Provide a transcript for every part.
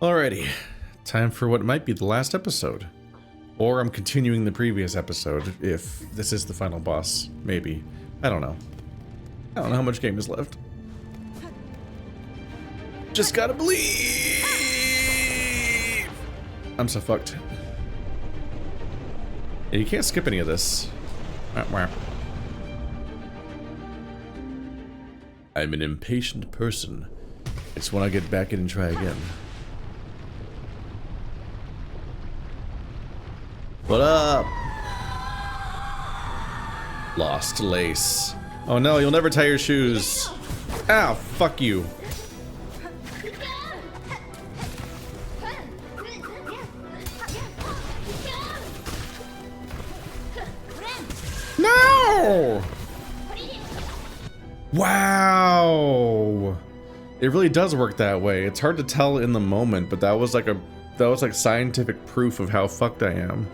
Alrighty, time for what might be the last episode. Or I'm continuing the previous episode, if this is the final boss. Maybe. I don't know. I don't know how much game is left. Just gotta believe! I'm so fucked. Yeah, you can't skip any of this. I'm an impatient person. It's when I get back in and try again. What up? Lost lace. Oh no, you'll never tie your shoes. Ow, fuck you. No! Wow. It really does work that way. It's hard to tell in the moment, but that was like scientific proof of how fucked I am.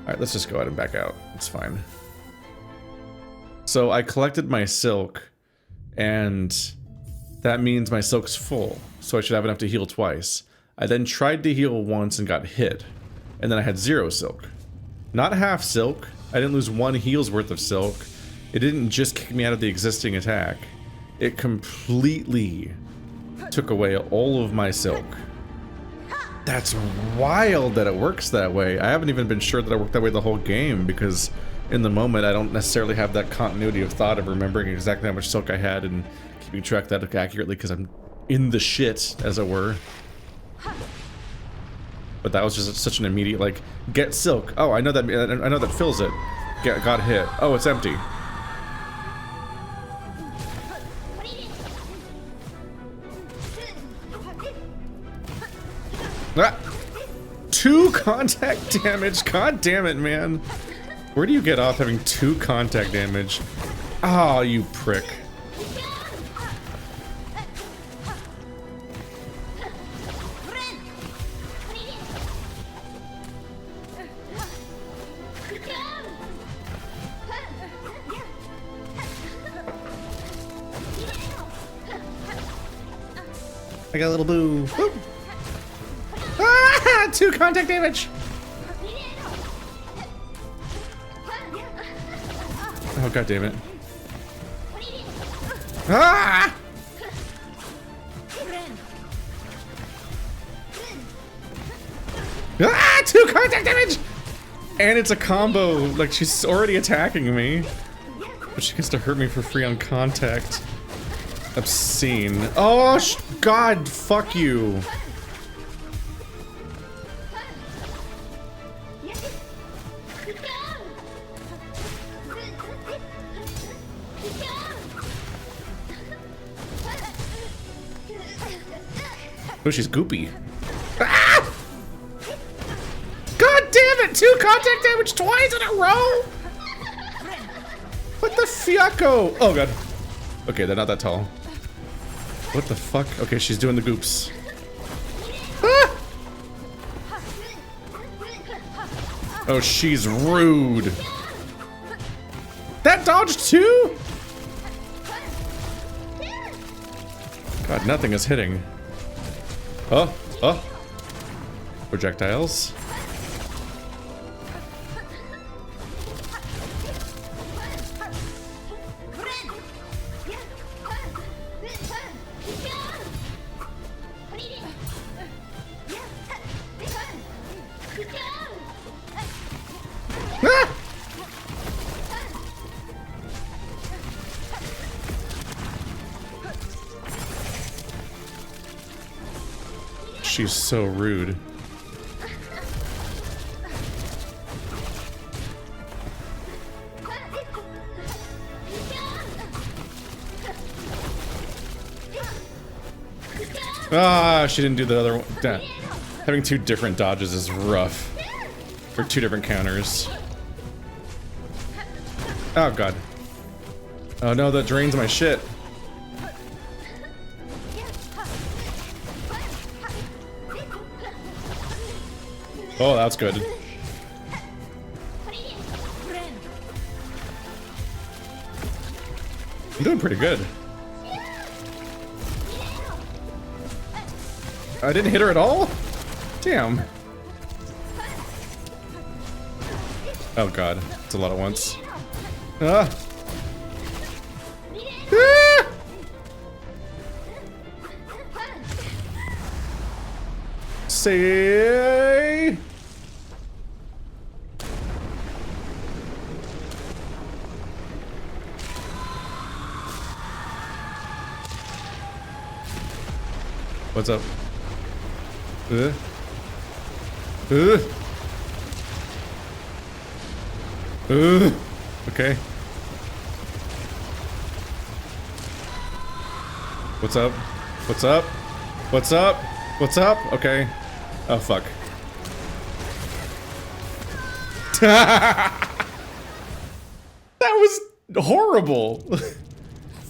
Alright, let's just go ahead and back out. It's fine. So I collected my silk, and that means my silk's full, so I should have enough to heal twice. I then tried to heal once and got hit, and then I had 0 silk. Not half silk. I didn't lose 1 heal's worth of silk. It didn't just kick me out of the existing attack. It completely took away all of my silk. That's wild that it works that way. I haven't even been sure that it worked that way the whole game, because in the moment I don't necessarily have that continuity of thought of remembering exactly how much silk I had and keeping track of that accurately because I'm in the shit, as it were. But that was just such an immediate, like, get silk. Oh, I know that fills it. Got hit. Oh, it's empty. Ah! 2 contact damage. God damn it, man. Where do you get off having 2 contact damage? Oh, you prick. I got a little boo. Whoop. Ah! 2 contact damage. Oh, god damn it. Ah! Ah! 2 contact damage! And it's a combo. Like, she's already attacking me. But she gets to hurt me for free on contact. Obscene. Oh, god, fuck you. Oh, she's goopy. Ah! God damn it! 2 contact damage twice in a row! What the fiaco? Oh god. Okay, they're not that tall. What the fuck? Okay, she's doing the goops. Ah! Oh, she's rude. That dodged too? God, nothing is hitting. Oh, oh. Projectiles. Ah! She's so rude. Ah, she didn't do the other one. Damn. Having 2 different dodges is rough. For 2 different counters. Oh god. Oh no, that drains my shit. Oh, that's good. I'm doing pretty good. I didn't hit her at all? Damn. Oh god, it's a lot at once. Ah! Ah! Say... What's up? Okay. What's up? What's up? What's up? What's up? Okay. Oh, fuck. That was horrible.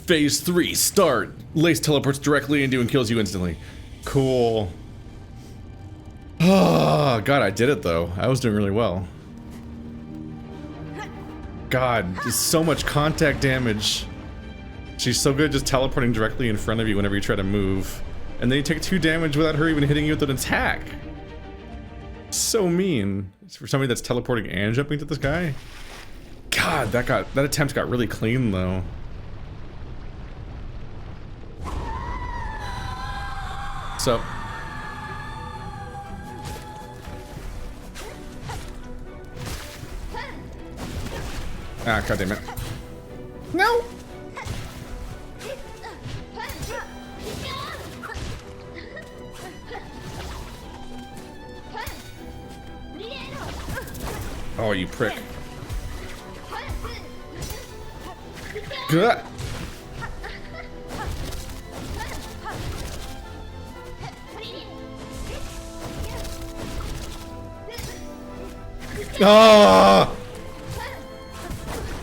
Phase 3, start. Lace teleports directly into and kills you instantly. Cool. Oh, God, I did it, though. I was doing really well. God, there's so much contact damage. She's so good at just teleporting directly in front of you whenever you try to move. And then you take 2 damage without her even hitting you with an attack. So mean. It's for somebody that's teleporting and jumping to this guy. God, that attempt got really clean, though. So... Ah, god damn it. No! Oh, you prick. Gah! Oh!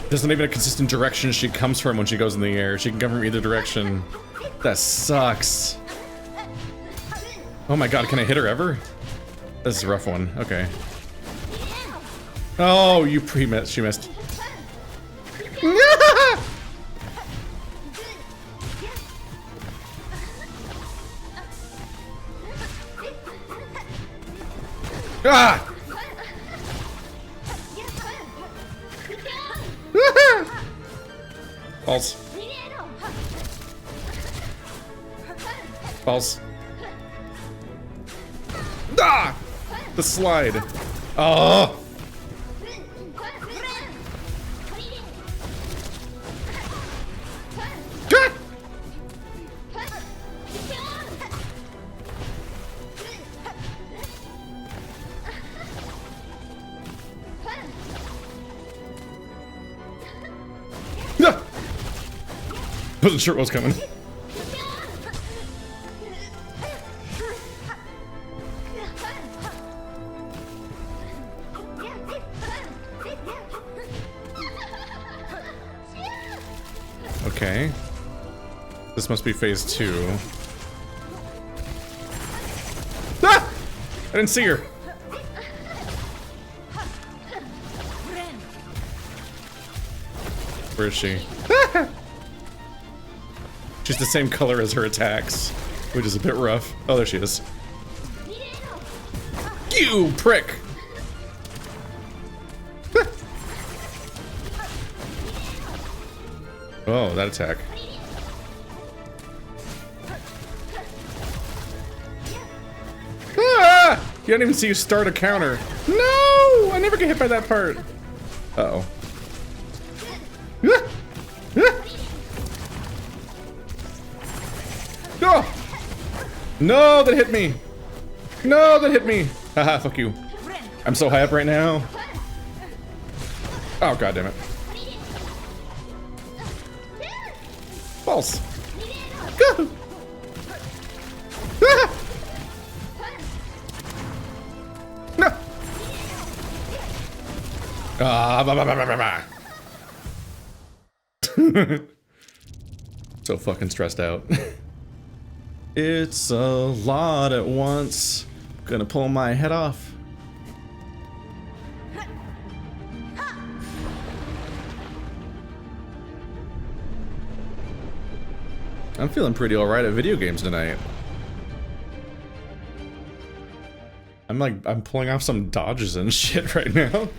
There's not even a consistent direction she comes from when she goes in the air. She can come from either direction. That sucks. Oh my god, can I hit her ever? This is a rough one. Okay. Oh, you pre-missed. She missed. Ah! Balls. Balls. Ah! The slide. Oh! Ah! Ah! Wasn't sure what was coming. Okay. This must be phase 2. Ah! I didn't see her. Where is she? She's the same color as her attacks, which is a bit rough. Oh, there she is. You prick! Oh, that attack. Ah! You don't even see you start a counter. No! I never get hit by that part. Uh-oh. Ah! Ah! Oh! No, that hit me. No, that hit me. Haha, fuck you. I'm so high up right now. Oh, god damn it. False. Go! Ah! No! Ah, bah, bah, bah, bah, bah. So fucking stressed out. It's a lot at once. Gonna pull my head off. I'm feeling pretty alright at video games tonight. I'm pulling off some dodges and shit right now.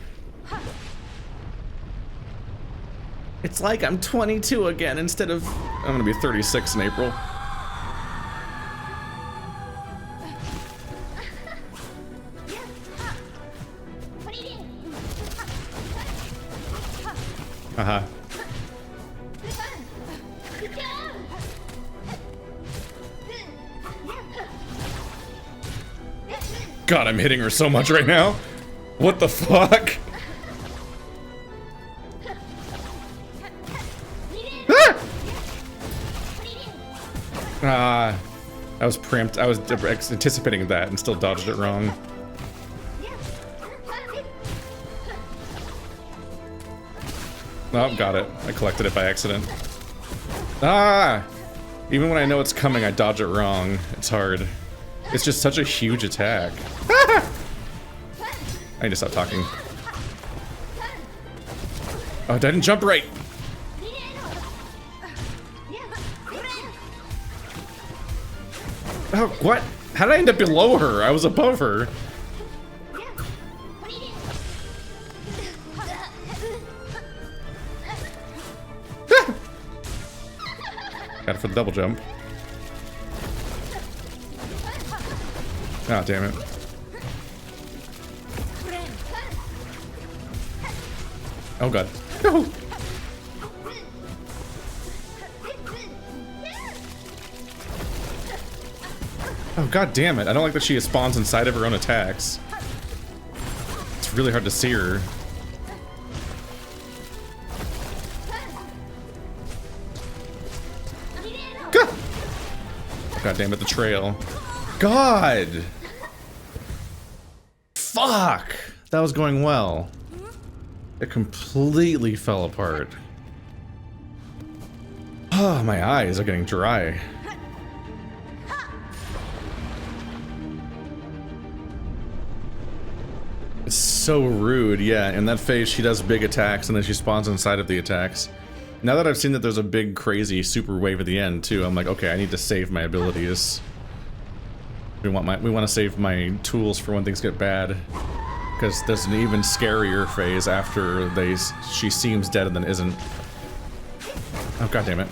It's like I'm 22 again instead of... I'm gonna be 36 in April. Uh-huh. God, I'm hitting her so much right now. What the fuck? Ah! I was preempt. I was anticipating that and still dodged it wrong. Oh, got it. I collected it by accident. Ah! Even when I know it's coming, I dodge it wrong. It's hard. It's just such a huge attack. Ah! I need to stop talking. Oh, I didn't jump right! Oh, what? How did I end up below her? I was above her. Got it for the double jump. Ah, damn it. Oh god. No! Oh god damn it. I don't like that she spawns inside of her own attacks. It's really hard to see her. God damn it, the trail. God! Fuck! That was going well. It completely fell apart. Oh, my eyes are getting dry. It's so rude, yeah. In that phase, she does big attacks and then she spawns inside of the attacks. Now that I've seen that there's a big, crazy super wave at the end, too, I'm like, okay, I need to save my abilities. We want to save my tools for when things get bad. Because there's an even scarier phase after she seems dead and then isn't. Oh, god damn it.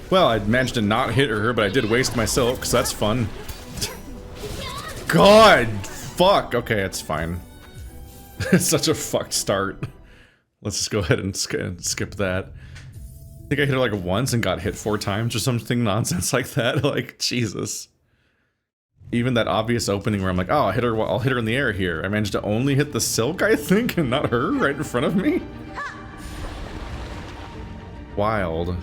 Well, I managed to not hit her, but I did waste my silk, so that's fun. God! Fuck! Okay, it's fine. It's such a fucked start. Let's just go ahead and skip that. I think I hit her like once and got hit 4 times or something nonsense like that. Like, Jesus. Even that obvious opening where I'm like, oh, I'll hit her in the air here. I managed to only hit the silk, I think, and not her right in front of me. Wild.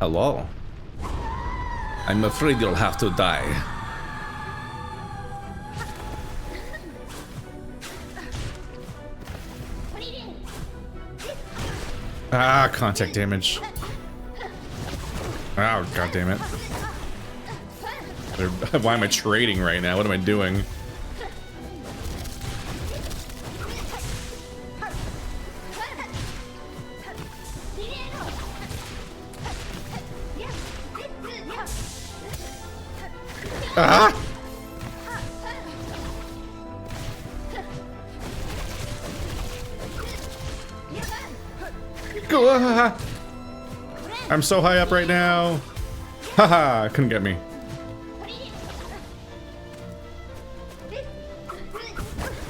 Hello. I'm afraid you'll have to die. Ah, contact damage. Oh, god damn it. Why am I trading right now? What am I doing? Ah! Go! I'm so high up right now. Haha! Couldn't get me.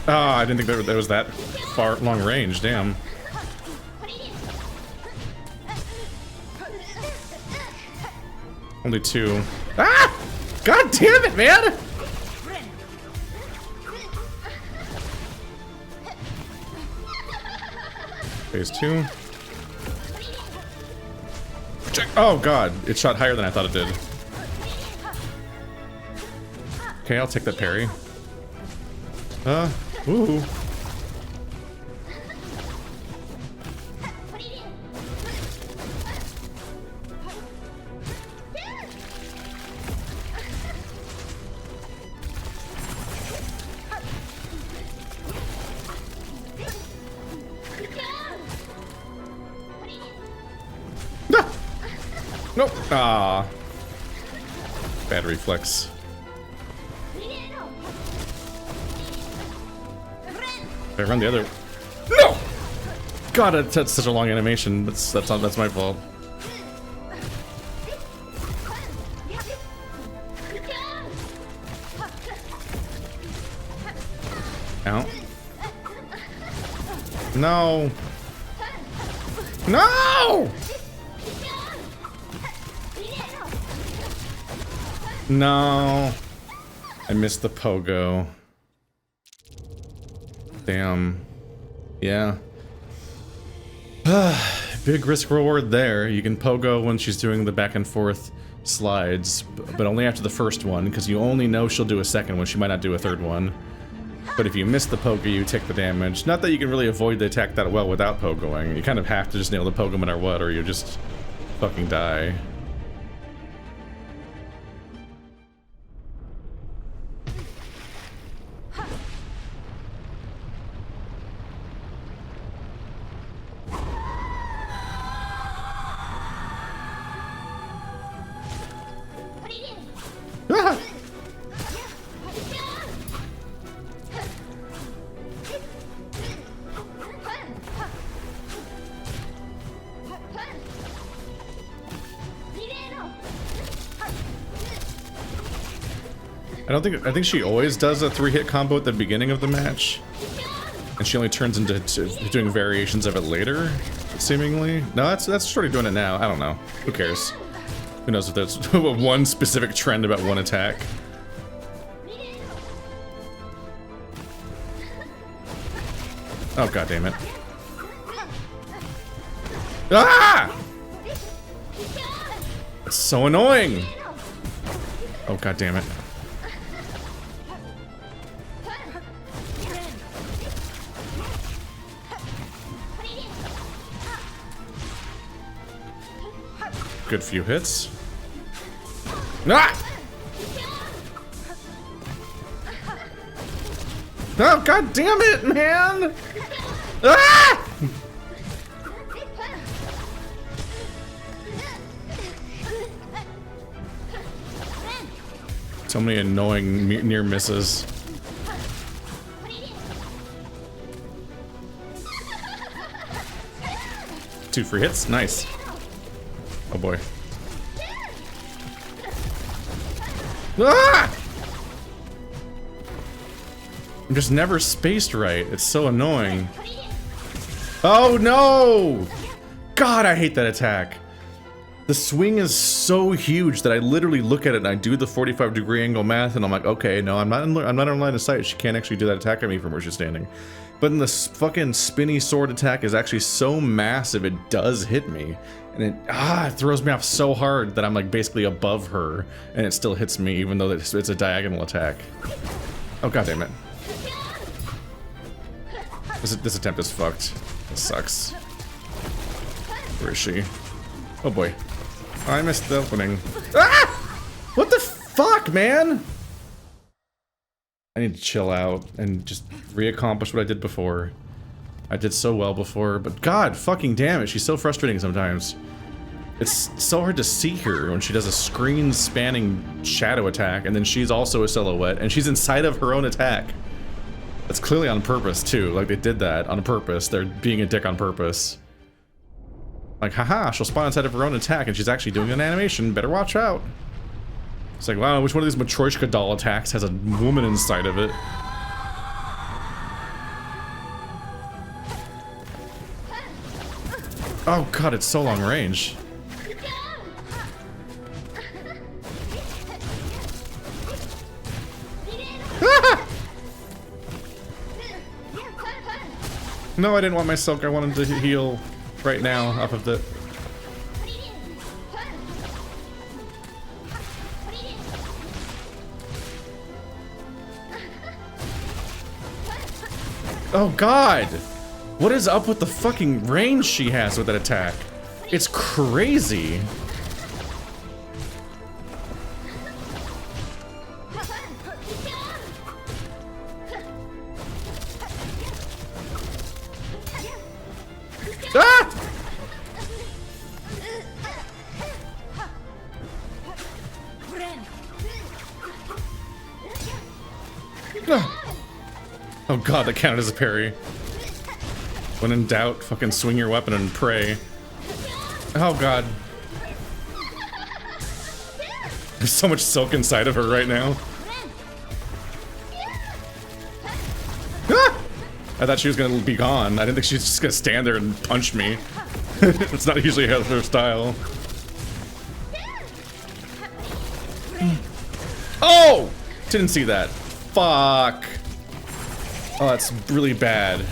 Ah, I didn't think that was that far long range. Damn. Only 2. Ah! God damn it, man! Phase 2. Check. Oh god, it shot higher than I thought it did. Okay, I'll take that parry. Ooh. Nope. Ah. Bad reflex. I run the other. No. God, that's such a long animation. That's my fault. Ow. No. No. No. I missed the pogo. Damn. Yeah. Big risk reward there. You can pogo when she's doing the back and forth slides, but only after the first one, because you only know she'll do a second one. She might not do a third one. But if you miss the pogo, you take the damage. Not that you can really avoid the attack that well without pogoing. You kind of have to just nail the pogo no matter what, or you just fucking die. I think she always does a 3-hit combo at the beginning of the match, and she only turns into doing variations of it later, seemingly. No, that's sort of doing it now. I don't know. Who cares? Who knows if there's one specific trend about one attack? Oh, god damn it! Ah! It's so annoying. Oh god damn it! Good few hits. Ah! Oh, god damn it, man! Ah! So many annoying near misses. Two free hits, nice. Oh boy. Ah! I'm just never spaced right. It's so annoying. Oh no! God, I hate that attack. The swing is so huge that I literally look at it and I do the 45-degree angle math and I'm like, okay, no, I'm not in line of sight. She can't actually do that attack at me from where she's standing. But then the fucking spinny sword attack is actually so massive it does hit me. And it throws me off so hard that I'm like basically above her and it still hits me even though it's a diagonal attack. Oh god damn it. This attempt is fucked. It sucks. Where is she? Oh boy. Oh, I missed the opening. Ah! What the fuck, man? I need to chill out and just re-accomplish what I did before. I did so well before, but god fucking damn it, she's so frustrating sometimes. It's so hard to see her when she does a screen-spanning shadow attack, and then she's also a silhouette, and she's inside of her own attack. That's clearly on purpose, too. Like, they did that on purpose. They're being a dick on purpose. Like, haha, she'll spawn inside of her own attack, and she's actually doing an animation. Better watch out. It's like, wow, which one of these Matryoshka doll attacks has a woman inside of it? Oh god, it's so long range. Ah! No, I didn't want my silk. I wanted to heal right now off of the... Oh god! What is up with the fucking range she has with that attack? It's crazy! Ah! Oh god, that counted as a parry. When in doubt, fucking swing your weapon and pray. Oh god. There's so much silk inside of her right now. Ah! I thought she was gonna be gone. I didn't think she was just gonna stand there and punch me. It's not usually her style. Oh! Didn't see that. Fuck. Oh, that's really bad.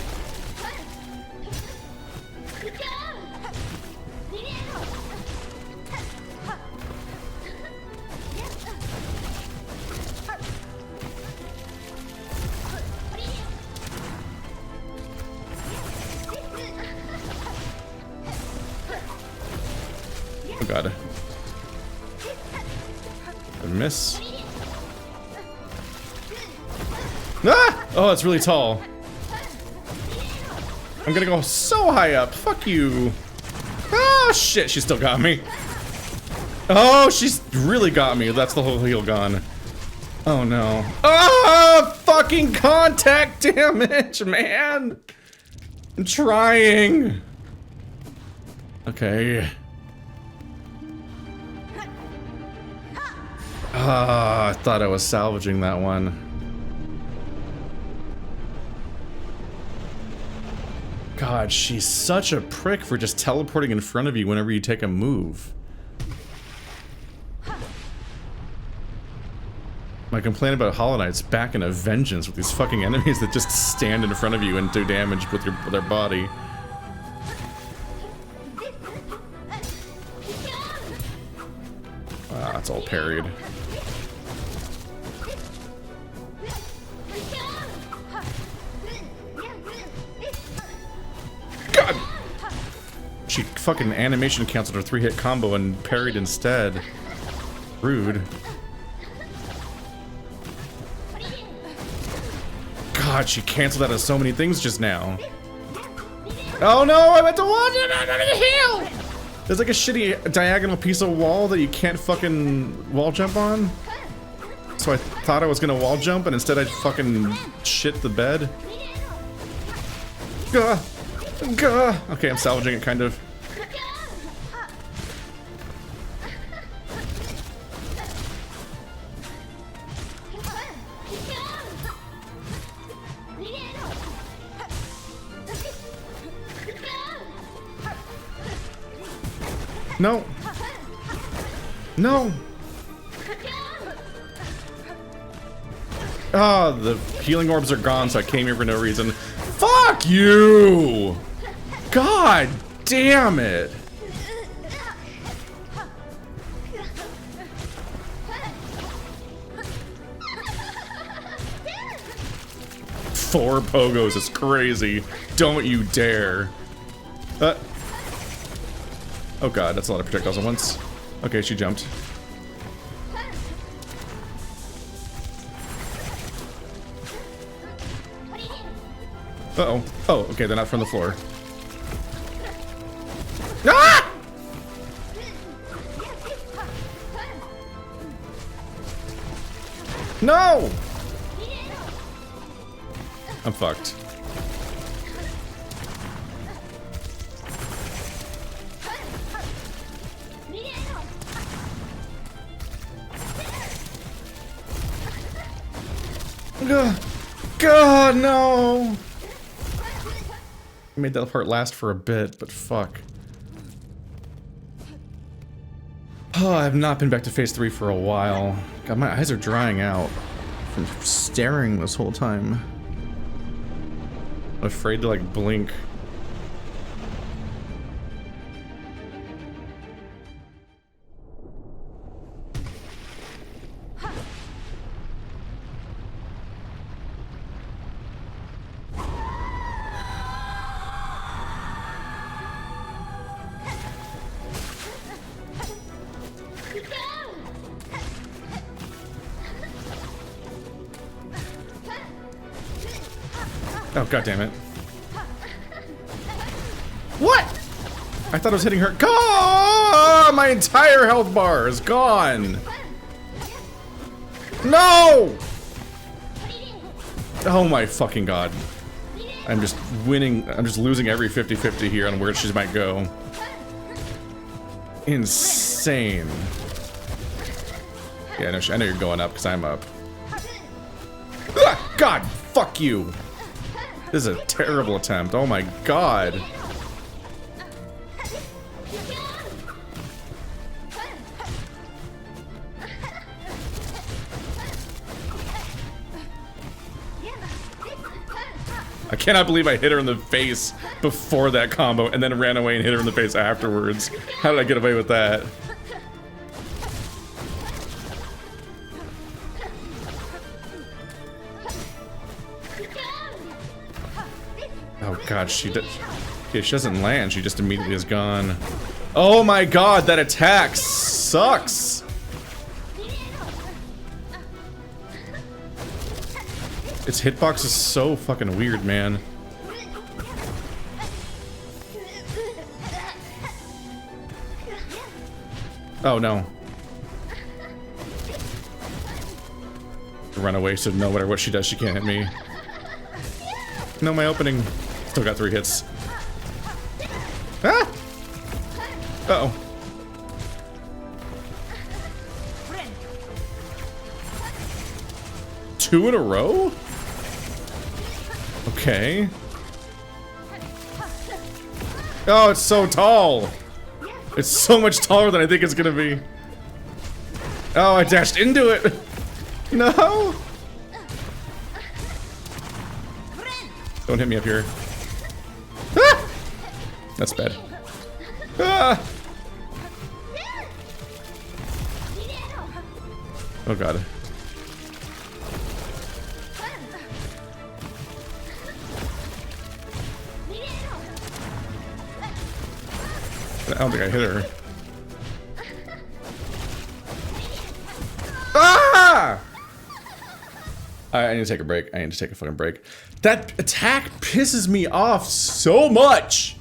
Oh god. I miss. Ah! Oh, it's really tall. I'm gonna go so high up. Fuck you. Oh shit, she still got me. Oh, she's really got me. That's the whole heal gone. Oh no. Oh, fucking contact damage, man. I'm trying. Okay. Ah, I thought I was salvaging that one. God, she's such a prick for just teleporting in front of you whenever you take a move. My complaint about Hollow Knight's back in a vengeance with these fucking enemies that just stand in front of you and do damage with their body. Ah, it's all parried. God! She fucking animation canceled her 3-hit combo and parried instead. Rude. God, she canceled out of so many things just now. Oh no, I meant to watch it! I'm gonna heal! There's like a shitty diagonal piece of wall that you can't fucking wall jump on. So I thought I was gonna wall jump and instead I fucking shit the bed. Gah! Gah! Okay, I'm salvaging it kind of. No. No. Ah, the healing orbs are gone, so I came here for no reason. Fuck you! God damn it! Four pogos is crazy. Don't you dare. Oh god, that's a lot of projectiles at once. Okay, she jumped. Uh-oh. Oh, okay, they're not from the floor. Ah! No! I'm fucked. God, no! I made that part last for a bit, but fuck. Oh, I have not been back to phase 3 for a while. God, my eyes are drying out from staring this whole time. I'm afraid to, like, blink. Oh, god damn it. What? I thought I was hitting her. God! My entire health bar is gone. No! Oh my fucking god. I'm just winning. I'm just losing every 50-50 here on where she might go. Insane. Yeah, I know you're going up because I'm up. Ah, god, fuck you. This is a terrible attempt. Oh my god. I cannot believe I hit her in the face before that combo and then ran away and hit her in the face afterwards. How did I get away with that? Oh god, yeah, she doesn't land, she just immediately is gone. Oh my god, that attack sucks! Its hitbox is so fucking weird, man. Oh no. Run away so no matter what she does, she can't hit me. No, my opening. Still got 3 hits. Ah! Uh-oh. Two in a row? Okay. Oh, it's so tall. It's so much taller than I think it's gonna be. Oh, I dashed into it. No. Don't hit me up here. Ah! That's bad. Ah! Oh god. I don't think I hit her. Ah! I need to take a break. I need to take a fucking break. That attack pisses me off so much.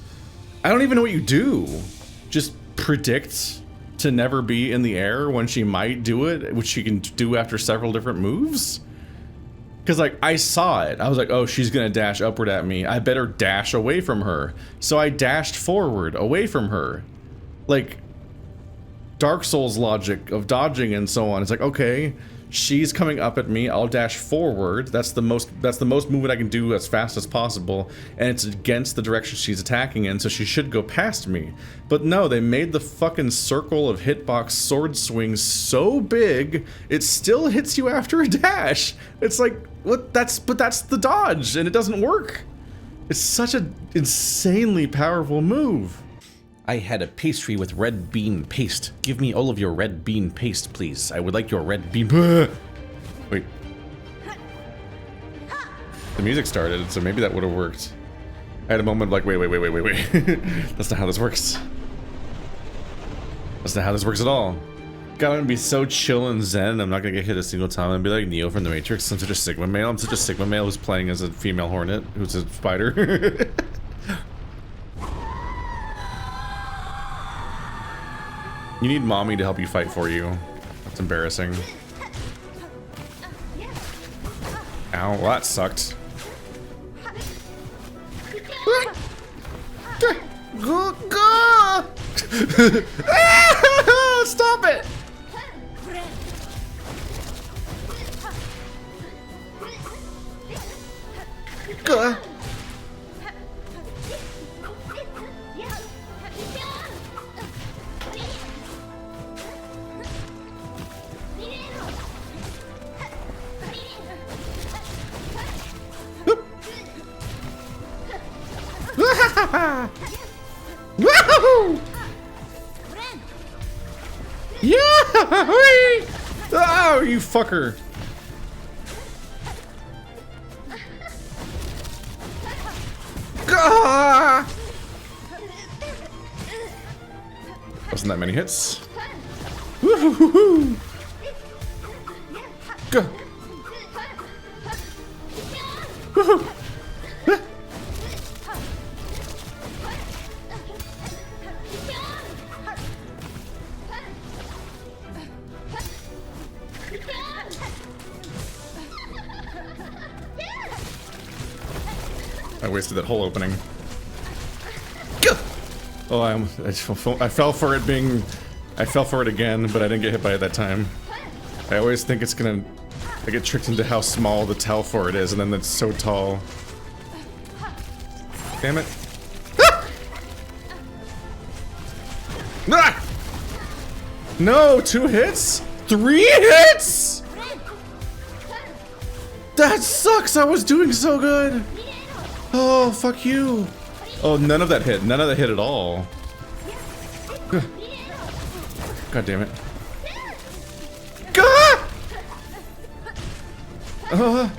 I don't even know what you do. Just predict to never be in the air when she might do it, which she can do after several different moves. Because, like, I saw it. I was like, oh, she's going to dash upward at me. I better dash away from her. So I dashed forward, away from her. Like, Dark Souls logic of dodging and so on. It's like, okay, she's coming up at me. I'll dash forward. That's the most movement I can do as fast as possible. And it's against the direction she's attacking in, so she should go past me. But no, they made the fucking circle of hitbox sword swings so big, it still hits you after a dash. It's like, what? But that's the dodge, and it doesn't work. It's such an insanely powerful move. I had a pastry with red bean paste. Give me all of your red bean paste, please. I would like your red bean. Wait. The music started, so maybe that would have worked. I had a moment of like, wait. That's not how this works. That's not how this works at all. God, I'm gonna be so chill and zen. I'm not gonna get hit a single time. I'm gonna be like Neo from the Matrix. I'm such a Sigma male. I'm such a Sigma male who's playing as a female Hornet who's a spider. You need mommy to help you fight for you. That's embarrassing. Ow, well, that sucked. Stop it! Woohoo! Yeah! Oh, you fucker! Gah! Wasn't that many hits? Woohoo! Go! Woohoo! I wasted that whole opening. Oh, I fell for it being... I fell for it again, but I didn't get hit by it that time. I always think it's gonna... I get tricked into how small the tell for it is, and then it's so tall. Damn it. Ah! Ah! No, 2 hits? 3 hits?! That sucks! I was doing so good! Oh, fuck you! Oh, none of that hit. None of that hit at all. God damn it. Gah! Ah!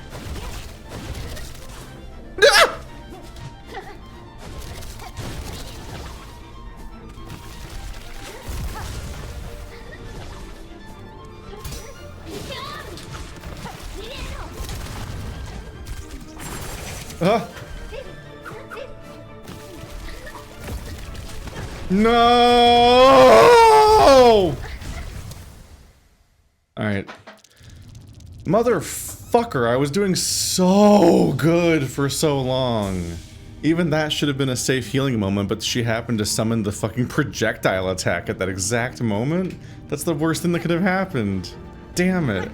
Ah! No! Alright. Motherfucker, I was doing so good for so long. Even that should have been a safe healing moment, but she happened to summon the fucking projectile attack at that exact moment? That's the worst thing that could have happened. Damn it.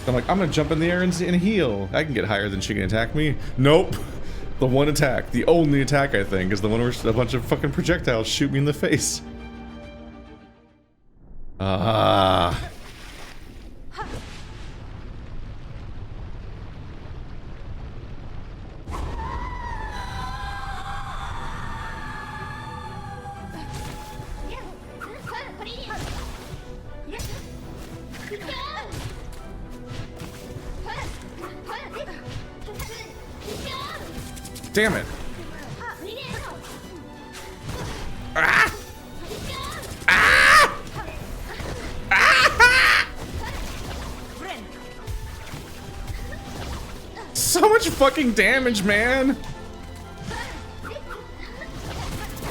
I'm like, I'm gonna jump in the air and heal. I can get higher than she can attack me. Nope. The one attack, the only attack I think, is the one where a bunch of fucking projectiles shoot me in the face. Ah. Damn it. Ah! Ah! Ah! So much fucking damage, man.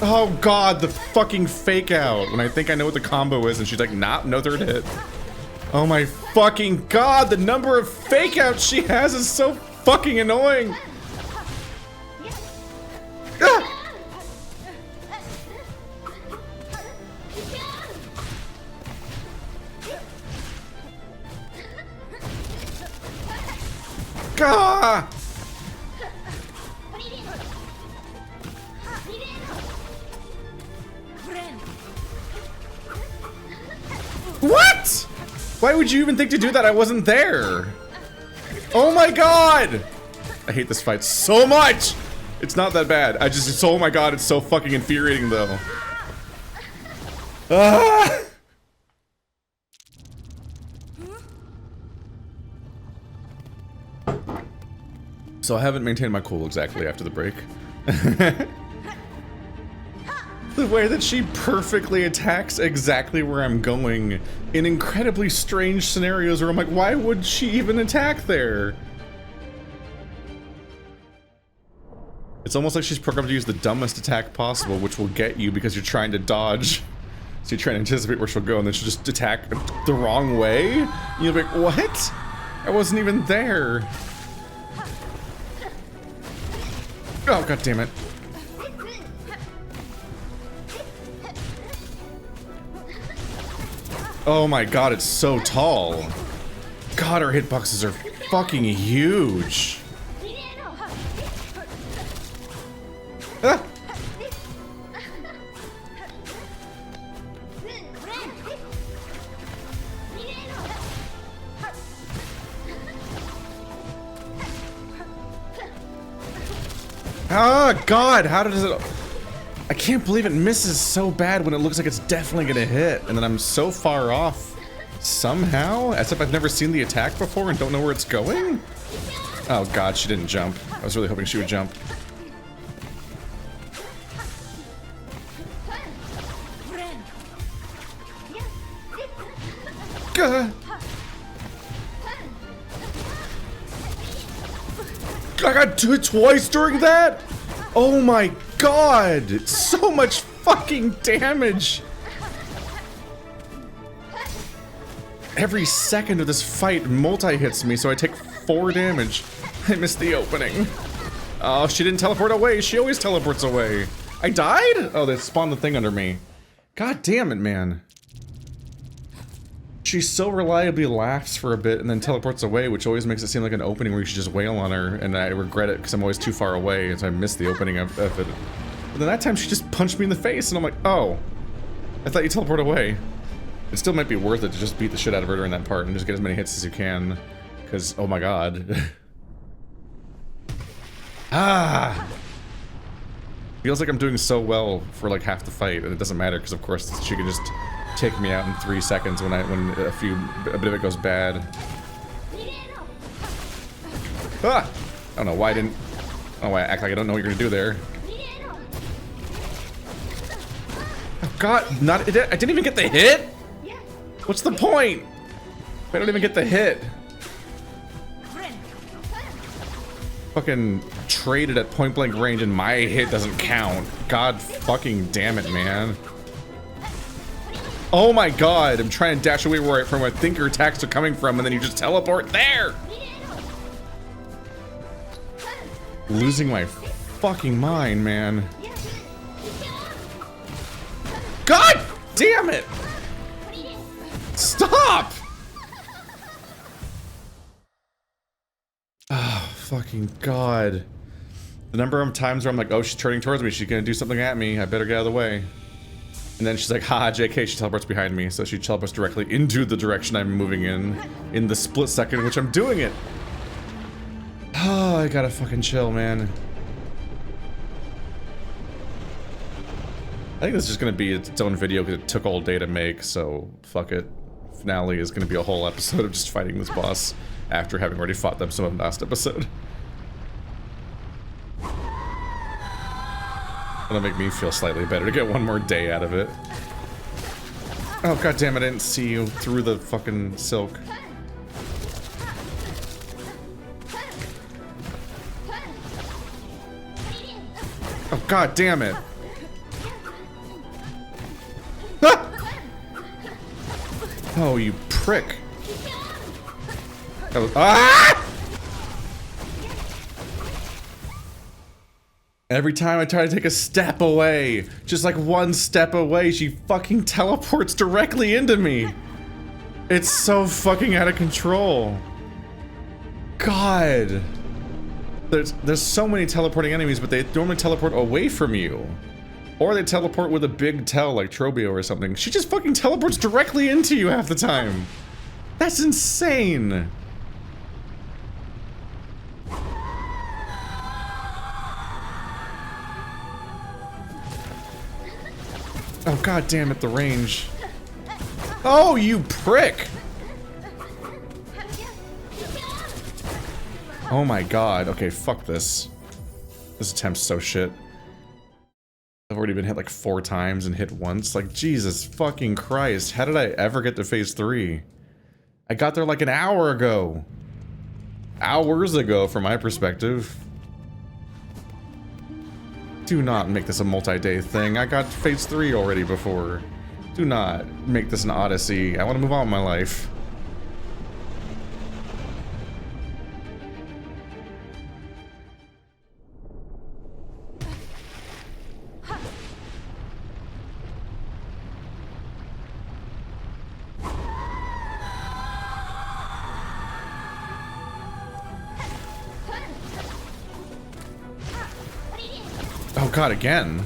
Oh god, the fucking fake out when I think I know what the combo is and she's like, nah, no third hit. Oh my fucking god, the number of fake outs she has is so fucking annoying. Ah! Gah! What? Why would you even think to do that? I wasn't there. Oh my god! I hate this fight so much! It's not that bad. It's oh my god, it's so fucking infuriating though. Ah! So I haven't maintained my cool exactly after the break. The way that she perfectly attacks exactly where I'm going in incredibly strange scenarios where I'm like, why would she even attack there? It's almost like she's programmed to use the dumbest attack possible, which will get you because you're trying to dodge. So you're trying to anticipate where she'll go, and then she'll just attack the wrong way? And you'll be like, what? I wasn't even there. Oh, god damn it. Oh my god, it's so tall. God, her hitboxes are fucking huge. Ah. Oh god, how does it... I can't believe it misses so bad when it looks like it's definitely gonna hit, and then I'm so far off somehow, as if I've never seen the attack before and don't know where it's going? Oh god, she didn't jump. I was really hoping she would jump. Gah. I got hit twice during that? Oh my god! So much fucking damage! Every second of this fight multi-hits me, so I take 4 damage. I missed the opening. Oh, she didn't teleport away. She always teleports away. I died? Oh, they spawned the thing under me. God damn it, man. She so reliably laughs for a bit and then teleports away, which always makes it seem like an opening where you should just wail on her, and I regret it because I'm always too far away, and so I miss the opening of it. But then that time she just punched me in the face, and I'm like, oh, I thought you teleported away. It still might be worth it to just beat the shit out of her during that part and just get as many hits as you can, because, oh my god. Ah! Feels like I'm doing so well for like half the fight, and it doesn't matter because of course she can just take me out in 3 seconds when a bit of it goes bad. Ah! I don't know why I act like I don't know what you're gonna do there. Oh god, I didn't even get the hit? What's the point? I don't even get the hit. Fucking traded at point blank range and my hit doesn't count. God fucking damn it, man. Oh my god, I'm trying to dash away from where I think your attacks are coming from and then you just teleport there! Losing my fucking mind, man. God damn it! Stop! Oh, fucking god. The number of times where I'm like, oh, she's turning towards me, she's gonna do something at me, I better get out of the way. And then she's like, haha, JK, she teleports behind me, so she teleports directly into the direction I'm moving in the split second in which I'm doing it. Oh, I gotta fucking chill, man. I think this is just gonna be its own video because it took all day to make, so fuck it. Finale is gonna be a whole episode of just fighting this boss after having already fought them some of the last episode. That'll make me feel slightly better to get one more day out of it. Oh god damn it, I didn't see you through the fucking silk. Oh god damn it. Ah! Oh, you prick. That was, ah! Every time I try to take a step away, just like one step away, she fucking teleports directly into me. It's so fucking out of control. God. There's so many teleporting enemies, but they normally teleport away from you. Or they teleport with a big tail like Trobio or something. She just fucking teleports directly into you half the time. That's insane. Oh god damn it, the range. Oh, you prick! Oh my god, okay, fuck this. This attempt's so shit. I've already been hit like 4 times and hit once. Like, Jesus fucking Christ, how did I ever get to phase 3? I got there like an hour ago. Hours ago, from my perspective. Do not make this a multi-day thing. I got phase 3 already before. Do not make this an odyssey. I want to move on with my life. Oh god, again.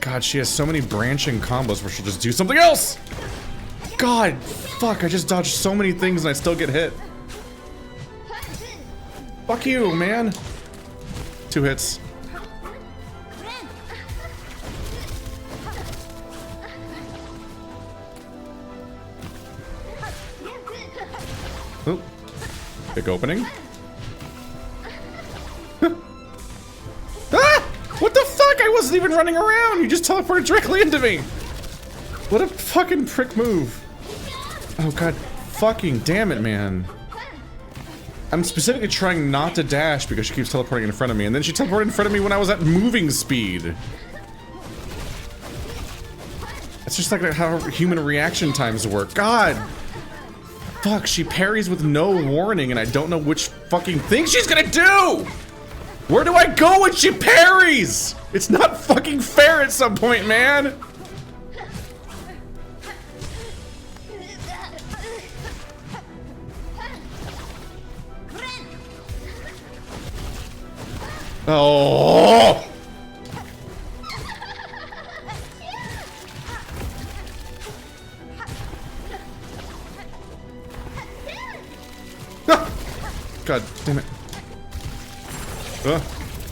God, she has so many branching combos where she'll just do something else! God, fuck, I just dodged so many things and I still get hit. Fuck you, man. 2 hits. Oh, big opening. Ah! What the fuck? I wasn't even running around. You just teleported directly into me. What a fucking prick move. Oh god, fucking damn it, man. I'm specifically trying not to dash because she keeps teleporting in front of me, and then she teleported in front of me when I was at moving speed. It's just like how human reaction times work. God! Fuck, she parries with no warning and I don't know which fucking thing she's gonna do! Where do I go when she parries? It's not fucking fair at some point, man! Oh! God damn it.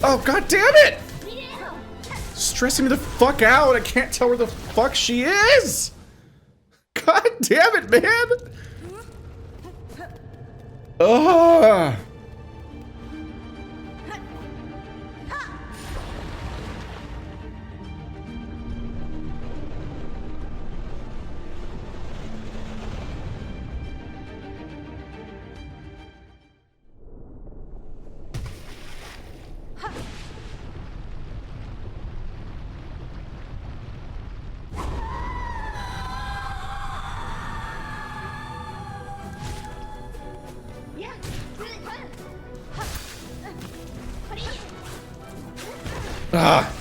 Oh, god damn it! Stressing me the fuck out. I can't tell where the fuck she is! God damn it, man! Ugh! Ah!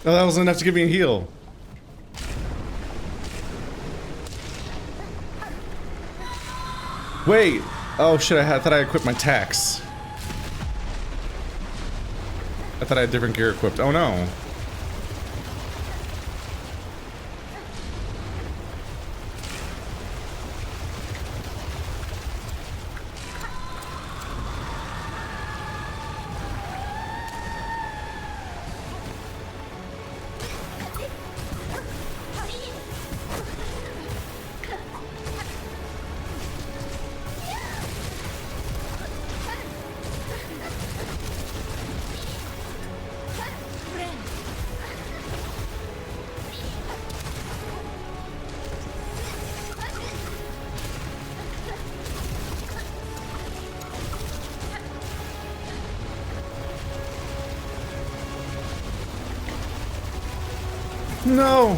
Oh, that wasn't enough to give me a heal. Wait. Oh shit, I thought I equipped my tax. I thought I had different gear equipped. Oh no. No!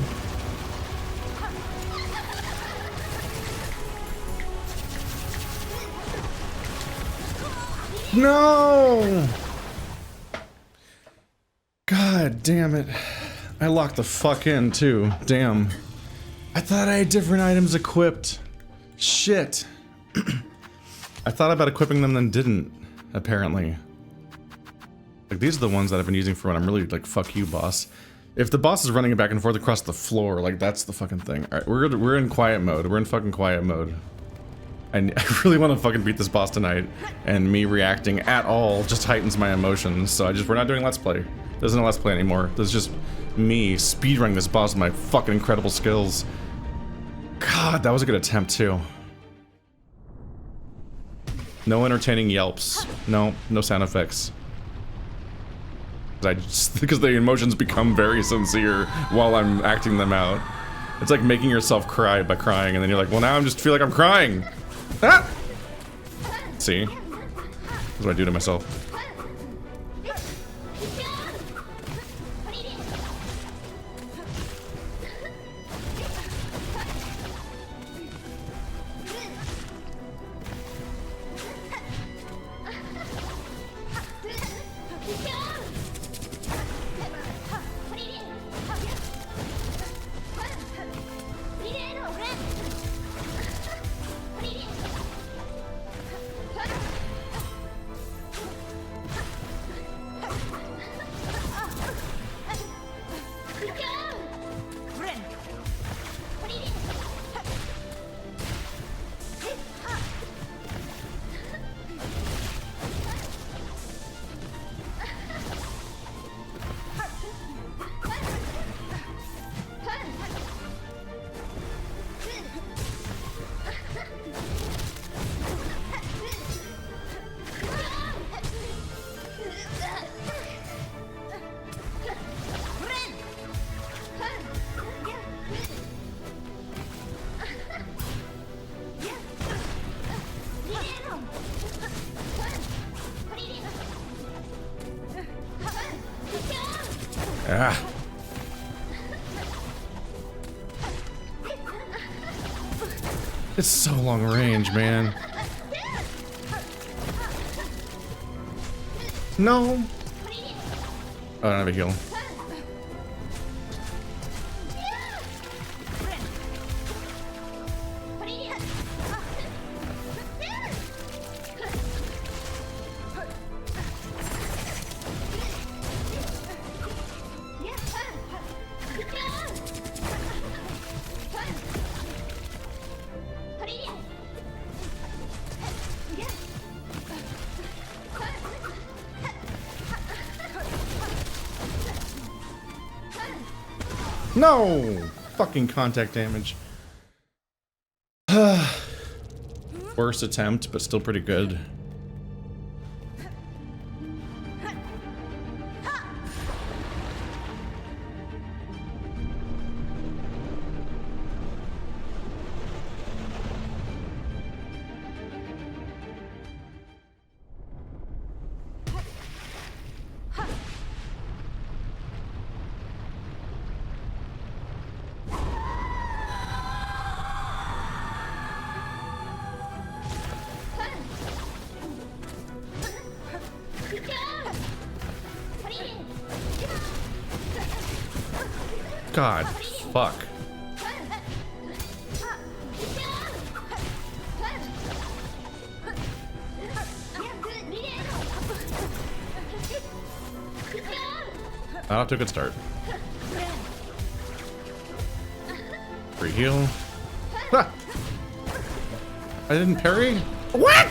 No! God damn it. I locked the fuck in too. Damn. I thought I had different items equipped. Shit. I thought about equipping them, then didn't, apparently. Like, these are the ones that I've been using for when I'm really like, fuck you, boss. If the boss is running back and forth across the floor, like, that's the fucking thing. Alright, we're in quiet mode. We're in fucking quiet mode. I really want to fucking beat this boss tonight, and me reacting at all just heightens my emotions, so we're not doing Let's Play. This isn't a Let's Play anymore. This is just me speedrunning this boss with my fucking incredible skills. God, that was a good attempt, too. No entertaining yelps. No sound effects. Because the emotions become very sincere while I'm acting them out. It's like making yourself cry by crying, and then you're like, well, now I just feel like I'm crying. Ah! See? That's what I do to myself. Ah. It's so long range, man. No. Oh, I don't have a heal. No! Fucking contact damage. Worst attempt, but still pretty good. God, fuck. That took a good start. Free heal. Ha! I didn't parry? What?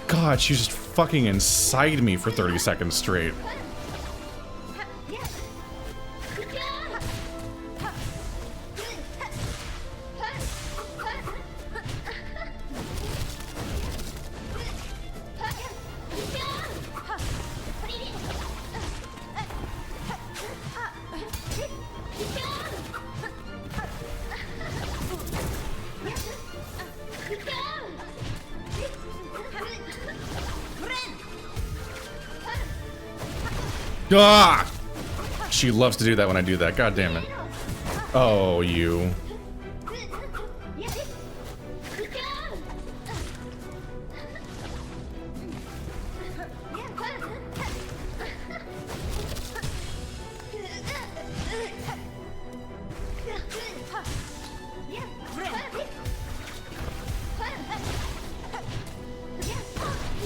God, she just fucking inside me for 30 seconds straight. Ah! She loves to do that when I do that. God damn it. Oh, you.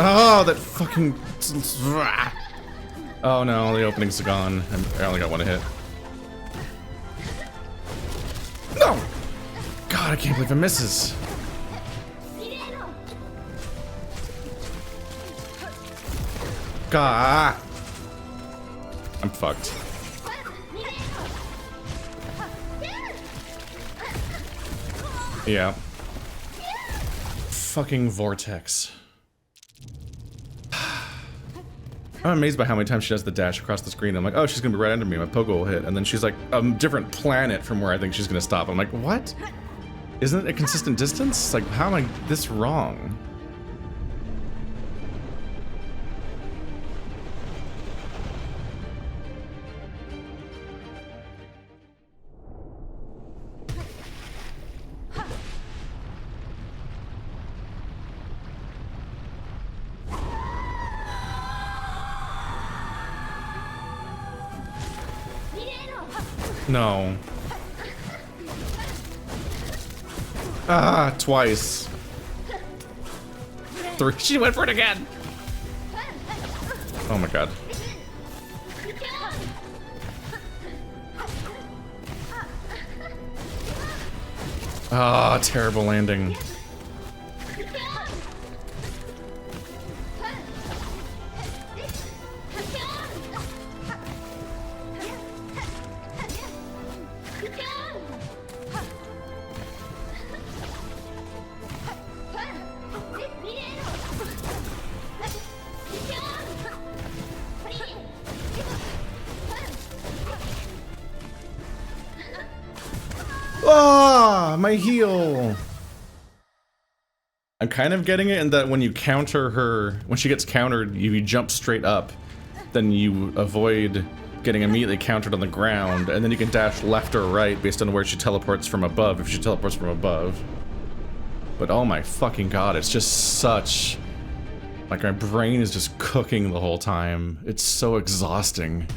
Oh, that fucking... Oh no, the opening's gone. I only got one hit. No! God, I can't believe it misses. God. I'm fucked. Yeah. Fucking vortex. I'm amazed by how many times she does the dash across the screen. I'm like, oh, she's gonna be right under me. My pogo will hit. And then she's like, a different planet from where I think she's gonna stop. I'm like, what? Isn't it a consistent distance? Like, how am I this wrong? No. Ah, twice. 3. She went for it again. Oh my god. Ah, terrible landing. Ah, my heal. I'm kind of getting it in that when you counter her, when she gets countered, you jump straight up. Then you avoid getting immediately countered on the ground, and then you can dash left or right based on where she teleports from above, if she teleports from above. But oh my fucking god, it's just such... Like, my brain is just cooking the whole time. It's so exhausting.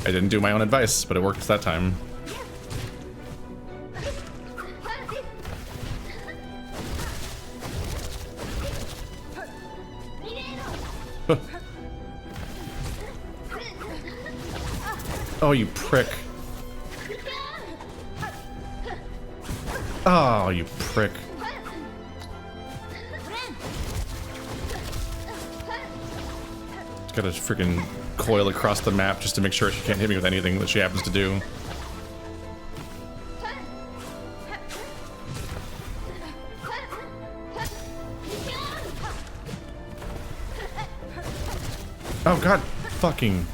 I didn't do my own advice, but it worked that time. Oh, you prick. Oh, you prick. Gotta freaking coil across the map just to make sure she can't hit me with anything that she happens to do. Oh god, fucking...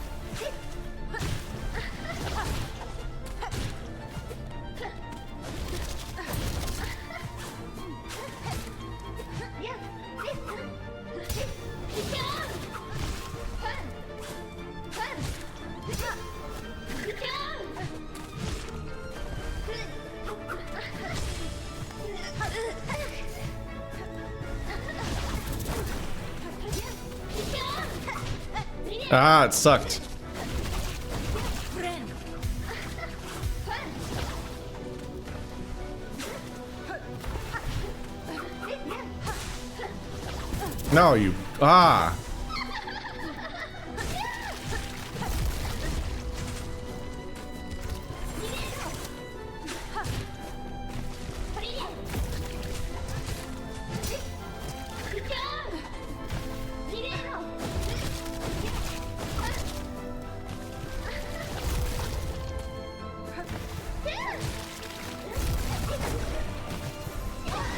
Ah, it sucked. No, you... Ah!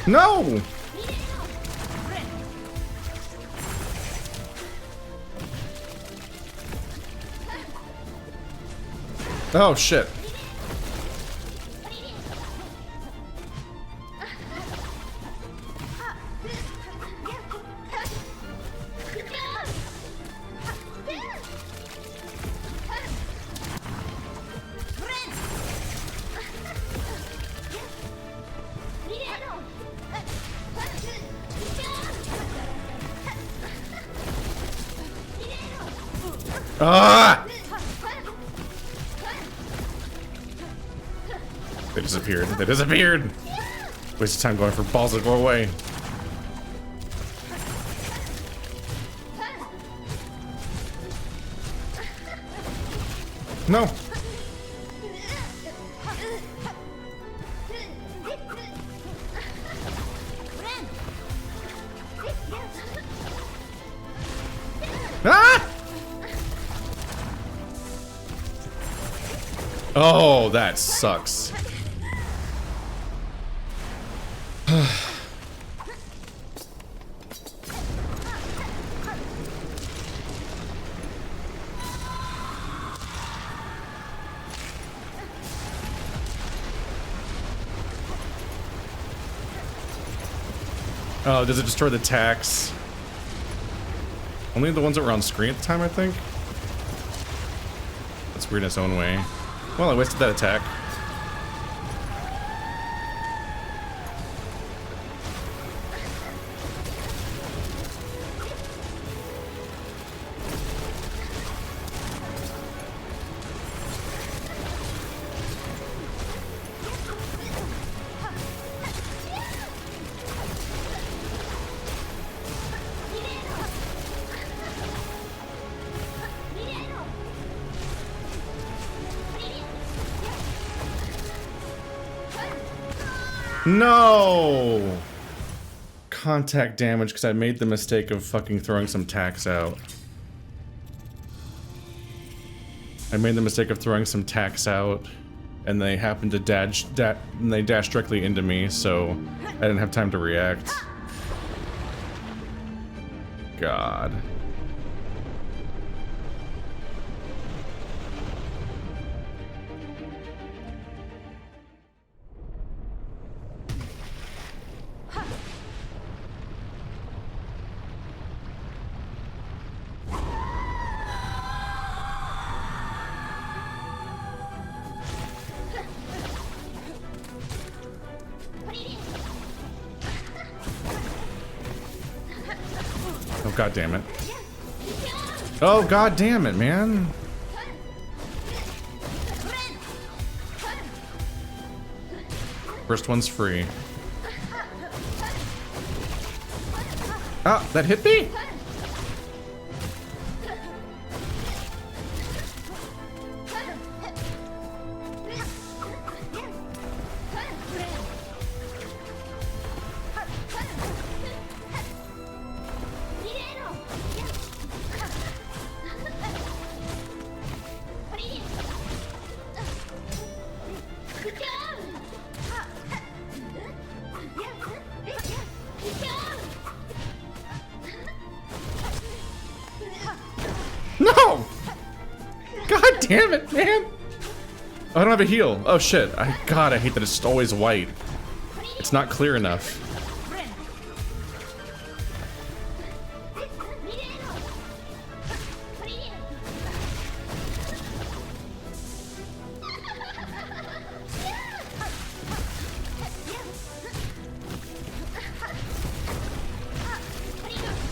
No! Oh shit. Ah! They disappeared. They disappeared! Wasted time going for balls that go away. No! Ah! Oh, that sucks. Oh, does it destroy the tax? Only the ones that were on screen at the time, I think? That's weird in its own way. Well, I wasted that attack. No! Contact damage because I made the mistake of fucking throwing some tax out. I made the mistake of throwing some tax out, and they happened to they dashed directly into me, so I didn't have time to react. God. God damn it. Oh, god damn it, man. First one's free. Ah, that hit me? No! God damn it, man! Oh, I don't have a heal. Oh shit. God, I hate that it's always white. It's not clear enough.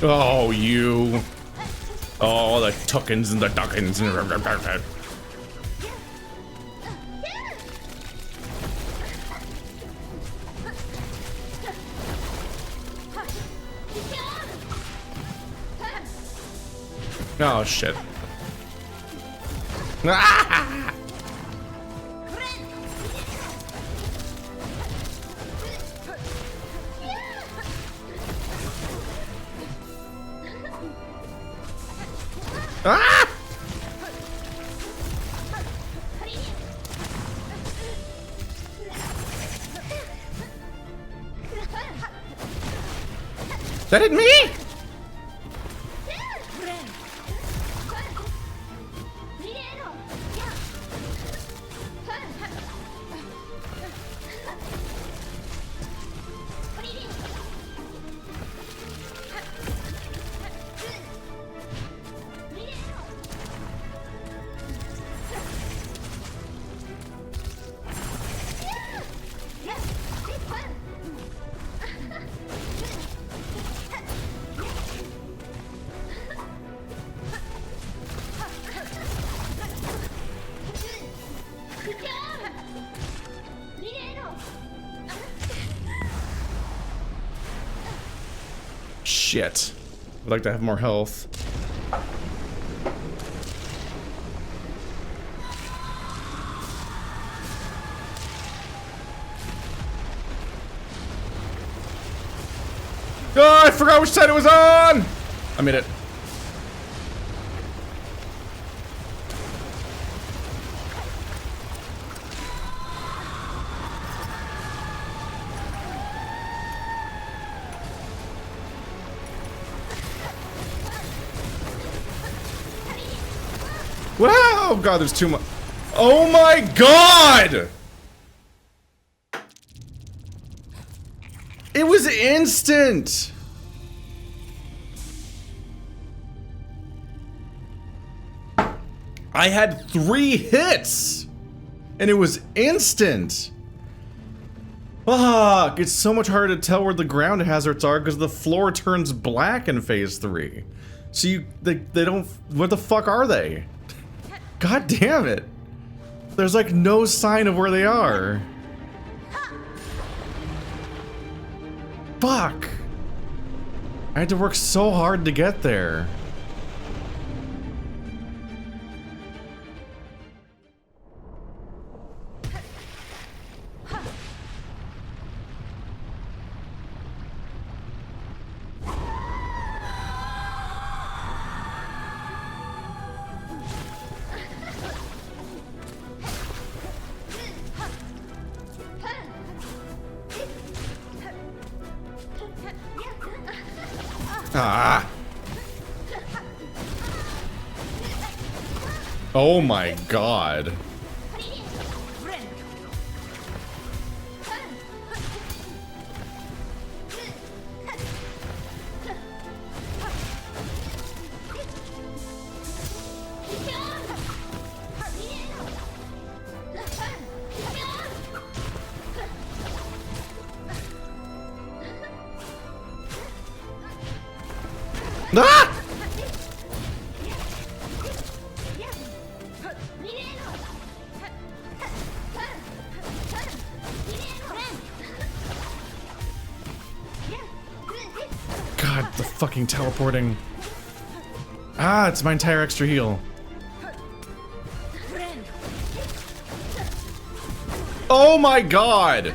Oh, you. Oh, the tuckins and the duckins. Oh, shit. Ah! Ah! That hit me? shit. I'd like to have more health. Oh, I forgot which side it was on! I made it. Wow! God, there's too much. Oh my God! It was instant! I had 3 hits! And it was instant! Fuck! It's so much harder to tell where the ground hazards are because the floor turns black in phase 3. So they don't, what the fuck are they? God damn it! There's like no sign of where they are. Fuck! I had to work so hard to get there. Ah! Oh my God. Ah! God, the fucking teleporting. Ah, it's my entire extra heal. Oh my God!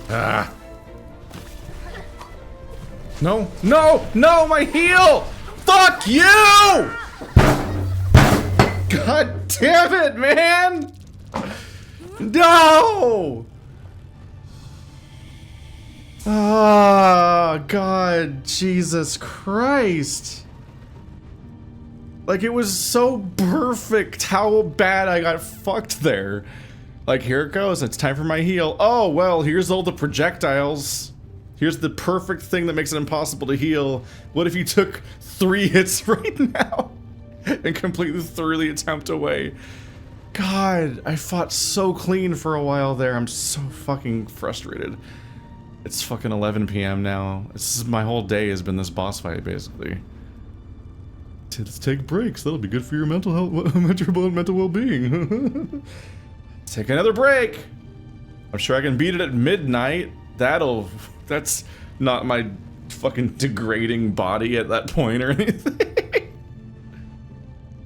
Ah. No, no, no, my heal! Fuck you! God damn it, man! No! Ah, God, Jesus Christ. Like, it was so perfect how bad I got fucked there. Like, here it goes, it's time for my heal. Oh, well, here's all the projectiles. Here's the perfect thing that makes it impossible to heal. What if you took 3 hits right now and completely threw the attempt away? God, I fought so clean for a while there. I'm so fucking frustrated. It's fucking 11 p.m. now. My whole day has been this boss fight, basically. Let's take breaks. That'll be good for your mental health, mental well-being. Take another break. I'm sure I can beat it at midnight. That's not my fucking degrading body at that point or anything.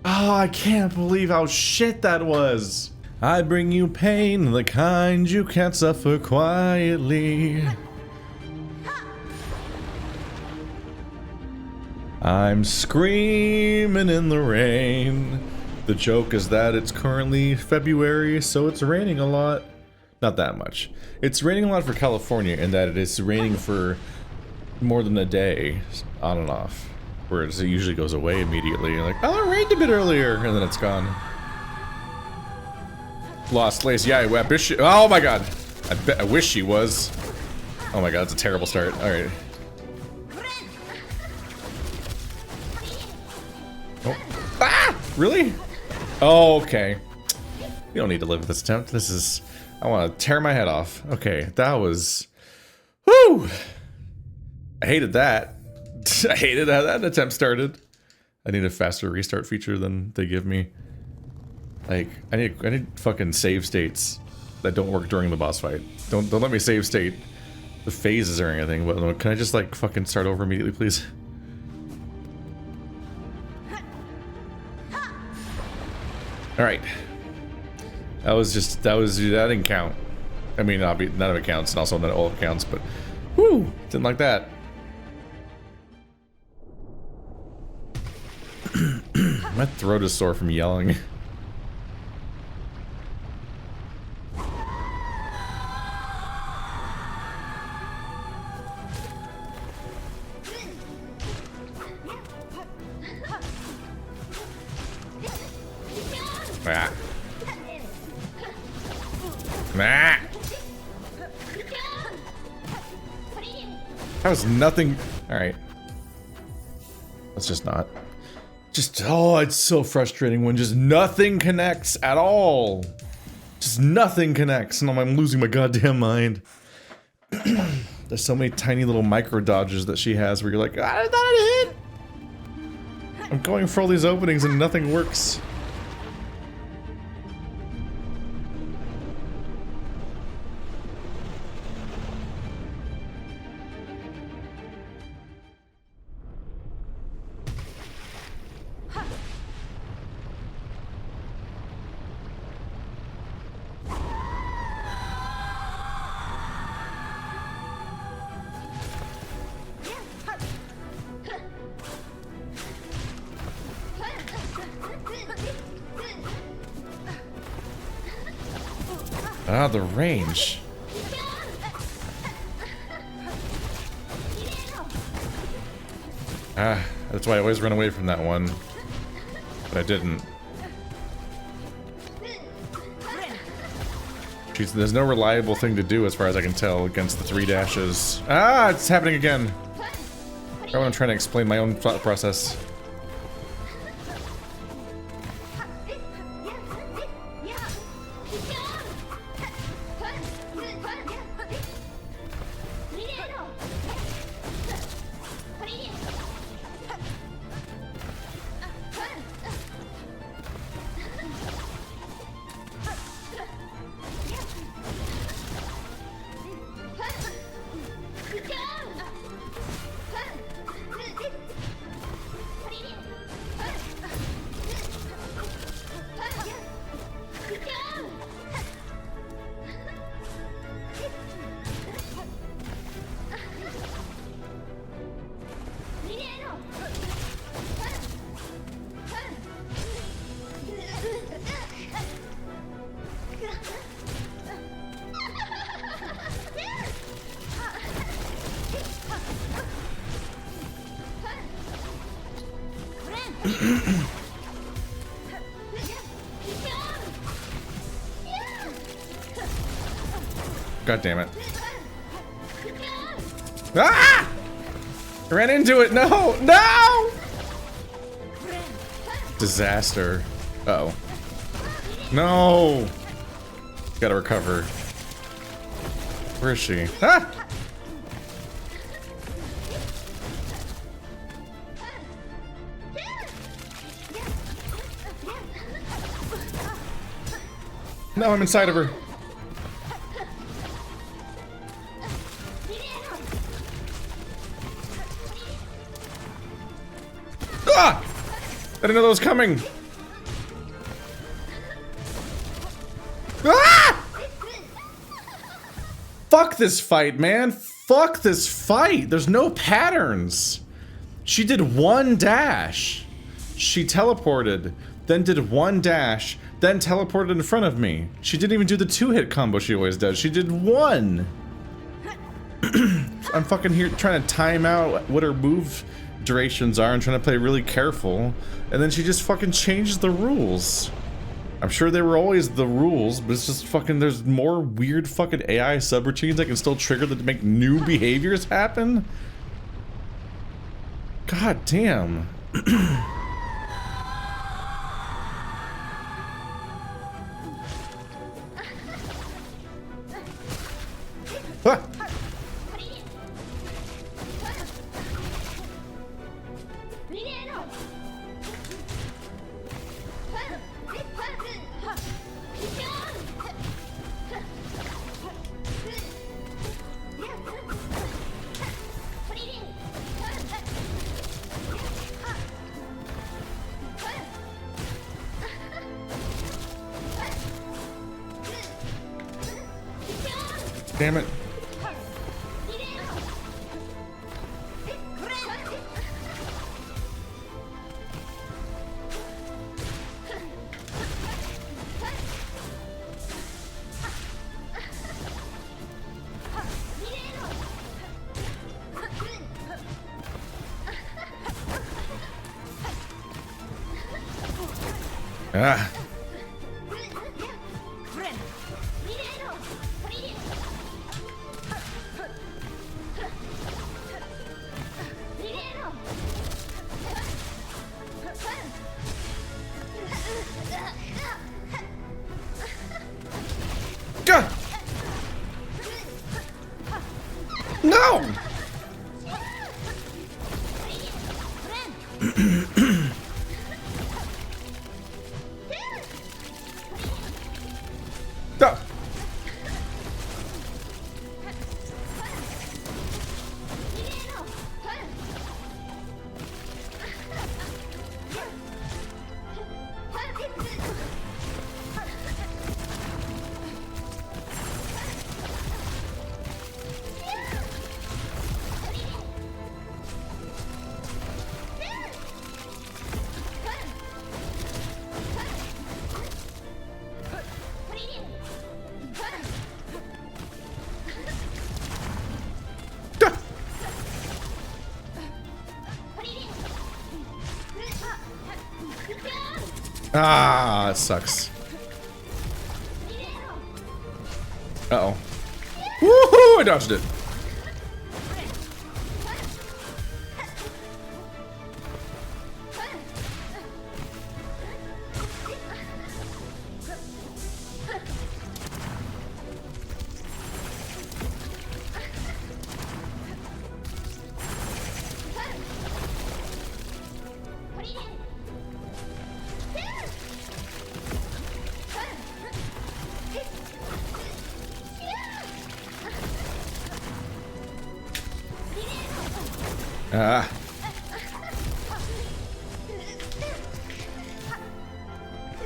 Oh, I can't believe how shit that was. I bring you pain, the kind you can't suffer quietly. I'm screaming in the rain. The joke is that it's currently February, so it's raining a lot. Not that much. It's raining a lot for California in that it is raining for more than a day, on and off. Whereas it usually goes away immediately. You're like, oh, it rained a bit earlier, and then it's gone. Lost Lace. Yeah, I wish she, oh my god. I wish she was. Oh my god, it's a terrible start. Alright. Oh. Ah! Really? Oh, okay. You don't need to live with this attempt. This is... I want to tear my head off. Okay, that was... Whew! I hated that. I hated how that attempt started. I need a faster restart feature than they give me. Like, I need fucking save states that don't work during the boss fight. Don't let me save state the phases or anything, but can I just like fucking start over immediately, please? Alright. That didn't count. I mean, none of it counts, and also not all of it counts, but whew, didn't like that. My throat is sore from yelling. Ah. Ah. That was nothing. Alright. Let's just not. Oh, it's so frustrating when just nothing connects at all. Just nothing connects, and I'm losing my goddamn mind. There's so many tiny little micro dodges that she has where you're like, ah, that hit! I'm going for all these openings and nothing works. Ah, the range. Ah, that's why I always run away from that one. But I didn't. Jeez, there's no reliable thing to do as far as I can tell against the 3 dashes. Ah, it's happening again. I'm trying to explain my own thought process. God damn it. Ah! I ran into it. No! No! Disaster. Uh-oh. No! Gotta recover. Where is she? Ah! No, I'm inside of her. Ah! I didn't know that was coming. Ah! Fuck this fight, man. Fuck this fight. There's no patterns. She did one dash. She teleported. then did one dash, then teleported in front of me. She didn't even do the 2-hit combo she always does. She did one. I'm fucking here trying to time out what her move durations are and trying to play really careful, and then she just fucking changes the rules. I'm sure they were always the rules, but it's just fucking, there's more weird fucking AI subroutines I can still trigger that to make new behaviors happen? God damn. Ah! Damn it. Ah. God. No. Stop. Ah, it sucks. Uh-oh. Woohoo! I dodged it. Ah.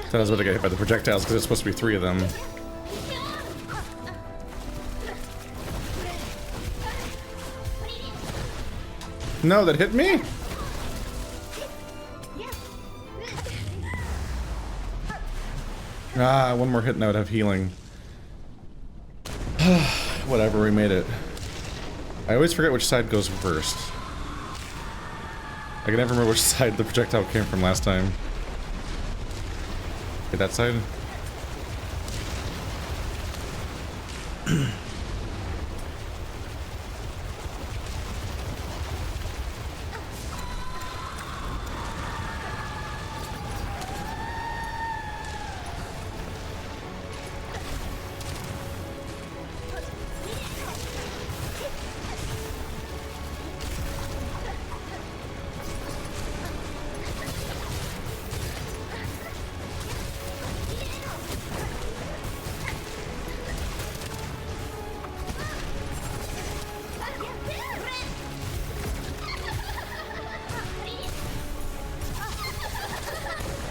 Thought I was about to get hit by the projectiles because there's supposed to be 3 of them. No, that hit me? Ah, one more hit and I would have healing. Whatever, we made it. I always forget which side goes first. I can never remember which side the projectile came from last time. Okay, that side?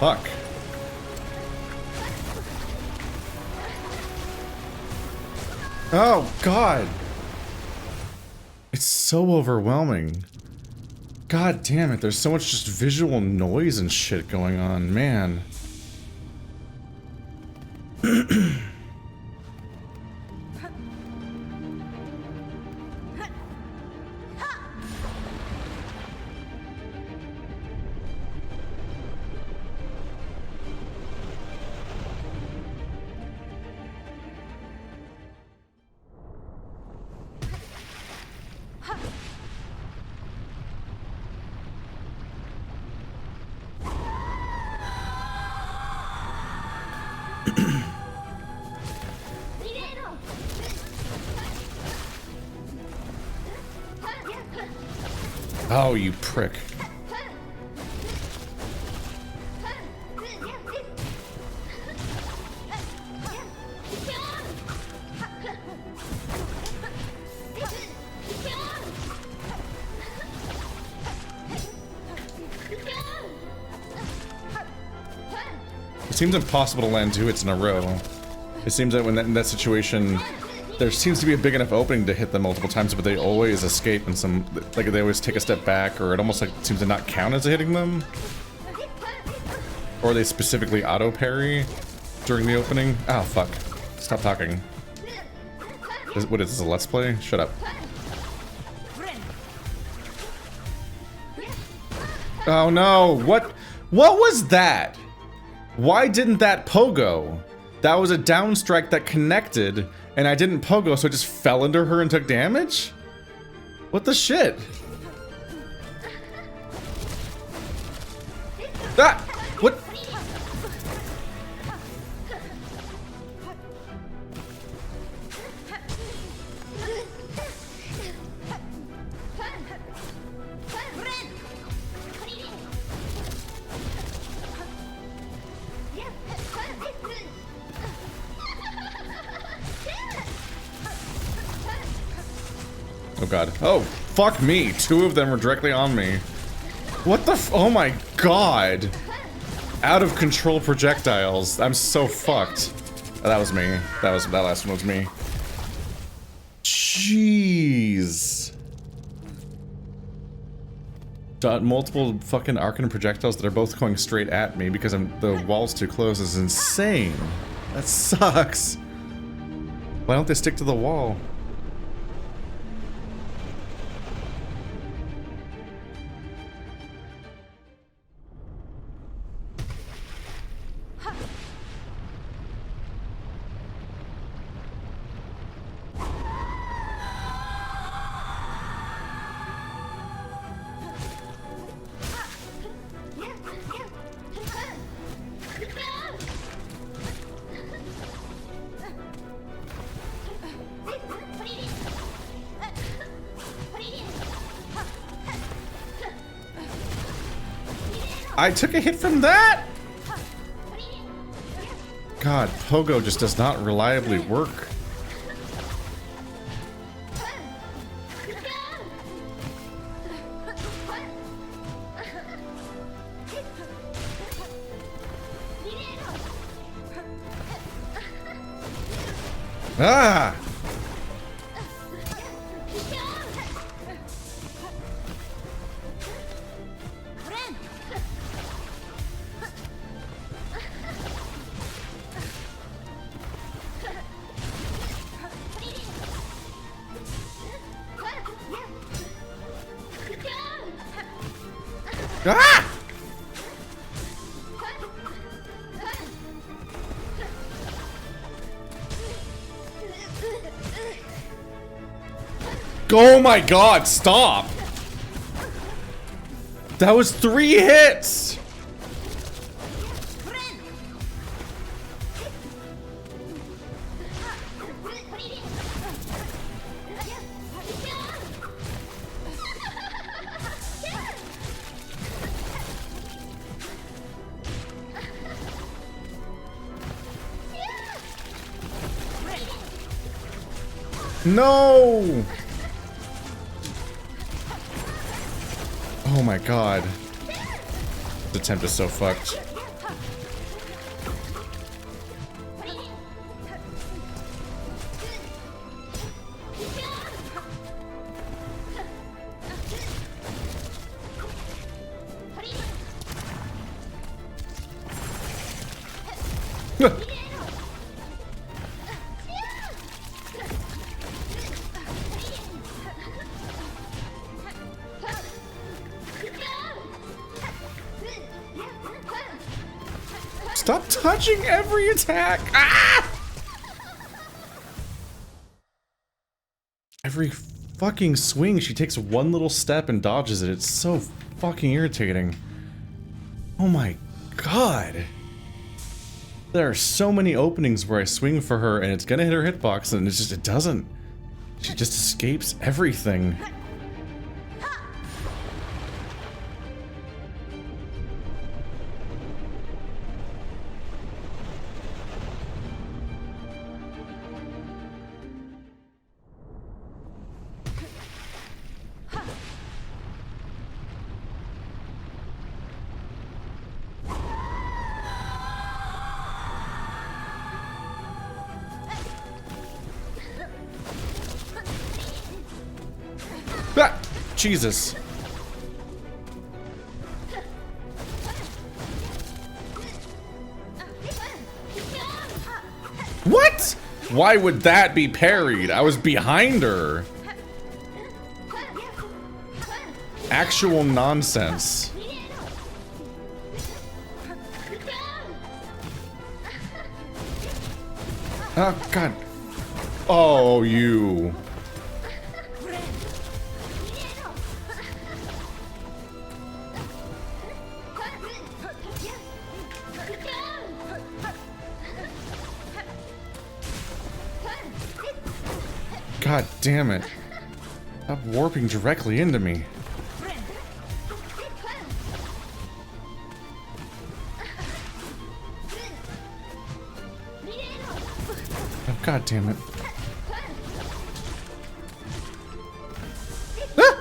Fuck. Oh, God. It's so overwhelming. God damn it, there's so much just visual noise and shit going on, man. Oh, you prick. It seems impossible to land 2 hits in a row. It seems that when in that situation, there seems to be a big enough opening to hit them multiple times, but they always escape in some, like they always take a step back, or it almost like seems to not count as hitting them. Or they specifically auto parry during the opening. Oh fuck. Stop talking. What is this, a let's play? Shut up. Oh no, what was that? Why didn't that pogo? That was a down strike that connected, and I didn't pogo, so it just fell into her and took damage? What the shit? Ah! What? Oh god. Oh, fuck me. 2 of them were directly on me. What the oh my god. Out of control projectiles. I'm so fucked. Oh, that was me. That last one was me. Jeez. Multiple fucking Arcane projectiles that are both going straight at me because the wall's too close is insane. That sucks. Why don't they stick to the wall? I took a hit from that? God, pogo just does not reliably work. Ah! Ah! Oh my god, stop! That was 3 hits! No! Oh my god. This attempt is so fucked. Stop touching every attack! Ah! Every fucking swing, she takes one little step and dodges it. It's so fucking irritating. Oh my god. There are so many openings where I swing for her and it's gonna hit her hitbox and it doesn't. She just escapes everything. Ah! Jesus. What? Why would that be parried? I was behind her. Actual nonsense. Oh, God. Oh, you. God damn it. Stop warping directly into me. Oh, God damn it. Ah!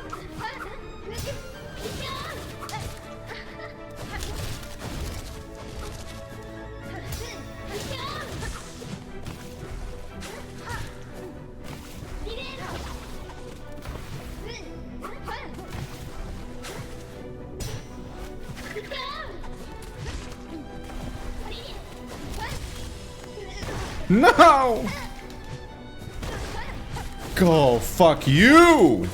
No! Go fuck you!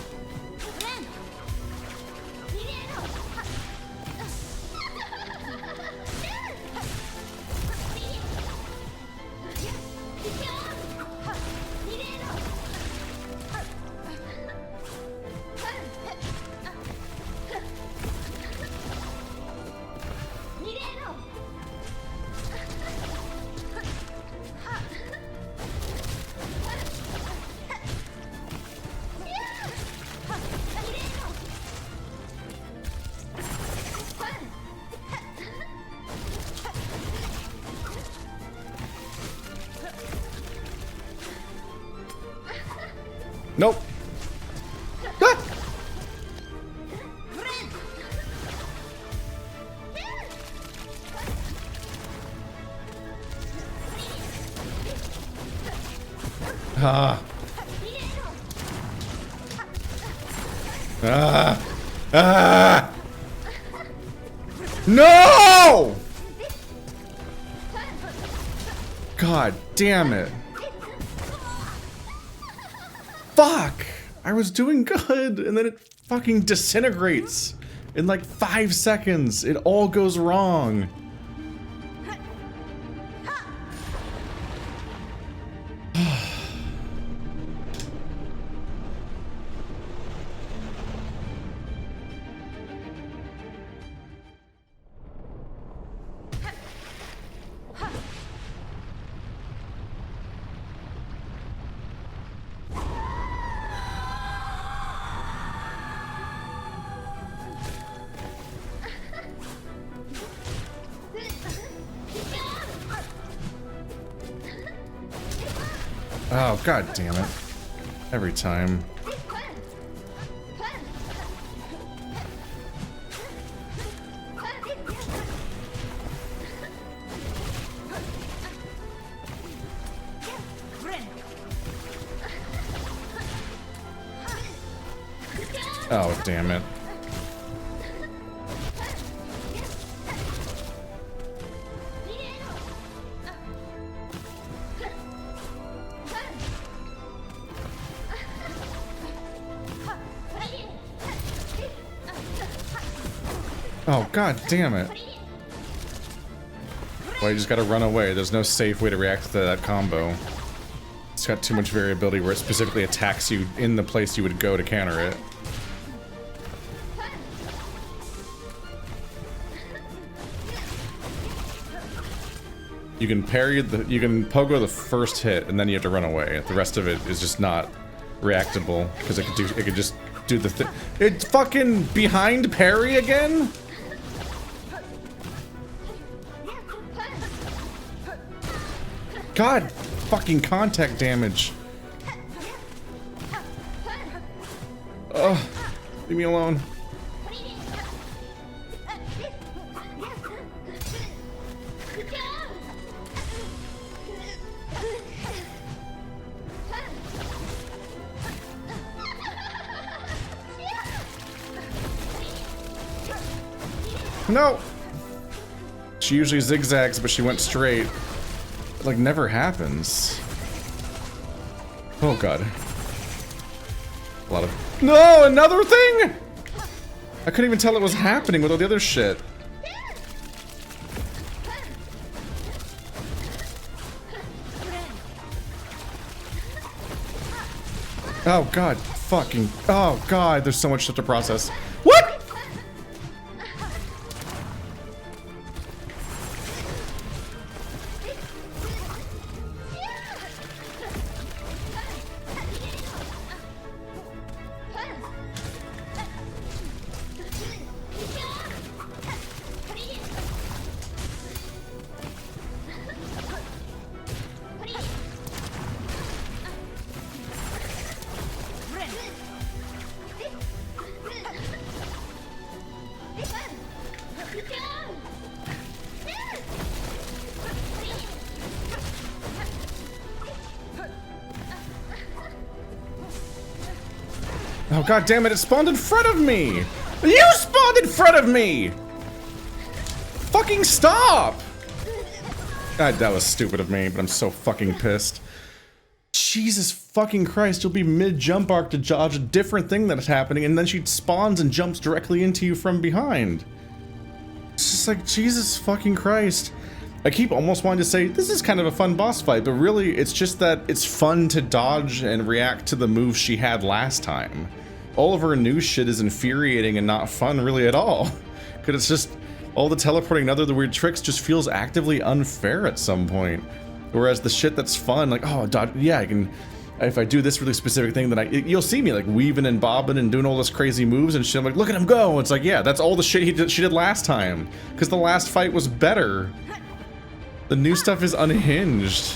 Nope. Ah! Ah. Ah. Ah. No! God damn it. Fuck! I was doing good, and then it fucking disintegrates in like 5 seconds. It all goes wrong. Oh, god damn it. Every time. Oh, damn it. Oh, god damn it. Well, you just gotta run away. There's no safe way to react to that combo. It's got too much variability where it specifically attacks you in the place you would go to counter it. You can parry you can pogo the first hit and then you have to run away. The rest of it is just not reactable because it could just do the thing. It's fucking behind parry again? God, fucking contact damage. Ugh, leave me alone. No! She usually zigzags, but she went straight. It, like, never happens. Oh god. A lot of— No! Another thing?! I couldn't even tell it was happening with all the other shit. Oh god. Fucking— Oh god, there's so much stuff to process. What?! Oh god damn it, it spawned in front of me! You spawned in front of me! Fucking stop! God, that was stupid of me, but I'm so fucking pissed. Jesus fucking Christ, you'll be mid-jump arc to dodge a different thing that's happening, and then she spawns and jumps directly into you from behind. It's just like, Jesus fucking Christ. I keep almost wanting to say, this is kind of a fun boss fight, but really, it's just that it's fun to dodge and react to the moves she had last time. All of her new shit is infuriating and not fun really at all. Because it's just, all the teleporting and other weird tricks just feels actively unfair at some point. Whereas the shit that's fun, like, oh, dodge, yeah, I can, if I do this really specific thing, then you'll see me like weaving and bobbing and doing all this crazy moves and shit. I'm like, look at him go! It's like, yeah, that's all the shit she did last time. Because the last fight was better. The new stuff is unhinged.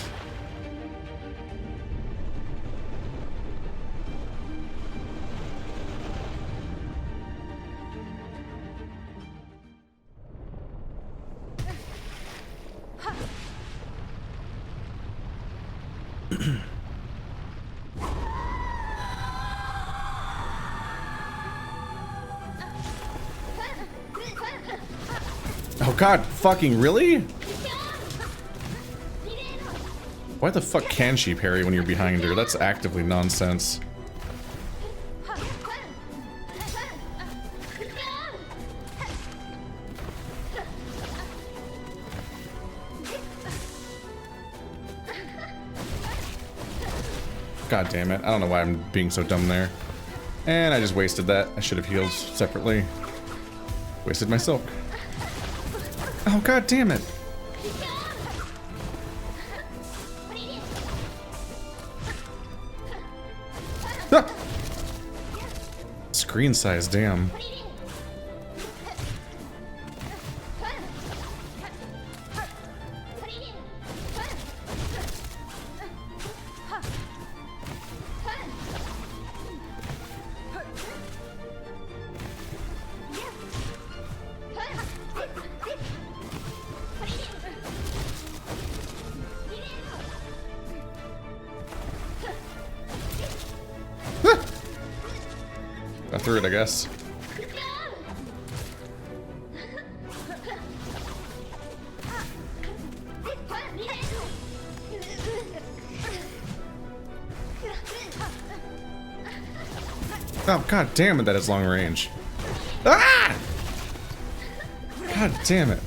Oh god, fucking really? Why the fuck can she parry when you're behind her? That's actively nonsense. God damn it. I don't know why I'm being so dumb there. And I just wasted that. I should have healed separately. Wasted my silk. Oh god damn it. Ah! Screen size, damn. Got through it, I guess. Oh, god damn it, that is long range. Ah! God damn it.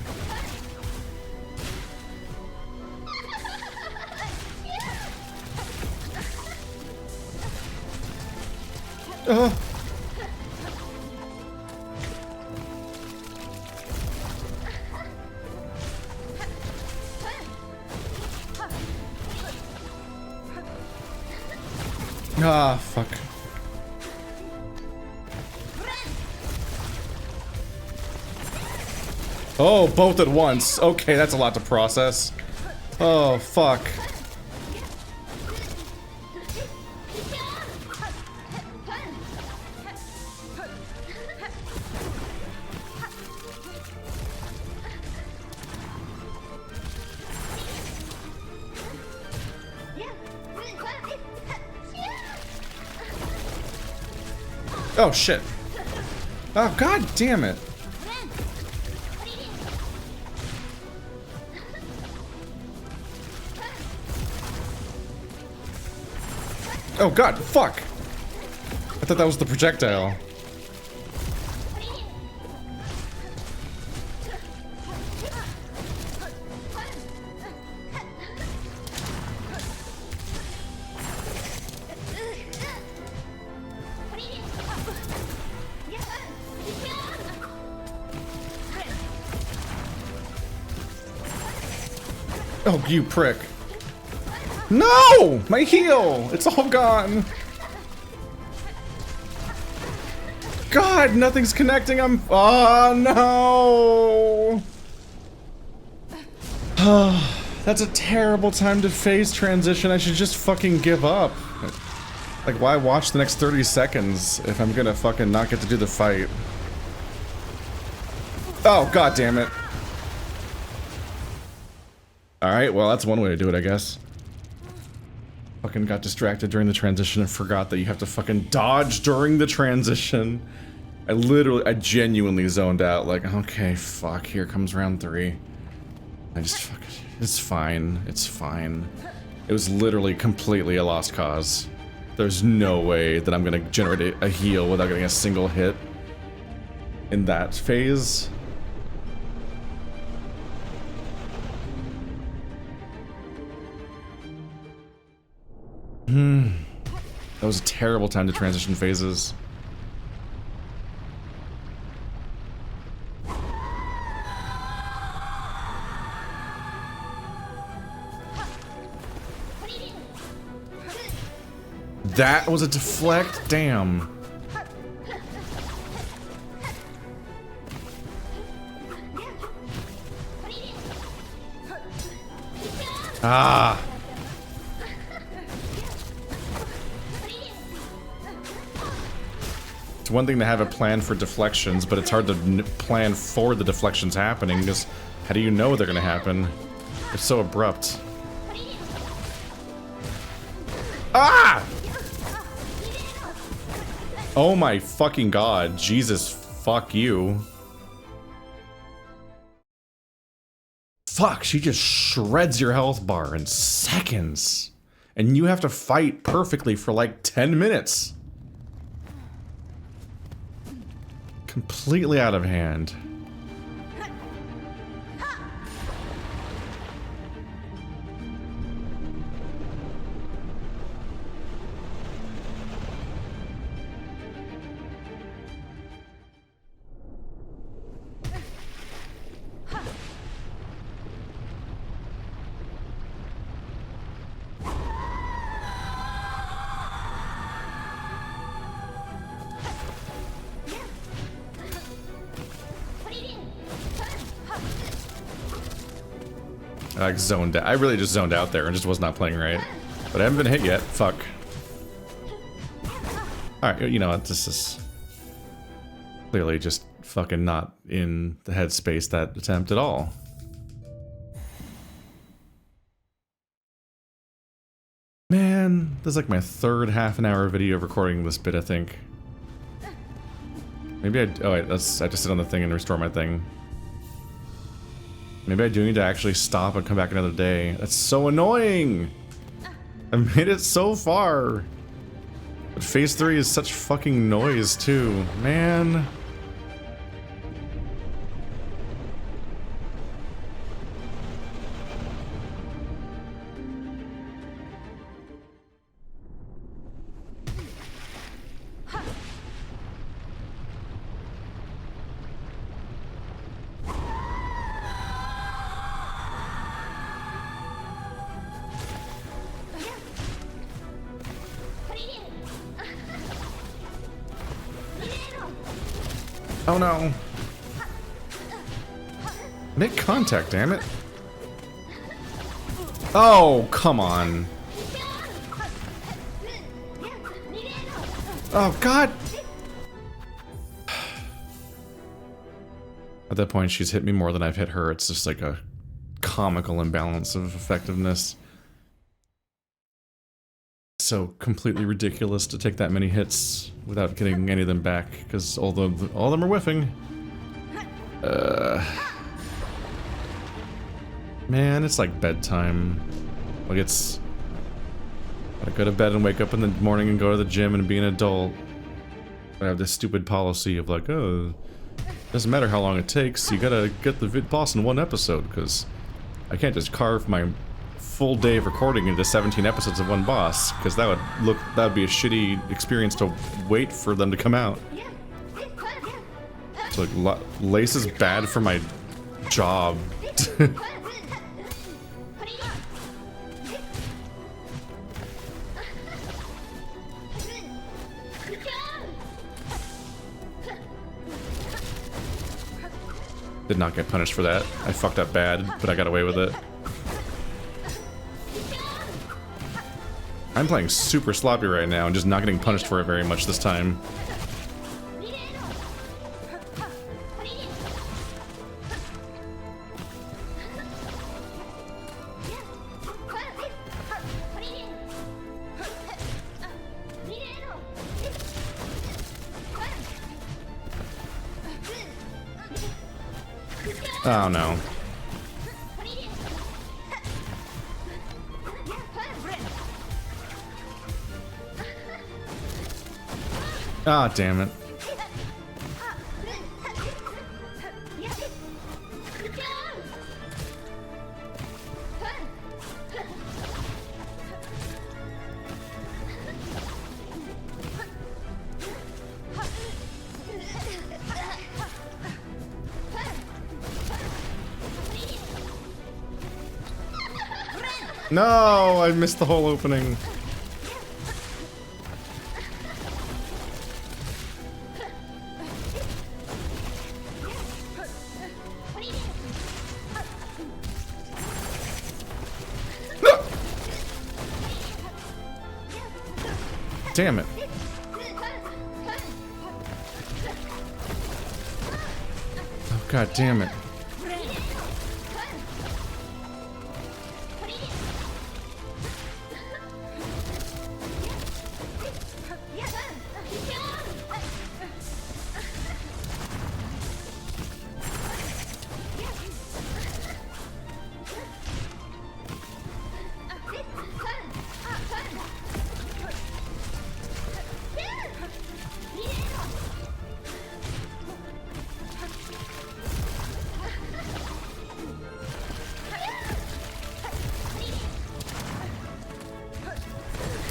Ah, fuck. Oh, both at once. Okay, that's a lot to process. Oh, fuck. Oh, shit. Oh, god damn it. Oh god, fuck! I thought that was the projectile. Oh, you prick. No! My heal! It's all gone. God, nothing's connecting. Oh, no! That's a terrible time to phase transition. I should just fucking give up. Like, why watch the next 30 seconds if I'm gonna fucking not get to do the fight? Oh, god damn it. Alright, well, that's one way to do it, I guess. Fucking got distracted during the transition and forgot that you have to fucking dodge during the transition. I genuinely zoned out, like, okay, fuck, here comes round 3. I just fucking, it's fine, it's fine. It was literally completely a lost cause. There's no way that I'm gonna generate a heal without getting a single hit in that phase. That was a terrible time to transition phases. That was a deflect? Damn. Ah. It's one thing to have a plan for deflections, but it's hard to plan for the deflections happening, because how do you know they're gonna happen? It's so abrupt. Ah! Oh my fucking god, Jesus, fuck you. Fuck, she just shreds your health bar in seconds. And you have to fight perfectly for like 10 minutes. Completely out of hand. I like zoned out. I really just zoned out there and just was not playing right. But I haven't been hit yet. Fuck. Alright, you know what? This is clearly just fucking not in the headspace that attempt at all. Man, this is like my third half-an-hour video recording this bit, I think. Maybe oh wait, I just sit on the thing and restore my thing. Maybe I do need to actually stop and come back another day. That's so annoying! I made it so far! But phase 3 is such fucking noise too, man. Oh no. Make contact, damn it. Oh, come on. Oh, God. At that point, she's hit me more than I've hit her. It's just like a comical imbalance of effectiveness. So completely ridiculous to take that many hits without getting any of them back, because all of them are whiffing. Man, it's like bedtime. Like it's... Gotta go to bed and wake up in the morning and go to the gym and be an adult. I have this stupid policy of like, oh, doesn't matter how long it takes, you gotta get the boss in one episode, because I can't just carve my full day of recording into 17 episodes of one boss, because that would be a shitty experience to wait for them to come out. So like, lace is bad for my job. Did not get punished for that. I fucked up bad, but I got away with it. I'm playing super sloppy right now and just not getting punished for it very much this time. Oh no. Ah, damn it. No, I missed the whole opening. No! Damn it. Oh, God damn it.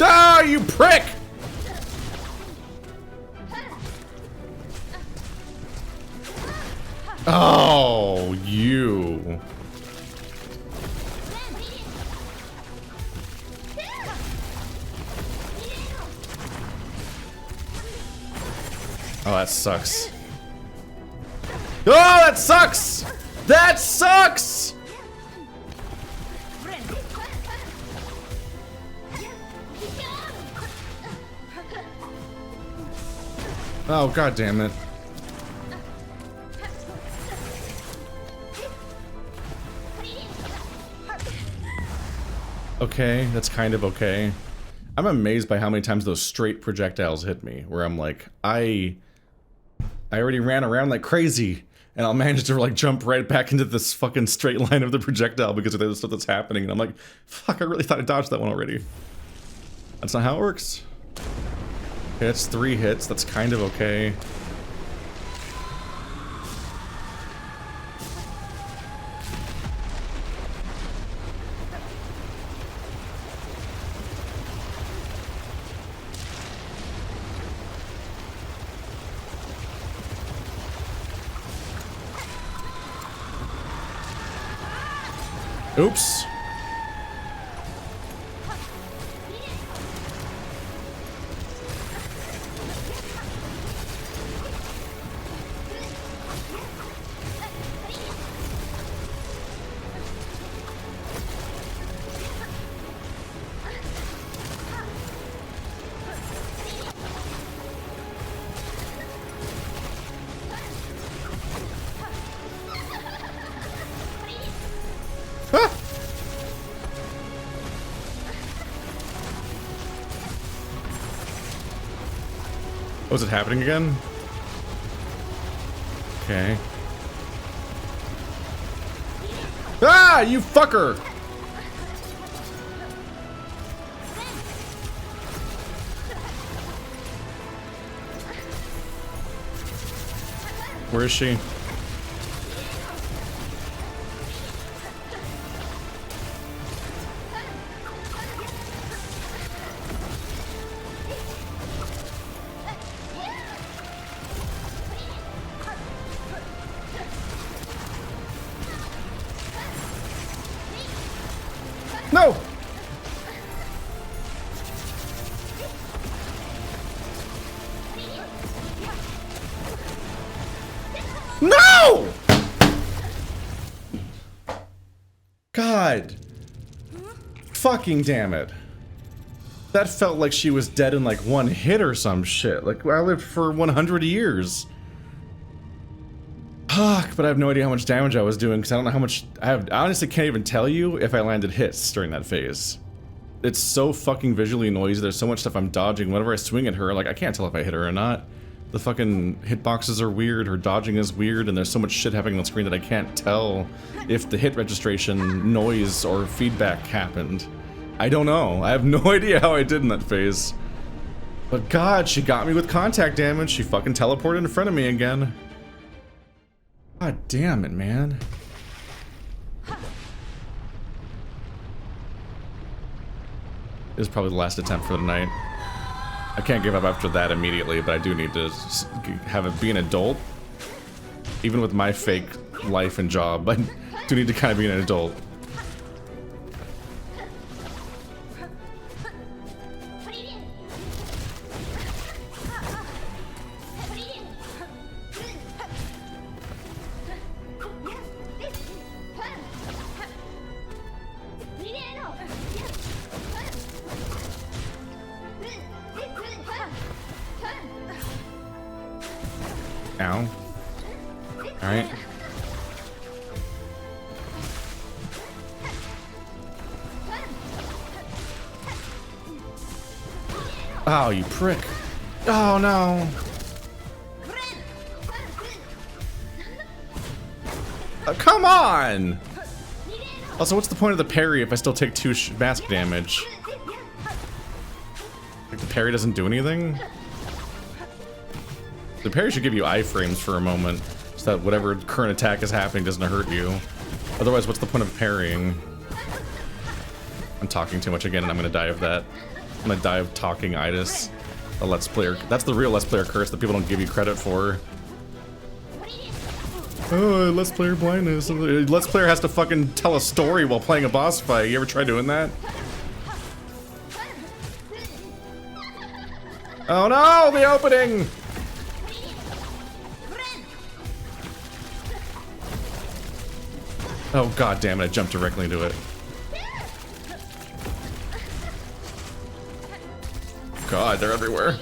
Ah, you prick! Oh, you. Oh, that sucks. Oh, that sucks! That sucks! Oh, God damn it. Okay, that's kind of okay. I'm amazed by how many times those straight projectiles hit me, where I'm like, I already ran around like crazy, and I'll manage to like jump right back into this fucking straight line of the projectile because of the stuff that's happening, and I'm like, fuck, I really thought I dodged that one already. That's not how it works. Okay, that's 3 hits, that's kind of okay. Oops. Was it happening again? Okay. Ah, you fucker! Where is she? No! No! God. Fucking damn it. That felt like she was dead in like one hit or some shit. Like I lived for 100 years. Fuck, but I have no idea how much damage I was doing because I don't know how much I honestly can't even tell you if I landed hits during that phase. It's so fucking visually noisy. There's so much stuff I'm dodging. Whenever I swing at her, like I can't tell if I hit her or not. The fucking hitboxes are weird, her dodging is weird, and there's so much shit happening on the screen that I can't tell if the hit registration noise or feedback happened. I don't know. I have no idea how I did in that phase. But God, she got me with contact damage. She fucking teleported in front of me again. God damn it, man. This is probably the last attempt for the night. I can't give up after that immediately, but I do need to have it be an adult. Even with my fake life and job, I do need to kind of be an adult. Ow. Alright. Oh, you prick. Oh, no. Come on! Also, what's the point of the parry if I still take 2 mask damage? Like, the parry doesn't do anything? The parry should give you iframes for a moment, so that whatever current attack is happening doesn't hurt you. Otherwise, what's the point of parrying? I'm talking too much again, and I'm gonna die of that. I'm gonna die of talking-itis. A Let's Player. That's the real Let's Player curse that people don't give you credit for. Oh, Let's Player blindness. Let's Player has to fucking tell a story while playing a boss fight. You ever try doing that? Oh no, the opening! Oh god damn it, I jumped directly into it. God, they're everywhere.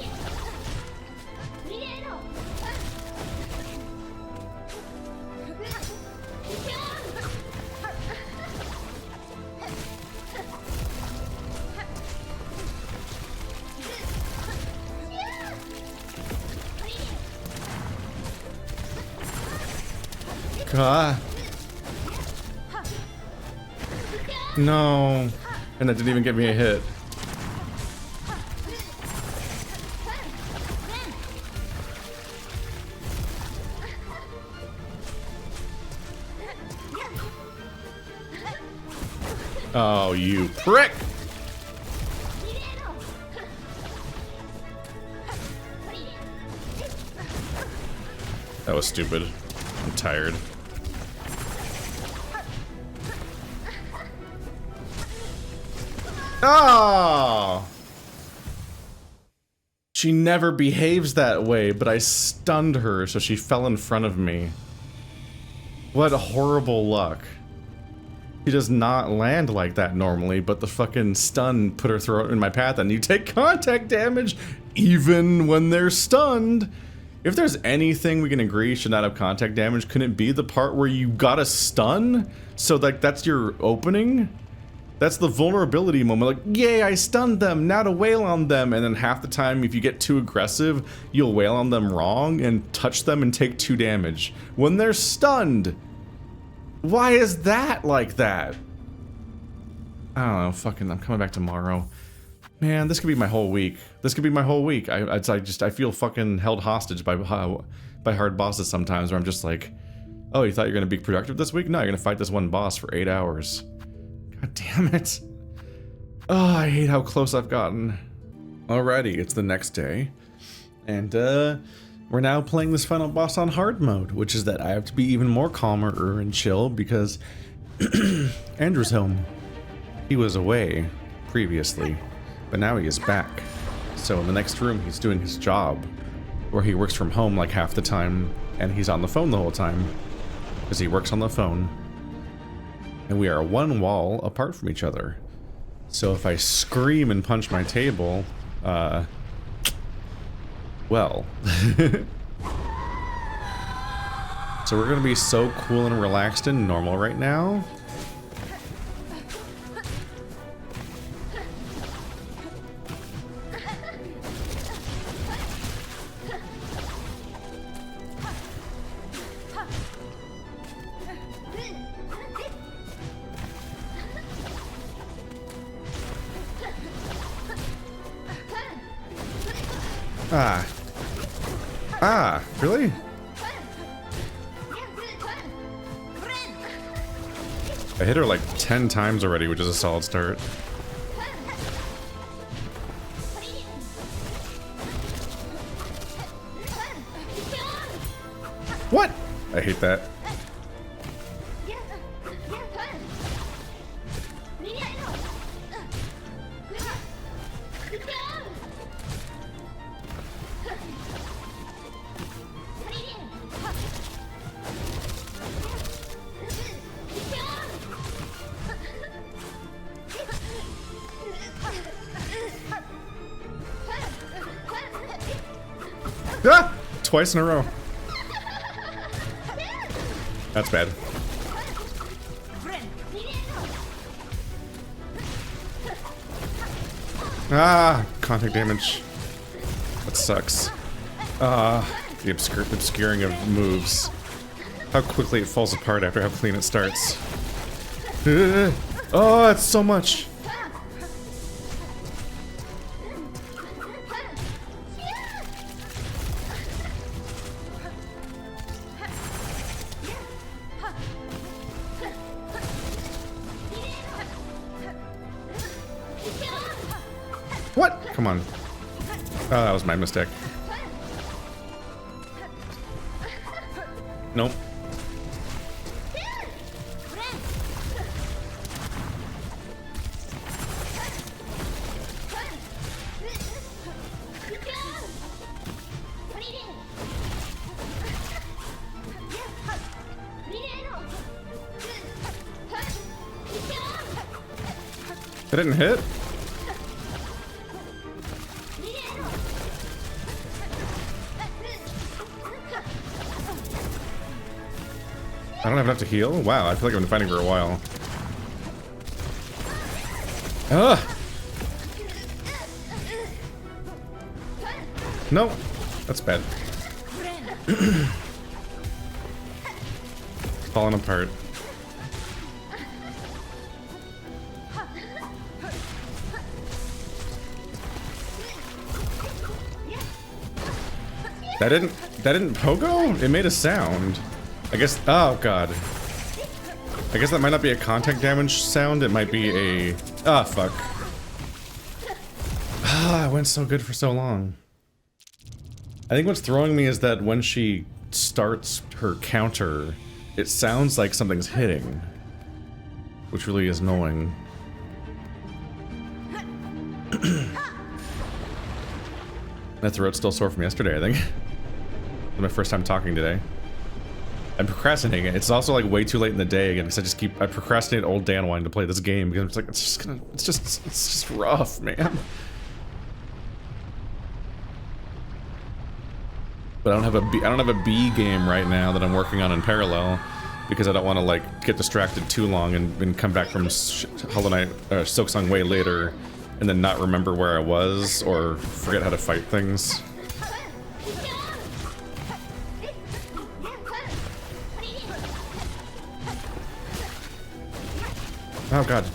God. No. And that didn't even get me a hit. Oh, you prick! That was stupid. I'm tired. Oh! She never behaves that way, but I stunned her, so she fell in front of me. What horrible luck. She does not land like that normally, but the fucking stun put her throat in my path, and you take contact damage even when they're stunned. If there's anything we can agree should not have contact damage, couldn't it be the part where you got a stun? So like that's your opening? That's the vulnerability moment. Like, yay, I stunned them, now to wail on them. And then half the time, if you get too aggressive, you'll wail on them wrong and touch them and take 2 damage. When they're stunned! Why is that like that? I don't know, fucking, I'm coming back tomorrow. Man, this could be my whole week. This could be my whole week. I feel fucking held hostage by hard bosses sometimes, where I'm just like, oh, you thought you're gonna be productive this week? No, you're gonna fight this one boss for 8 hours. God damn it. Oh, I hate how close I've gotten. Alrighty, it's the next day. And, we're now playing this final boss on hard mode, which is that I have to be even more calmer and chill because Andrew's home. He was away previously, but now he is back. So in the next room, he's doing his job, where he works from home like half the time, and he's on the phone the whole time, because he works on the phone. And we are 1 wall apart from each other. So if I scream and punch my table, well. So we're gonna be so cool and relaxed and normal right now. Really? I hit her like 10 times already, which is a solid start. What? I hate that. Ah! Twice in a row. That's bad. Ah! Contact damage. That sucks. The obscuring of moves. How quickly it falls apart after how clean it starts. Oh, it's so much. What? Come on. Oh, that was my mistake. Nope. That didn't hit? I don't have enough to heal? Wow, I feel like I've been fighting for a while. Ugh! No, that's bad. Falling apart. That didn't pogo? It made a sound. I guess, oh god. I guess that might not be a contact damage sound, it might be a, ah, fuck. Ah, it went so good for so long. I think what's throwing me is that when she starts her counter, it sounds like something's hitting. Which really is annoying. My throat's still sore from yesterday, I think. It's my first time talking today. I'm procrastinating it. It's also like way too late in the day again because I procrastinate all day on wanting to play this game because it's like it's just rough, man. But I don't have a B game right now that I'm working on in parallel. because I don't want to like get distracted too long and come back from Hollow Knight Silksong way later and then not remember where I was or forget how to fight things. Oh god.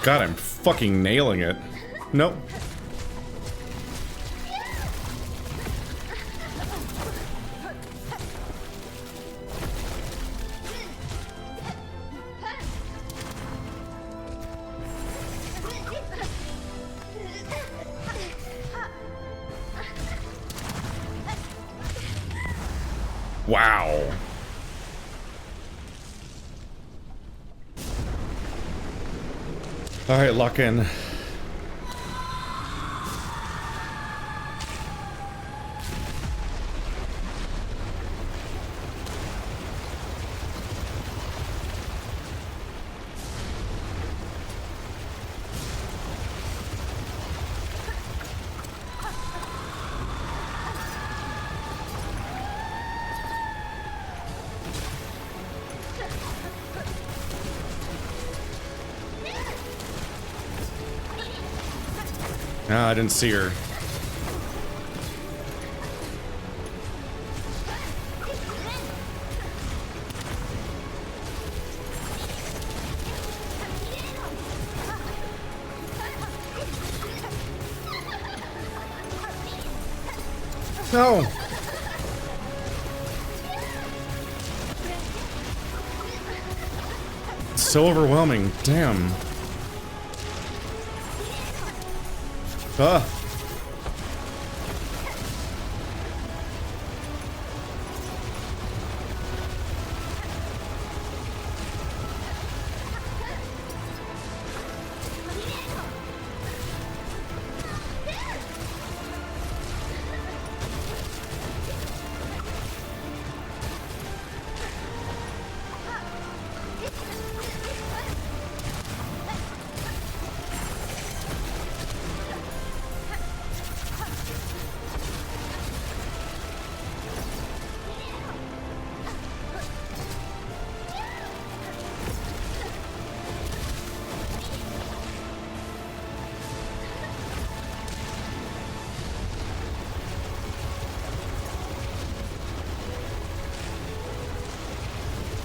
God, I'm fucking nailing it. Nope. Wow. All right, lock in. Ah, I didn't see her. No! It's so overwhelming. Damn. Ah.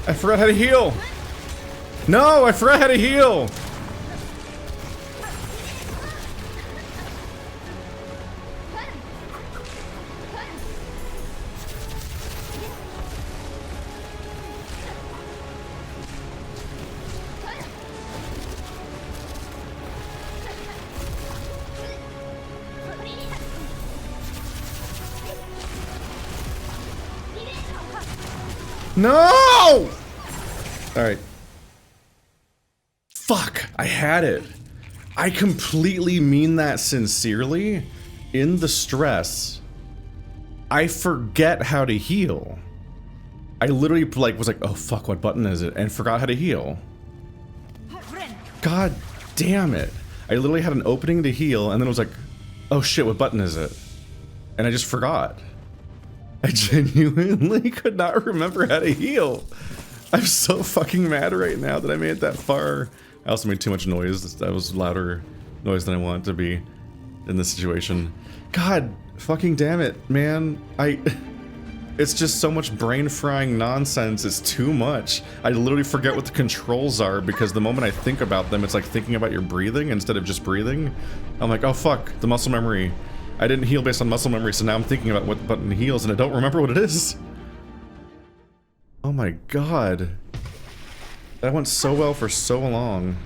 I forgot how to heal! No, I forgot how to heal! No! Alright. Fuck, I had it. I completely mean that sincerely. In the stress, I forget how to heal. I literally was like, oh fuck, what button is it? And forgot how to heal. God damn it. I literally had an opening to heal and then I was like, oh shit, what button is it? And I just forgot. I genuinely could not remember how to heal. I'm so fucking mad right now that I made it that far. I also made too much noise. That was louder noise than I want it to be in this situation. God fucking damn it, man. It's just so much brain frying nonsense. It's too much. I literally forget what the controls are because the moment I think about them, it's like thinking about your breathing instead of just breathing. I'm like, oh fuck, the muscle memory. I didn't heal based on muscle memory, so now I'm thinking about what button heals and I don't remember what it is. Oh my god. That went so well for so long.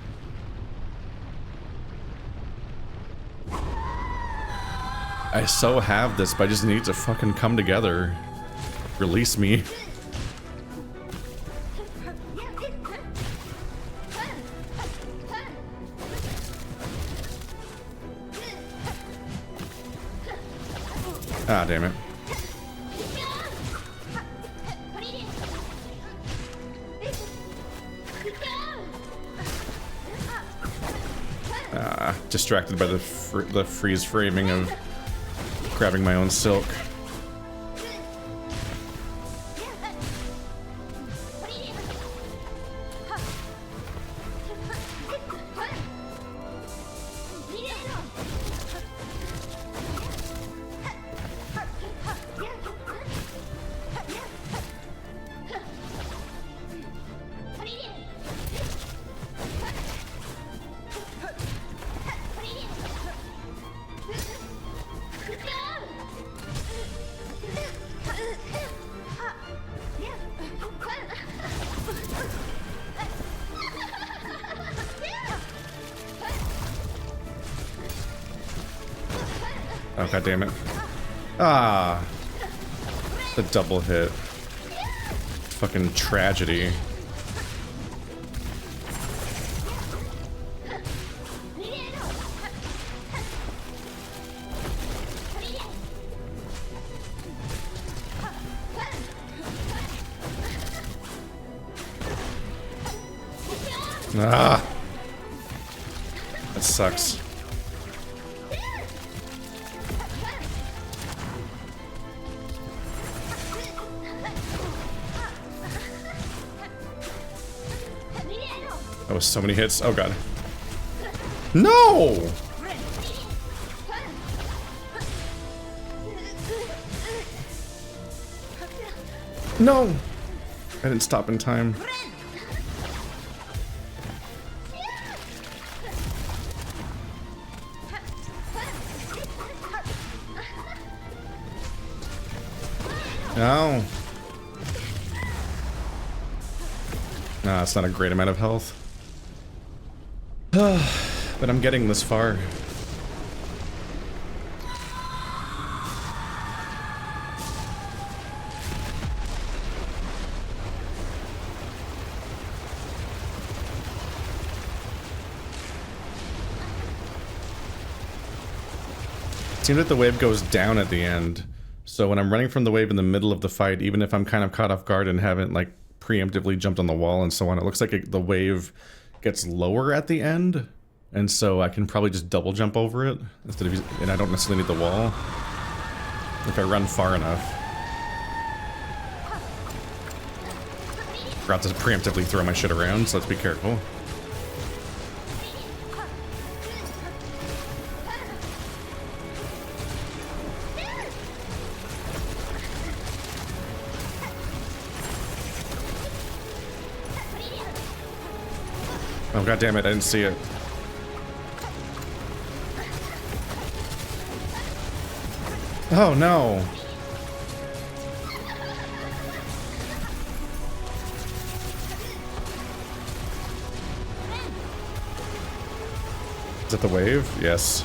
I so have this, but I just need to fucking come together. Release me. Ah, damn it. Distracted by the freeze framing of grabbing my own silk. Oh, god damn it. Ah. The double hit. Fucking tragedy. Ah. That sucks. That was so many hits. Oh god. No! No! I didn't stop in time. No. Nah, it's not a great amount of health. But I'm getting this far. It seems like the wave goes down at the end. So when I'm running from the wave in the middle of the fight, even if I'm kind of caught off guard and haven't like preemptively jumped on the wall and so on, it looks like the wave gets lower at the end, and so I can probably just double jump over it instead of, and I don't necessarily need the wall if I run far enough. Forgot to preemptively throw my shit around, so let's be careful. Oh god damn it, I didn't see it. Oh no. Is it the wave? Yes.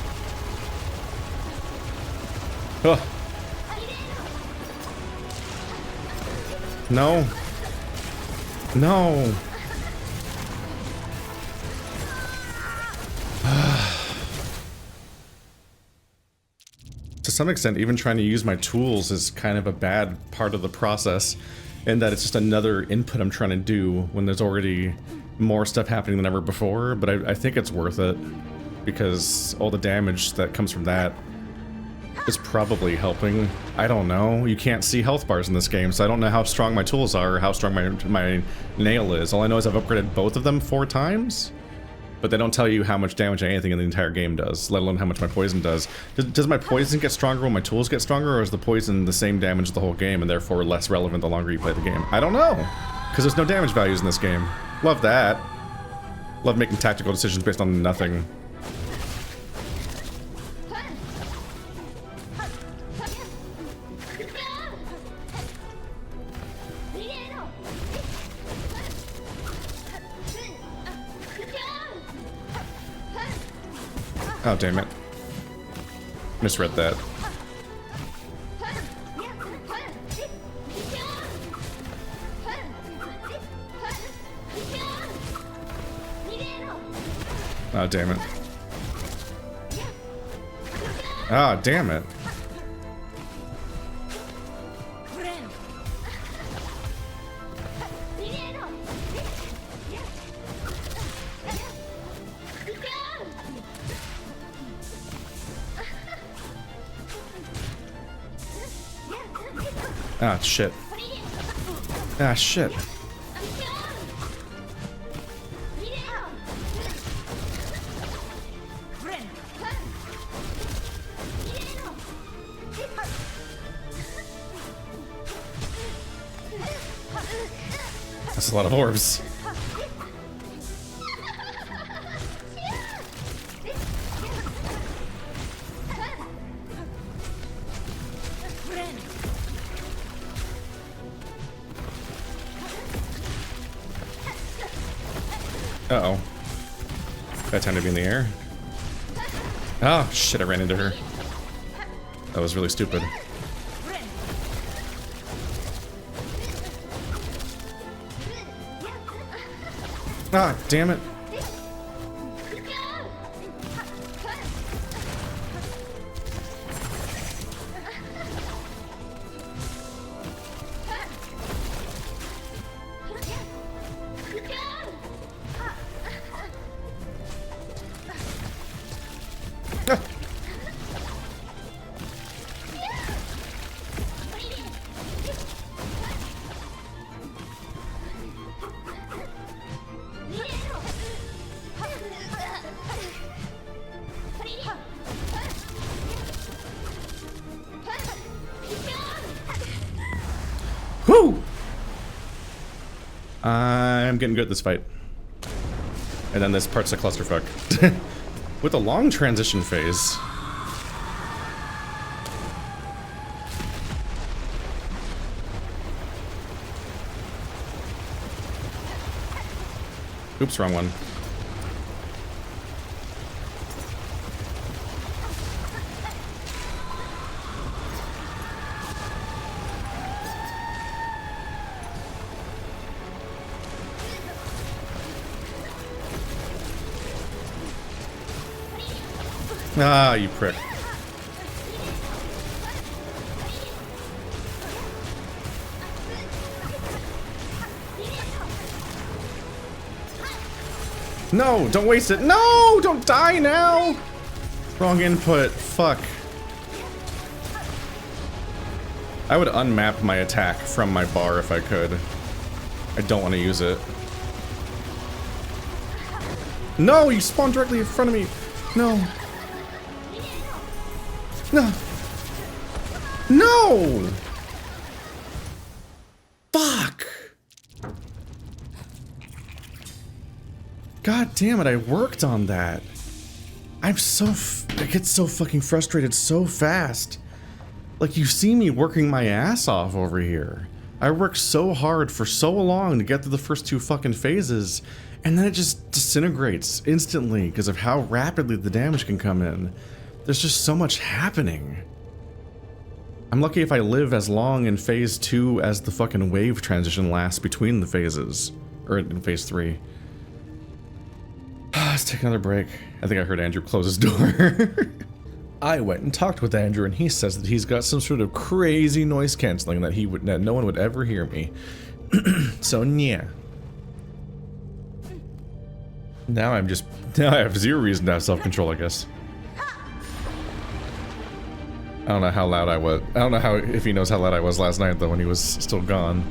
Oh. No. No. To some extent, even trying to use my tools is kind of a bad part of the process, in that it's just another input I'm trying to do when there's already more stuff happening than ever before, but I think it's worth it, because all the damage that comes from that is probably helping. I don't know. You can't see health bars in this game, so I don't know how strong my tools are or how strong my nail is. All I know is I've upgraded both of them 4 times, but they don't tell you how much damage anything in the entire game does, let alone how much my poison does. Does my poison get stronger when my tools get stronger, or is the poison the same damage the whole game and therefore less relevant the longer you play the game? I don't know, because there's no damage values in this game. Love that. Love making tactical decisions based on nothing. Oh, damn it. Misread that. Oh, damn it. Ah, damn it. Ah, shit. Ah, shit. That's a lot of orbs. Uh-oh. Bad time to be in the air. Oh, shit, I ran into her. That was really stupid. Ah, damn it. Woo! I'm getting good at this fight. And then this part's a clusterfuck. With a long transition phase. Oops, wrong one. Ah, you prick. No, don't waste it. No, don't die now. Wrong input. Fuck. I would unmap my attack from my bar if I could. I don't want to use it. No, you spawned directly in front of me. No. No. No! Fuck! God damn it, I worked on that. I get so fucking frustrated so fast. Like, you see me working my ass off over here. I worked so hard for so long to get through the first 2 fucking phases, and then it just disintegrates instantly because of how rapidly the damage can come in. There's just so much happening. I'm lucky if I live as long in phase 2 as the fucking wave transition lasts between the phases. Or in phase 3. Let's take another break. I think I heard Andrew close his door. I went and talked with Andrew, and he says that he's got some sort of crazy noise canceling that no one would ever hear me. So yeah. Now I have 0 reason to have self-control, I guess. I don't know how loud I was. I don't know how if he knows how loud I was last night though when he was still gone.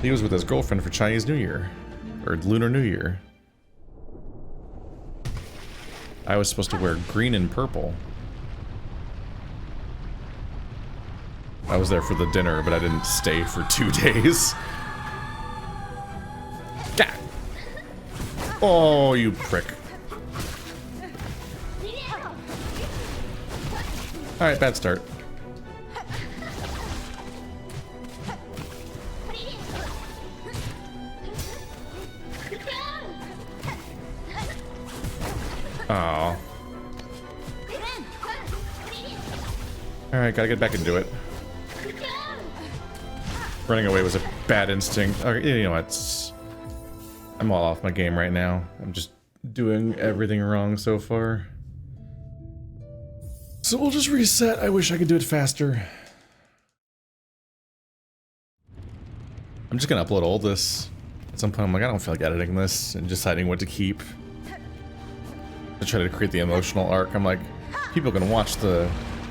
He was with his girlfriend for Chinese New Year. Or Lunar New Year. I was supposed to wear green and purple. I was there for the dinner, but I didn't stay for 2 days. Gah! Oh, you prick. Alright, bad start. Oh. Alright, gotta get back into it. Running away was a bad instinct. Okay, you know what? I'm all off my game right now. I'm just doing everything wrong so far. So we'll just reset. I wish I could do it faster. I'm just gonna upload all this. At some point I'm like, I don't feel like editing this and deciding what to keep. I try to create the emotional arc. I'm like, people can watch the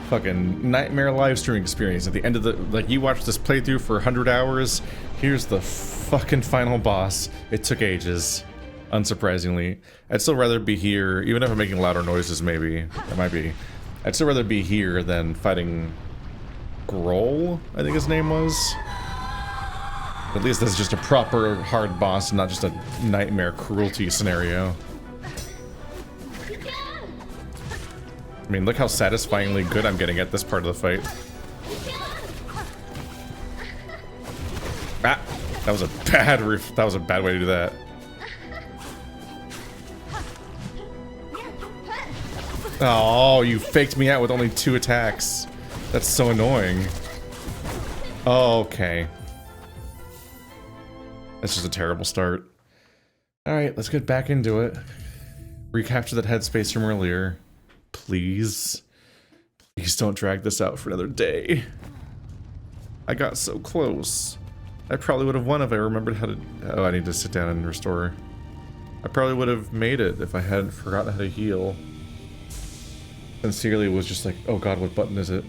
fucking nightmare live streaming experience at the end of the, like, you watched this playthrough for 100 hours. Here's the fucking final boss. It took ages, unsurprisingly. I'd still rather be here, even if I'm making louder noises. Maybe it might be. I'd still rather be here than fighting Grohl, I think his name was. At least this is just a proper hard boss, not just a nightmare cruelty scenario. I mean, look how satisfyingly good I'm getting at this part of the fight. Ah, that was a bad way to do that. Oh, you faked me out with only 2 attacks. That's so annoying. Oh, okay. That's just a terrible start. Alright, let's get back into it. Recapture that headspace from earlier. Please. Please don't drag this out for another day. I got so close. I probably would have won if I remembered how to... Oh, I need to sit down and restore. I probably would have made it if I hadn't forgotten how to heal. Sincerely was just like, oh god, what button is it?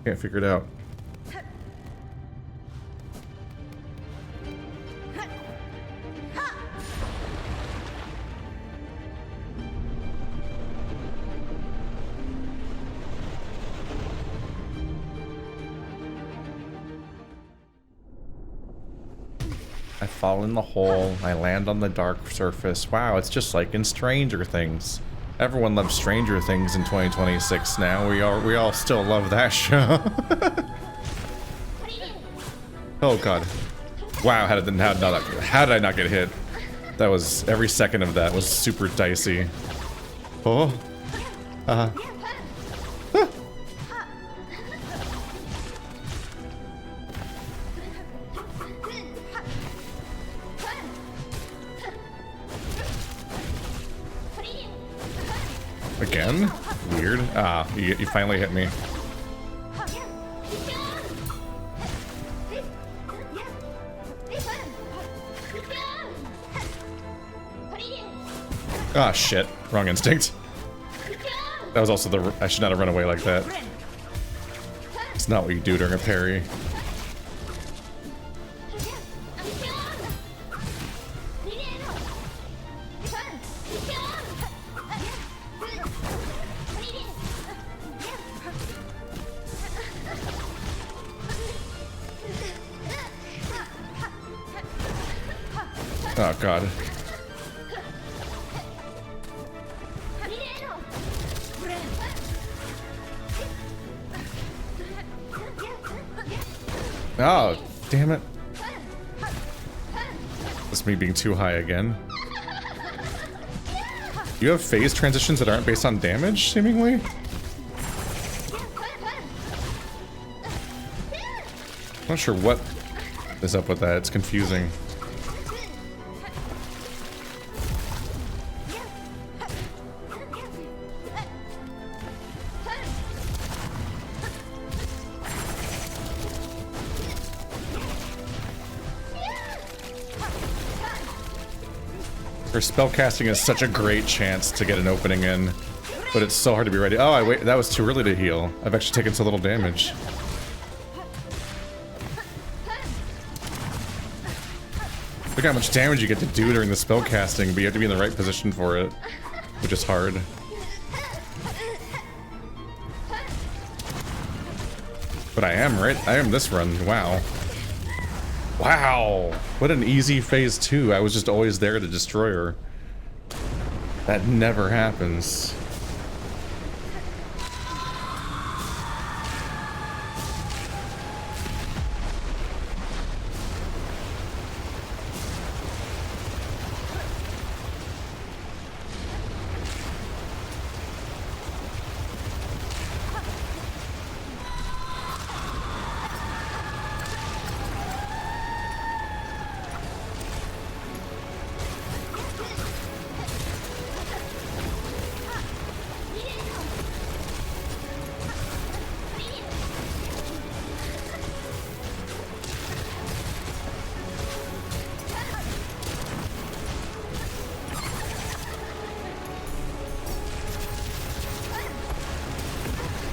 Can't figure it out. I fall in the hole, I land on the dark surface. Wow, it's just like in Stranger Things. Everyone loves Stranger Things in 2026 now. We all still love that show. Oh god. Wow, how did I not get hit? That was, every second of that was super dicey. Oh. Again? Weird. Ah, you finally hit me. Ah, shit. Wrong instinct. That was also the... I should not have run away like that. It's not what you do during a parry. Oh, God. Oh, damn it. That's me being too high again. You have phase transitions that aren't based on damage, seemingly? I'm not sure what is up with that. It's confusing. Her spellcasting is such a great chance to get an opening in. But it's so hard to be ready. Oh, wait, that was too early to heal. I've actually taken so little damage. Look how much damage you get to do during the spell casting, but you have to be in the right position for it, which is hard. But I am this run. Wow. Wow. What an easy phase 2. I was just always there to destroy her. That never happens.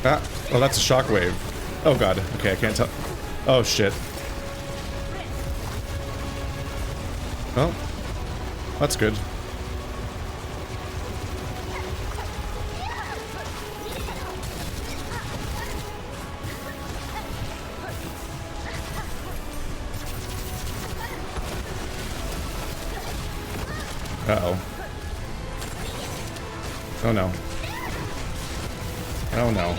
Ah, oh, that's a shockwave. Oh god, okay, I can't tell. Oh shit. Well, that's good. Uh-oh. Oh no. Oh no.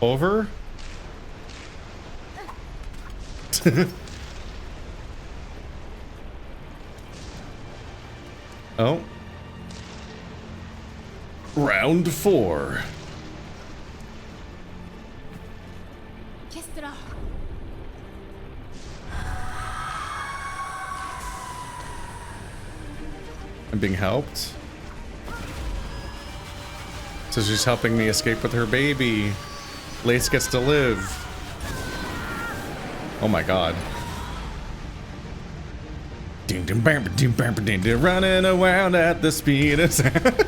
Over? Oh. Round 4. I'm being helped. So she's helping me escape with her baby. Lace gets to live. Oh my god. Running around at the speed of sound.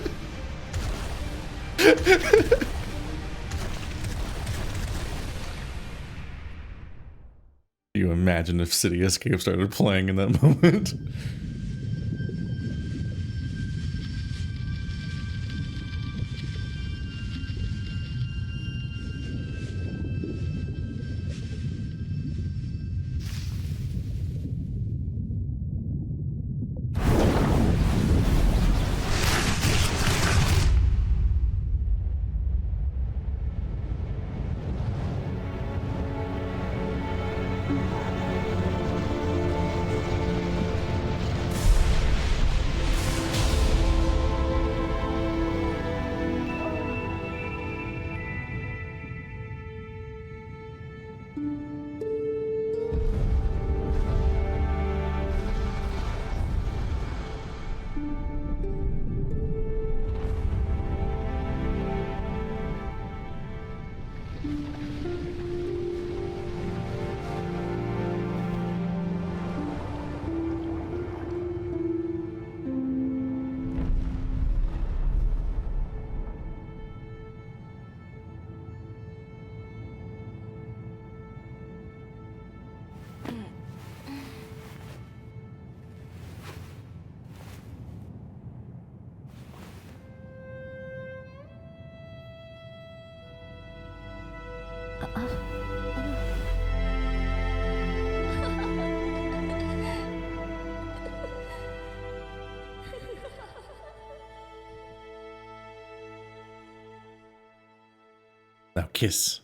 You imagine if City Escape started playing in that moment? Now kiss.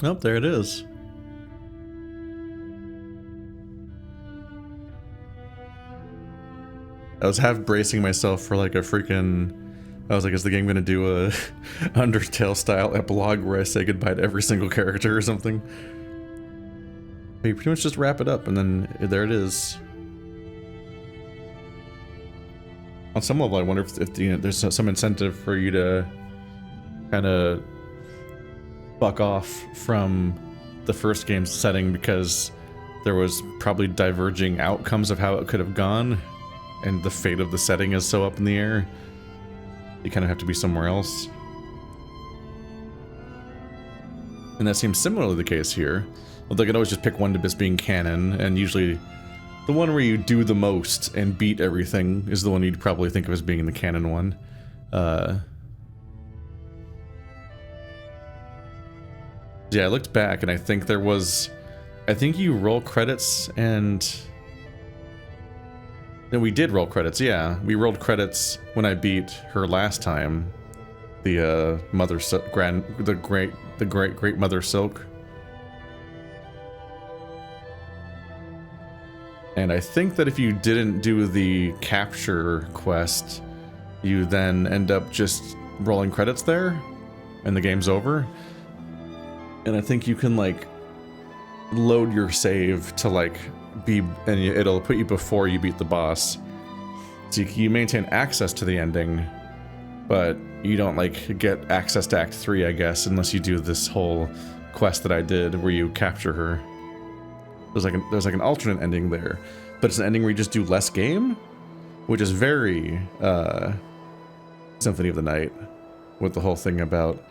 Oh, there it is. I was half bracing myself for like a freaking... I was like, is the game gonna do a Undertale style epilogue where I say goodbye to every single character or something? But you pretty much just wrap it up and then there it is. On some level, I wonder if you know, there's some incentive for you to kind of fuck off from the first game's setting because there was probably diverging outcomes of how it could have gone, and the fate of the setting is so up in the air. You kind of have to be somewhere else. And that seems similarly the case here. Well, they can always just pick one to just being canon, and usually the one where you do the most and beat everything is the one you'd probably think of as being the canon one. Yeah, I looked back and I think there was... I think you roll credits and... No, we did roll credits, yeah. We rolled credits when I beat her last time. The great Mother Silk. And I think that if you didn't do the capture quest, you then end up just rolling credits there, and the game's over. And I think you can like load your save to like be, and it'll put you before you beat the boss. So you maintain access to the ending, but you don't like get access to Act 3, I guess, unless you do this whole quest that I did where you capture her. There's like an alternate ending there, but it's an ending where you just do less game, which is very Symphony of the Night, with the whole thing about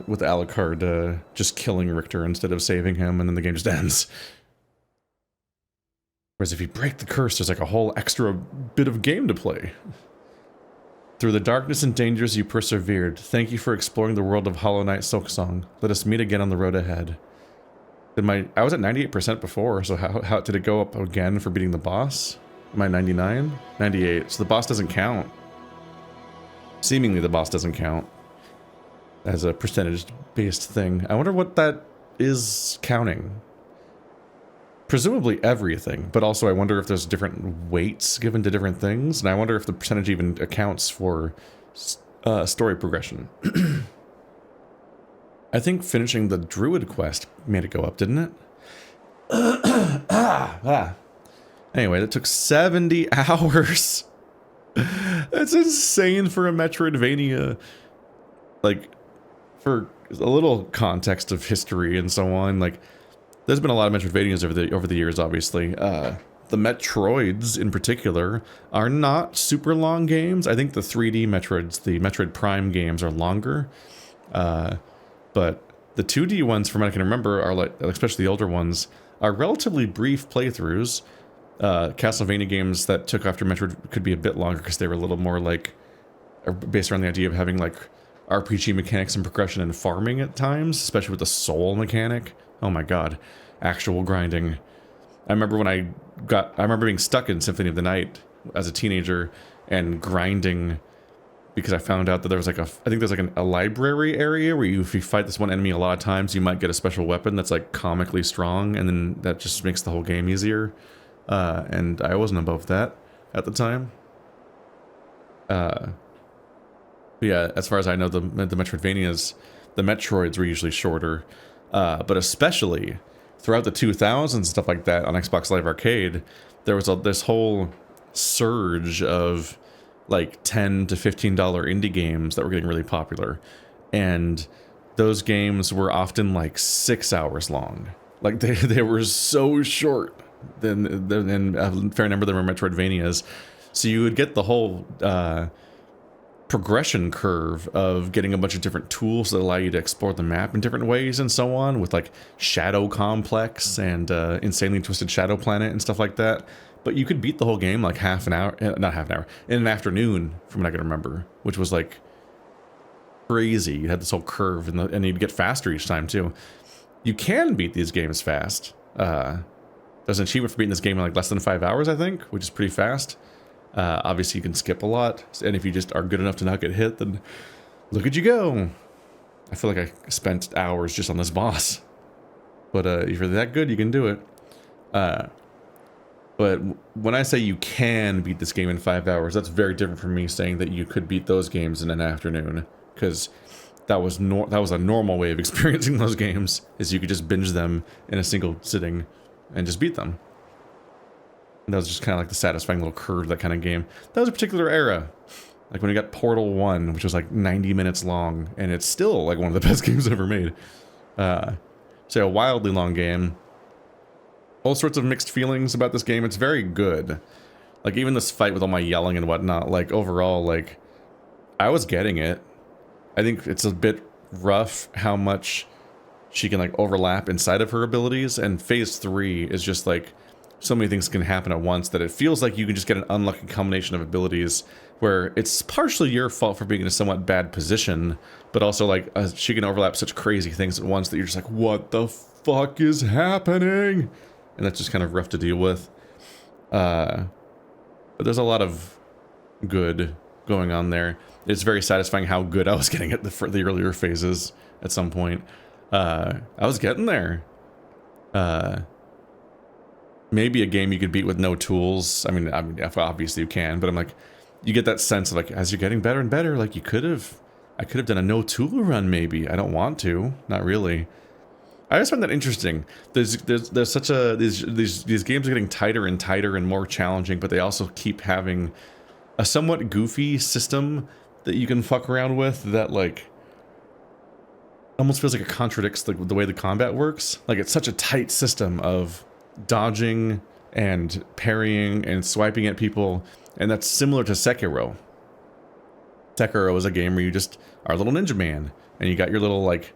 with Alucard just killing Richter instead of saving him, and then the game just ends. Whereas if you break the curse, there's like a whole extra bit of game to play. Through the darkness and dangers you persevered. Thank you for exploring the world of Hollow Knight Silksong. Let us meet again on the road ahead. I was at 98% before, so how did it go up again for beating the boss? Am I 99? 98. So the boss doesn't count. Seemingly the boss doesn't count as a percentage-based thing. I wonder what that is counting. Presumably everything, but also I wonder if there's different weights given to different things, and I wonder if the percentage even accounts for story progression. I think finishing the Druid quest made it go up, didn't it? Anyway, that took 70 hours. That's insane for a Metroidvania. Like, for a little context of history and so on, like, there's been a lot of Metroidvanias over the years, obviously. The Metroids, in particular, are not super long games. I think the 3D Metroids, the Metroid Prime games, are longer. But the 2D ones, from what I can remember, are like, especially the older ones, are relatively brief playthroughs. Castlevania games that took after Metroid could be a bit longer because they were a little more like, based around the idea of having like RPG mechanics and progression and farming at times, especially with the soul mechanic. Oh my god, actual grinding. I remember being stuck in Symphony of the Night as a teenager and grinding because I found out that there was like I think there's like a library area where if you fight this one enemy a lot of times, you might get a special weapon that's like comically strong, and then that just makes the whole game easier. And I wasn't above that at the time. Yeah, as far as I know, the Metroidvanias, the Metroids were usually shorter. But especially throughout the 2000s and stuff like that on Xbox Live Arcade, there was this whole surge of like $10 to $15 indie games that were getting really popular. And those games were often like 6 hours long. Like they were so short. Then a fair number of them were Metroidvanias. So you would get the whole progression curve of getting a bunch of different tools that allow you to explore the map in different ways and so on, with like Shadow Complex and Insanely Twisted Shadow Planet and stuff like that. But you could beat the whole game like half an hour, not half an hour, in an afternoon, from what I can remember, which was like crazy. You had this whole curve, and you'd get faster each time too. You can beat these games fast. There's an achievement for beating this game in like less than 5 hours, I think, which is pretty fast. Obviously you can skip a lot, and if you just are good enough to not get hit, then look at you go. I feel like I spent hours just on this boss, but if you're that good, you can do it. But when I say you can beat this game in 5 hours, that's very different from me saying that you could beat those games in an afternoon, because that was a normal way of experiencing those games, is you could just binge them in a single sitting and just beat them. And that was just kind of like the satisfying little curve, that kind of game. That was a particular era. Like when we got Portal 1, which was like 90 minutes long, and it's still like one of the best games ever made. So a wildly long game. All sorts of mixed feelings about this game. It's very good. Like even this fight with all my yelling and whatnot, like overall, like I was getting it. I think it's a bit rough how much she can like overlap inside of her abilities, and phase 3 is just like so many things can happen at once that it feels like you can just get an unlucky combination of abilities where it's partially your fault for being in a somewhat bad position, but also like she can overlap such crazy things at once that you're just like, what the fuck is happening? And that's just kind of rough to deal with. But there's a lot of good going on there. It's very satisfying how good I was getting at the earlier phases at some point. I was getting there. Maybe a game you could beat with no tools. I mean, obviously you can, but I'm like, you get that sense of like, as you're getting better and better, like I could have done a no tool run maybe. I don't want to, not really. I just find that interesting. There's such a, these games are getting tighter and tighter and more challenging, but they also keep having a somewhat goofy system that you can fuck around with that like almost feels like it contradicts the way the combat works. Like it's such a tight system of dodging and parrying and swiping at people, and that's similar to Sekiro. Sekiro is a game where you just are a little ninja man, and you got your little like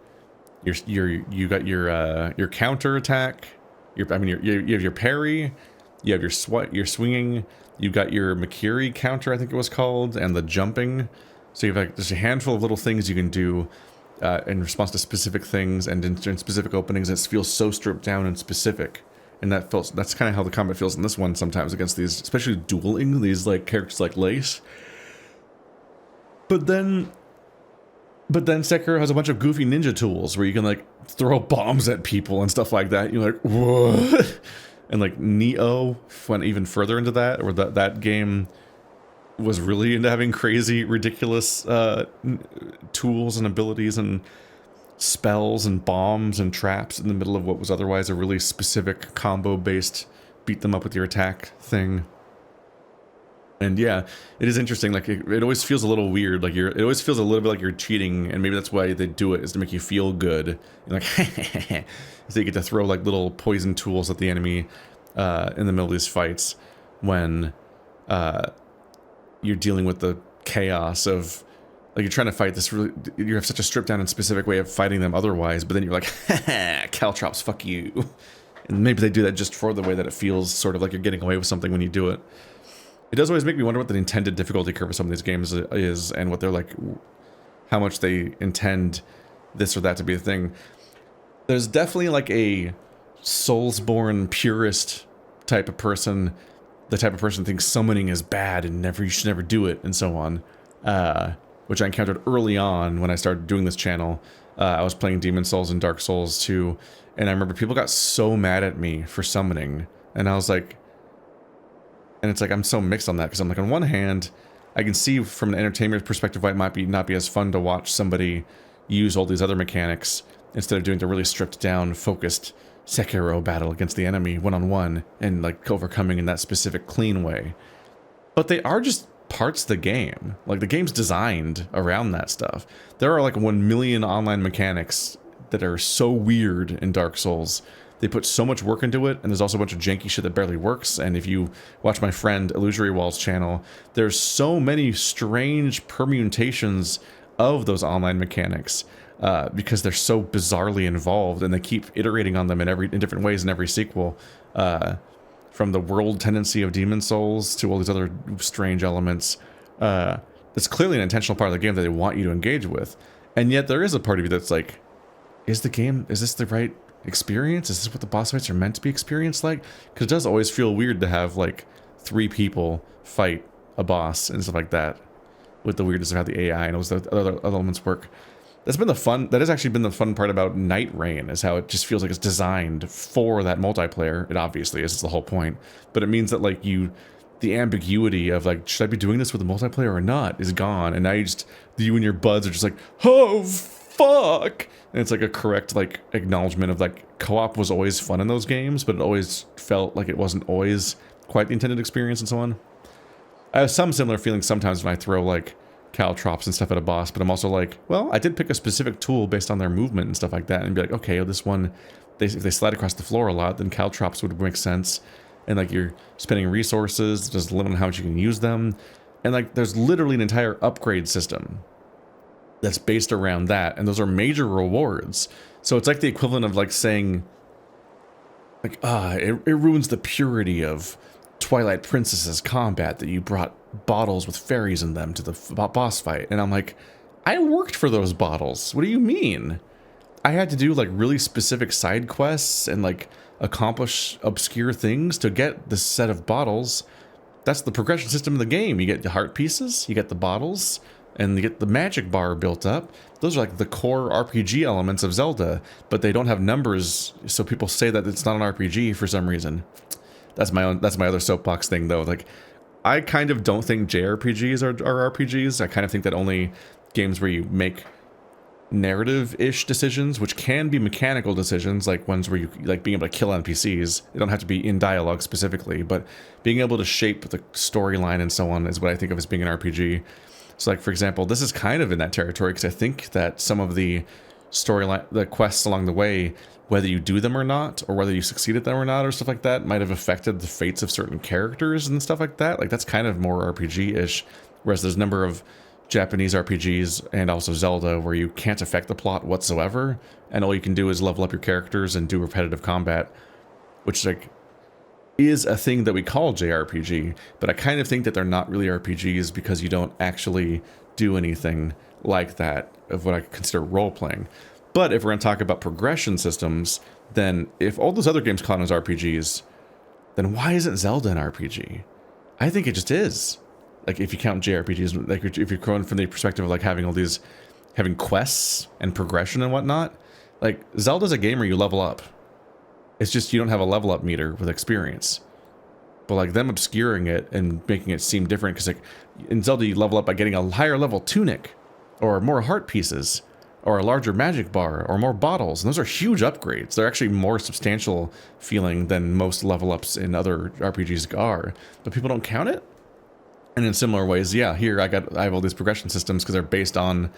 you got your counter attack. You have your parry, you have your swinging, you got your Makiri counter, I think it was called, and the jumping. So you have like there's a handful of little things you can do in response to specific things and in specific openings. It feels so stripped down and specific. And that's kind of how the combat feels in this one sometimes against these, especially dueling, these like characters like Lace. But then Sekiro has a bunch of goofy ninja tools where you can like throw bombs at people and stuff like that. You're like, what? And like Neo went even further into that, or that game was really into having crazy, ridiculous tools and abilities and spells and bombs and traps in the middle of what was otherwise a really specific combo-based beat them up with your attack thing. And yeah, it is interesting. Like it always feels a little weird. Like it always feels a little bit like you're cheating, and maybe that's why they do it, is to make you feel good. And like, so you get to throw like little poison tools at the enemy in the middle of these fights when you're dealing with the chaos of like you're trying to fight this really, you have such a stripped down and specific way of fighting them otherwise, but then you're like, caltrops, fuck you. And maybe they do that just for the way that it feels sort of like you're getting away with something when you do it. It does always make me wonder what the intended difficulty curve of some of these games is, and what they're like, how much they intend this or that to be a thing. There's definitely like a Soulsborne purist type of person, the type of person who thinks summoning is bad and you should never do it, and so on. Which I encountered early on when I started doing this channel. I was playing Demon Souls and Dark Souls 2, and I remember people got so mad at me for summoning, and I was like, and it's like I'm so mixed on that, because I'm like, on one hand, I can see from an entertainment perspective why it might not be as fun to watch somebody use all these other mechanics instead of doing the really stripped down, focused Sekiro battle against the enemy one-on-one and like overcoming in that specific clean way. But they are just parts of the game. Like the game's designed around that stuff. There are like 1 million online mechanics that are so weird in Dark Souls. They put so much work into it, and there's also a bunch of janky shit that barely works. And if you watch my friend Illusory Wall's channel, there's so many strange permutations of those online mechanics because they're so bizarrely involved, and they keep iterating on them in different ways in every sequel. From the world tendency of Demon Souls to all these other strange elements. It's clearly an intentional part of the game that they want you to engage with. And yet there is a part of you that's like, is this the right experience? Is this what the boss fights are meant to be experienced like? Because it does always feel weird to have like 3 people fight a boss and stuff like that, with the weirdness of how the AI and those other elements work. That's been the fun. That has actually been the fun part about Night Rain, is how it just feels like it's designed for that multiplayer. It obviously is. It's the whole point. But it means that like the ambiguity of like, should I be doing this with the multiplayer or not, is gone. And now you and your buds are just like, oh fuck. And it's like a correct like acknowledgement of like co-op was always fun in those games, but it always felt like it wasn't always quite the intended experience and so on. I have some similar feelings sometimes when I throw like caltrops and stuff at a boss, but I'm also like, well, I did pick a specific tool based on their movement and stuff like that, and be like, okay, well, this one, if they slide across the floor a lot, then caltrops would make sense. And like you're spending resources, there's a limit on how much you can use them, and like there's literally an entire upgrade system that's based around that, and those are major rewards. So it's like the equivalent of like saying, like, it ruins the purity of Twilight Princess's combat that you brought bottles with fairies in them to the boss fight. And I'm like, I worked for those bottles. What do you mean? I had to do like really specific side quests and like accomplish obscure things to get this set of bottles. That's the progression system of the game. You get the heart pieces, you get the bottles, and you get the magic bar built up. Those are like the core RPG elements of Zelda, but they don't have numbers, so people say that it's not an RPG for some reason. That's my other soapbox thing though. Like, I kind of don't think JRPGs are RPGs. I kind of think that only games where you make narrative-ish decisions, which can be mechanical decisions, like ones where you like being able to kill NPCs. They don't have to be in dialogue specifically, but being able to shape the storyline and so on is what I think of as being an RPG. So like, for example, this is kind of in that territory, because I think that some of the storyline, the quests along the way, whether you do them or not, or whether you succeed at them or not, or stuff like that, might have affected the fates of certain characters and stuff like that. Like, that's kind of more RPG-ish, whereas there's a number of Japanese RPGs and also Zelda where you can't affect the plot whatsoever, and all you can do is level up your characters and do repetitive combat, which like is a thing that we call JRPG, but I kind of think that they're not really RPGs because you don't actually do anything like that of what I consider role-playing. But if we're going to talk about progression systems, then if all those other games count as RPGs, then why isn't Zelda an RPG? I think it just is. Like, if you count JRPGs, like if you're going from the perspective of like having all these, having quests and progression and whatnot, like Zelda's a game where you level up. It's just you don't have a level up meter with experience. But like them obscuring it and making it seem different, because like in Zelda you level up by getting a higher level tunic, or more heart pieces, or a larger magic bar, or more bottles, and those are huge upgrades. They're actually more substantial feeling than most level ups in other RPGs are, but people don't count it. And in similar ways, yeah, here I have all these progression systems because they're based on,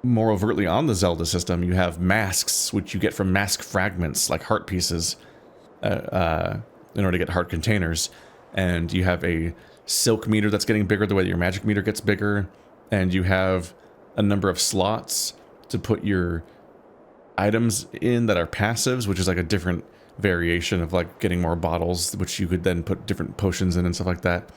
more overtly on the Zelda system. You have masks, which you get from mask fragments, like heart pieces, in order to get heart containers. And you have a silk meter that's getting bigger the way that your magic meter gets bigger. And you have a number of slots to put your items in that are passives, which is like a different variation of like getting more bottles, which you could then put different potions in and stuff like that.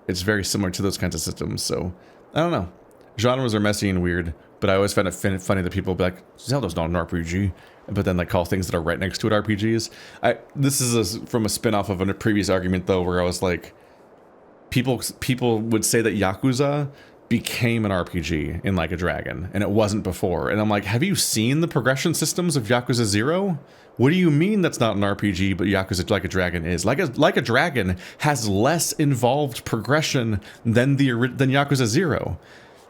It's very similar to those kinds of systems. So I don't know. Genres are messy and weird, but I always find it funny that people be like, Zelda's not an RPG, but then like call things that are right next to it RPGs. This is from a spin-off of a previous argument though, where I was like, people would say that Yakuza became an RPG in Like a Dragon, and it wasn't before. And I'm like, have you seen the progression systems of Yakuza 0? What do you mean that's not an RPG, but Yakuza Like a Dragon is? Like a Dragon has less involved progression than Yakuza 0.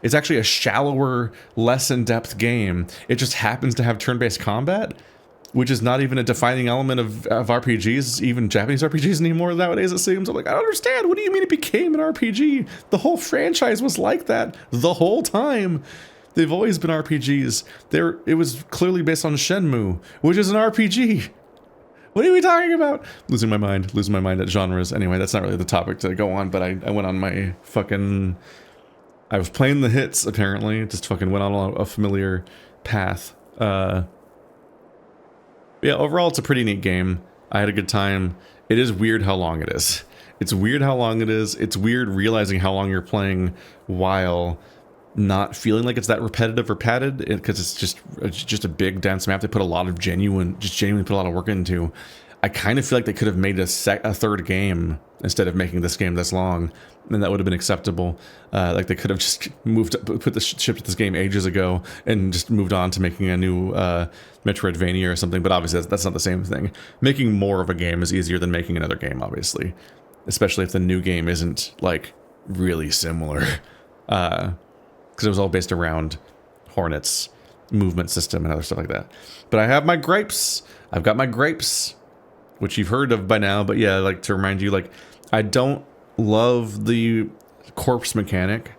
It's actually a shallower, less in-depth game. It just happens to have turn-based combat, which is not even a defining element of RPGs, even Japanese RPGs anymore nowadays, it seems. I'm like, I don't understand. What do you mean it became an RPG? The whole franchise was like that the whole time. They've always been RPGs. It was clearly based on Shenmue, which is an RPG. What are we talking about? Losing my mind at genres. Anyway, that's not really the topic to go on, but I went on my fucking... I was playing the hits, apparently. Just fucking went on a familiar path. Yeah, overall, it's a pretty neat game. I had a good time. It is weird how long it is. It's weird how long it is. It's weird realizing how long you're playing while not feeling like it's that repetitive or padded, because it's just a big dense map they put a lot of genuinely put a lot of work into. I kind of feel like they could have made a third game instead of making this game this long, and that would have been acceptable. Like they could have just put the ship to this game ages ago and just moved on to making a new Metroidvania or something. But obviously that's not the same thing. Making more of a game is easier than making another game, obviously, especially if the new game isn't like really similar, because it was all based around Hornet's movement system and other stuff like that. But I have my gripes. I've got my gripes, which you've heard of by now, but yeah, I like to remind you, like, I don't love the corpse mechanic.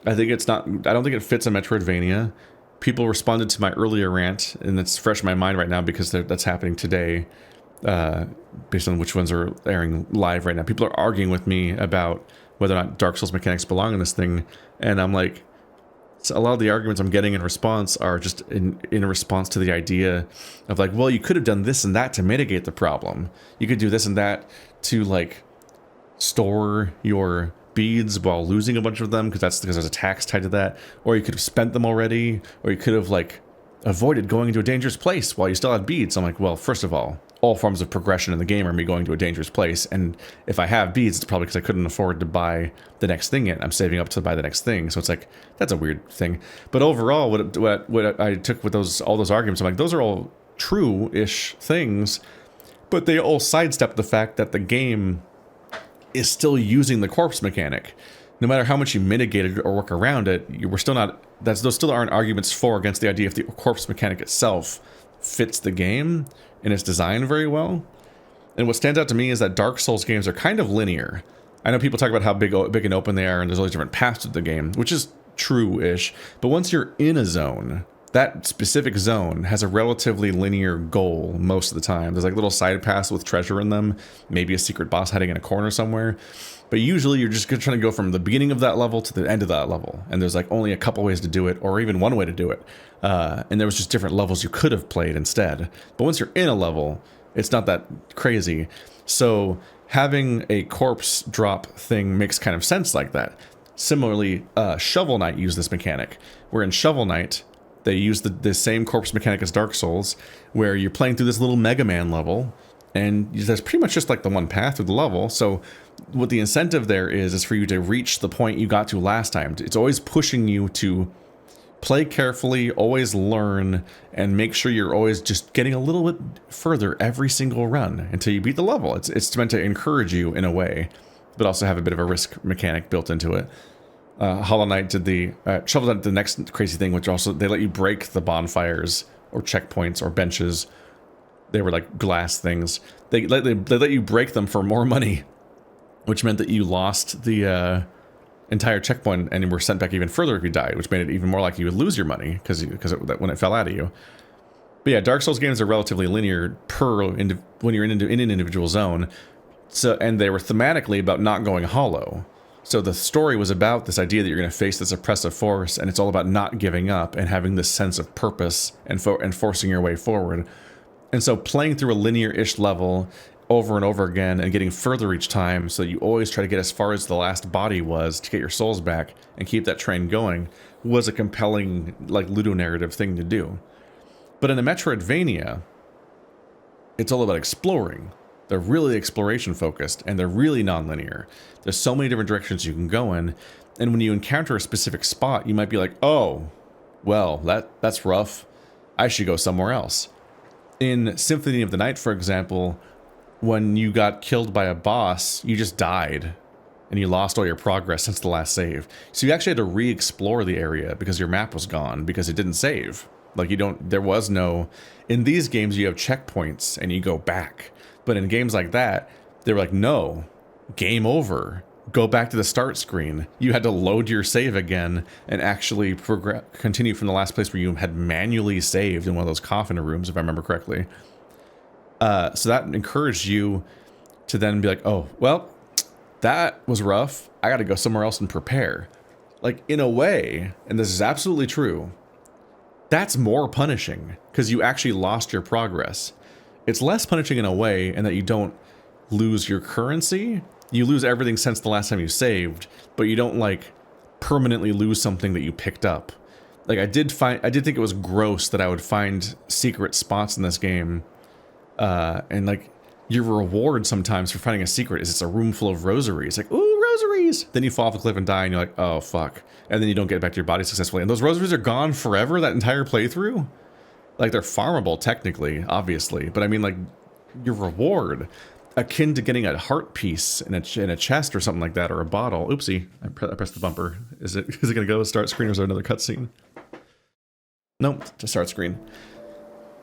I think it's not, I don't think it fits a Metroidvania. People responded to my earlier rant, and it's fresh in my mind right now because that's happening today, based on which ones are airing live right now. People are arguing with me about whether or not Dark Souls mechanics belong in this thing, and I'm like, so a lot of the arguments I'm getting in response are just in response to the idea of like, well, you could have done this and that to mitigate the problem. You could do this and that to like store your beads while losing a bunch of them because there's a tax tied to that. Or you could have spent them already, or you could have like avoided going into a dangerous place while you still had beads. I'm like, well, first of all forms of progression in the game are me going to a dangerous place, and if I have beads, it's probably because I couldn't afford to buy the next thing yet. I'm saving up to buy the next thing, so it's like, that's a weird thing. But overall, what I took with all those arguments, I'm like, those are all true-ish things, but they all sidestep the fact that the game is still using the corpse mechanic. No matter how much you mitigate it or work around it, we're still not, those still aren't arguments for or against the idea if the corpse mechanic itself fits the game and it's designed very well. And what stands out to me is that Dark Souls games are kind of linear. I know people talk about how big and open they are and there's all these different paths to the game, which is true-ish, but once you're in a zone, that specific zone has a relatively linear goal most of the time. There's like little side paths with treasure in them, maybe a secret boss hiding in a corner somewhere, but usually you're just trying to go from the beginning of that level to the end of that level, and there's like only a couple ways to do it, or even one way to do it. And there was just different levels you could have played instead. But once you're in a level, it's not that crazy. So having a corpse drop thing makes kind of sense like that. Similarly, Shovel Knight used this mechanic, where in Shovel Knight, they use the same corpse mechanic as Dark Souls, where you're playing through this little Mega Man level, and there's pretty much just like the one path through the level. So what the incentive there is for you to reach the point you got to last time. It's always pushing you to play carefully, always learn, and make sure you're always just getting a little bit further every single run until you beat the level. It's meant to encourage you in a way, but also have a bit of a risk mechanic built into it. Hollow Knight did Shovel Knight did the next crazy thing, which also, they let you break the bonfires or checkpoints or benches. They were like glass things. They let you break them for more money, which meant that you lost the entire checkpoint and were sent back even further if you died, which made it even more likely you would lose your money because when it fell out of you. But yeah, Dark Souls games are relatively linear when you're in an individual zone. So, and they were thematically about not going hollow. So the story was about this idea that you're going to face this oppressive force, and it's all about not giving up and having this sense of purpose and forcing your way forward. And so playing through a linear-ish level over and over again and getting further each time, so you always try to get as far as the last body was to get your souls back and keep that train going, was a compelling, like, ludonarrative thing to do. But in a Metroidvania, it's all about exploring. They're really exploration focused, and they're really non-linear. There's so many different directions you can go in, and when you encounter a specific spot, you might be like, oh, well, that's rough. I should go somewhere else. In Symphony of the Night, for example, when you got killed by a boss, you just died, and you lost all your progress since the last save. So you actually had to re-explore the area because your map was gone, because it didn't save. Like, there was no... In these games, you have checkpoints, and you go back. But in games like that, they were like, no, game over. Go back to the start screen. You had to load your save again and actually continue from the last place where you had manually saved in one of those coffin rooms, if I remember correctly. So that encouraged you to then be like, oh, well, that was rough. I got to go somewhere else and prepare. Like, in a way, and this is absolutely true, that's more punishing because you actually lost your progress. It's less punishing in a way in that you don't lose your currency. You lose everything since the last time you saved, but you don't, like, permanently lose something that you picked up. Like, I did think it was gross that I would find secret spots in this game, and, like, your reward sometimes for finding a secret is it's a room full of rosaries. Like, ooh, rosaries! Then you fall off a cliff and die, and you're like, oh, fuck. And then you don't get back to your body successfully. And those rosaries are gone forever, that entire playthrough? Like, they're farmable, technically, obviously. But I mean, like, your reward, akin to getting a heart piece in a chest or something like that, or a bottle. Oopsie, I pressed the bumper. Is it going to go to start screen, or is there another cutscene? Nope, to start screen.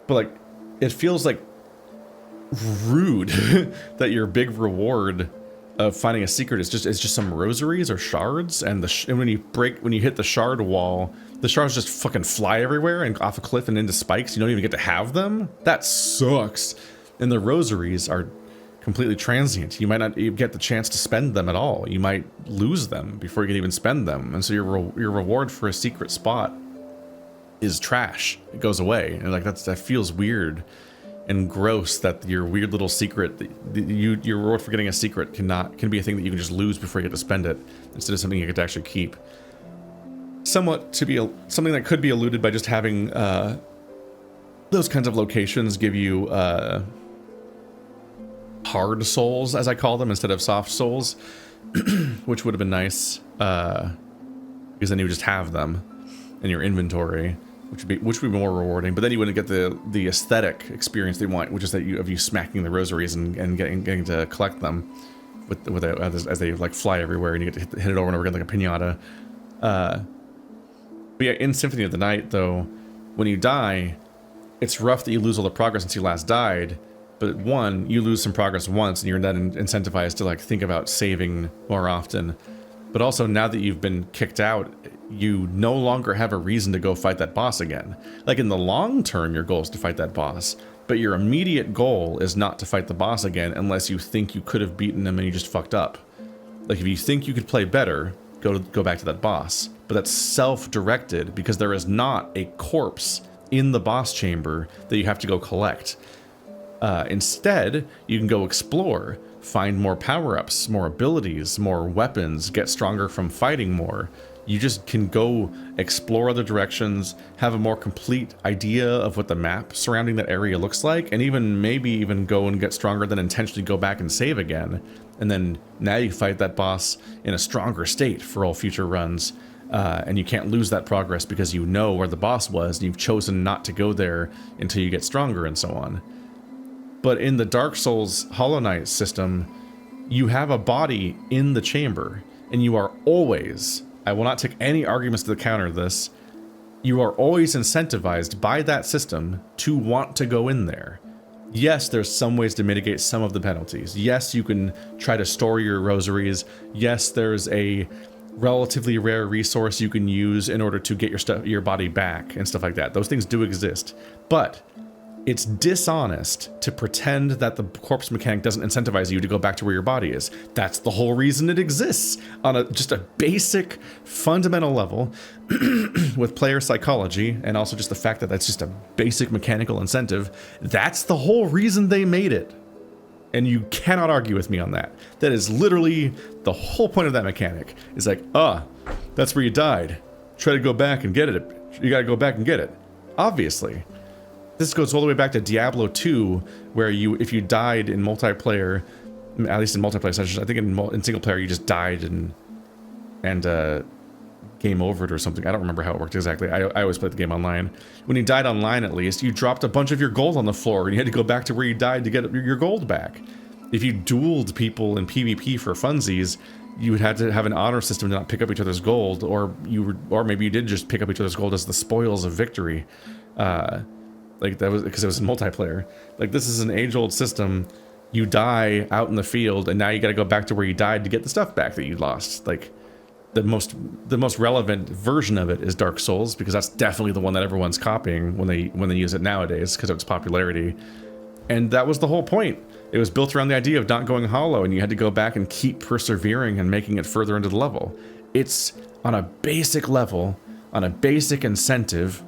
But, like, it feels like rude that your big reward of finding a secret is just some rosaries or shards, and when you hit the shard wall, the shards just fucking fly everywhere and off a cliff and into spikes. You don't even get to have them. That sucks. And the rosaries are completely transient. You might not even get the chance to spend them at all. You might lose them before you can even spend them, and so your reward for a secret spot is trash. It goes away, and like that feels weird and gross that your weird little secret, your reward for getting a secret can be a thing that you can just lose before you get to spend it, instead of something you get to actually keep. Somewhat to be something that could be eluded by just having those kinds of locations give you hard souls, as I call them, instead of soft souls, which would have been nice, because then you would just have them in your inventory, which would be more rewarding. But then you wouldn't get the aesthetic experience they want, which is that you smacking the rosaries and getting to collect them as they like fly everywhere, and you get to hit it over and over again like a pinata. But yeah, in Symphony of the Night, though, when you die, it's rough that you lose all the progress since you last died. But one, you lose some progress once, and you're then incentivized to like think about saving more often. But also, now that you've been kicked out, you no longer have a reason to go fight that boss again. Like, in the long term, your goal is to fight that boss, but your immediate goal is not to fight the boss again unless you think you could have beaten him and you just fucked up. Like, if you think you could play better, go back to that boss. But that's self-directed, because there is not a corpse in the boss chamber that you have to go collect. Instead, you can go explore, find more power-ups, more abilities, more weapons, get stronger from fighting more. You just can go explore other directions, have a more complete idea of what the map surrounding that area looks like, and maybe even go and get stronger, then intentionally go back and save again. And then now you fight that boss in a stronger state for all future runs. And you can't lose that progress because you know where the boss was, and you've chosen not to go there until you get stronger, and so on. But in the Dark Souls Hollow Knight system, you have a body in the chamber, and you are always, I will not take any arguments to counter this, you are always incentivized by that system to want to go in there. Yes, there's some ways to mitigate some of the penalties. Yes, you can try to store your rosaries. Yes, there's a relatively rare resource you can use in order to get your body back and stuff like that. Those things do exist. But it's dishonest to pretend that the corpse mechanic doesn't incentivize you to go back to where your body is. That's the whole reason it exists on just a basic, fundamental level with player psychology, and also just the fact that that's just a basic mechanical incentive. That's the whole reason they made it. And you cannot argue with me on that. That is literally the whole point of that mechanic. Is like, that's where you died. Try to go back and get it. You gotta go back and get it. Obviously. This goes all the way back to Diablo 2, where if you died in multiplayer, at least in multiplayer sessions, I think in single player you just died and game overed or something. I don't remember how it worked exactly. I always played the game online. When you died online, at least, you dropped a bunch of your gold on the floor, and you had to go back to where you died to get your gold back. If you dueled people in PvP for funsies, you would have to have an honor system to not pick up each other's gold, or maybe you did just pick up each other's gold as the spoils of victory. Like, that was because it was in multiplayer. Like, this is an age-old system. You die out in the field, and now you got to go back to where you died to get the stuff back that you lost. Like, the most relevant version of it is Dark Souls, because that's definitely the one that everyone's copying when they use it nowadays because of its popularity. And that was the whole point. It was built around the idea of not going hollow, and you had to go back and keep persevering and making it further into the level. It's on a basic level, on a basic incentive,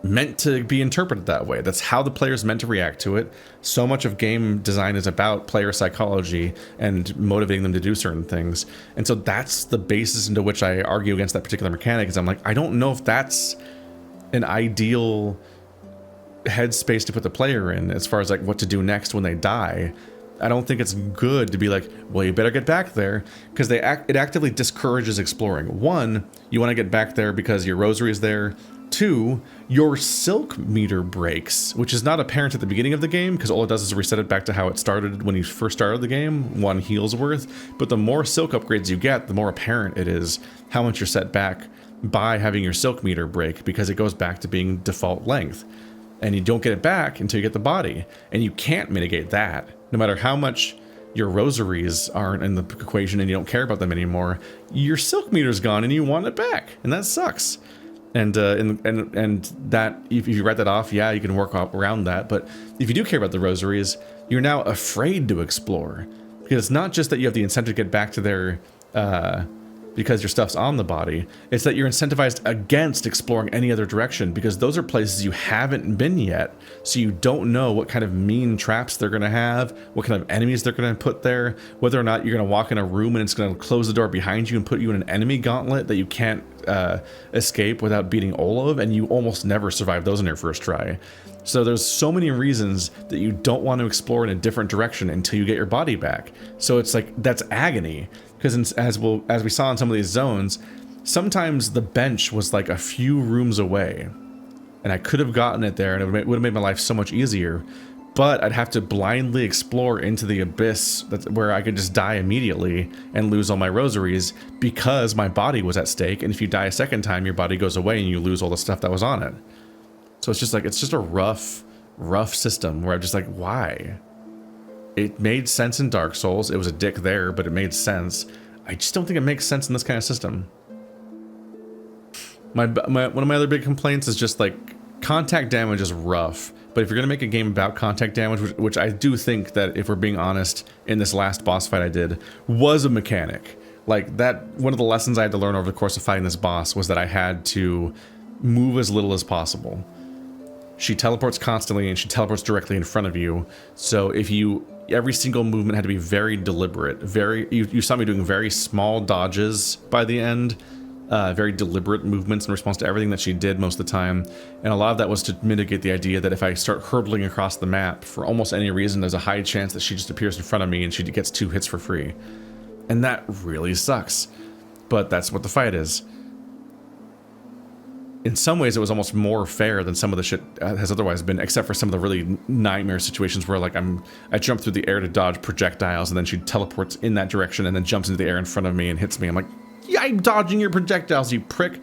meant to be interpreted that way. That's how the player's meant to react to it. So much of game design is about player psychology and motivating them to do certain things. And so that's the basis into which I argue against that particular mechanic, is I'm like, I don't know if that's an ideal headspace to put the player in as far as like what to do next when they die. I don't think it's good to be like, well, you better get back there, because it actively discourages exploring. One, you want to get back there because your rosary is there. Two, your silk meter breaks, which is not apparent at the beginning of the game, because all it does is reset it back to how it started when you first started the game, 1 heal's worth. But the more silk upgrades you get, the more apparent it is how much you're set back by having your silk meter break, because it goes back to being default length. And you don't get it back until you get the body. And you can't mitigate that. No matter how much your rosaries aren't in the equation and you don't care about them anymore, your silk meter's gone and you want it back. And that sucks. And that, if you write that off, yeah, you can work around that. But if you do care about the rosaries, you're now afraid to explore. Because it's not just that you have the incentive to get back to there because your stuff's on the body. It's that you're incentivized against exploring any other direction, because those are places you haven't been yet. So you don't know what kind of mean traps they're going to have, what kind of enemies they're going to put there, whether or not you're going to walk in a room and it's going to close the door behind you and put you in an enemy gauntlet that you can't escape without beating all of, and you almost never survive those in your first try. So there's so many reasons that you don't want to explore in a different direction until you get your body back. So it's like, that's agony. Because as we saw in some of these zones, sometimes the bench was like a few rooms away, and I could have gotten it there, and it would have made my life so much easier. But I'd have to blindly explore into the abyss where I could just die immediately and lose all my rosaries because my body was at stake. And if you die a second time, your body goes away and you lose all the stuff that was on it. So it's just a rough system where I'm just like, why? It made sense in Dark Souls. It was a dick there, but it made sense. I just don't think it makes sense in this kind of system. One of my other big complaints is just like contact damage is rough. But if you're gonna make a game about contact damage, which I do think that, if we're being honest, in this last boss fight I did, was a mechanic. Like that, one of the lessons I had to learn over the course of fighting this boss was that I had to move as little as possible. She teleports constantly and she teleports directly in front of you. So if every single movement had to be very deliberate. You saw me doing very small dodges by the end. Very deliberate movements in response to everything that she did most of the time. And a lot of that was to mitigate the idea that if I start hurtling across the map for almost any reason, there's a high chance that she just appears in front of me and she gets 2 hits for free. And that really sucks. But that's what the fight is. In some ways, it was almost more fair than some of the shit has otherwise been, except for some of the really nightmare situations where, like, I jump through the air to dodge projectiles, and then she teleports in that direction and then jumps into the air in front of me and hits me. I'm like, yeah, I'm dodging your projectiles, you prick.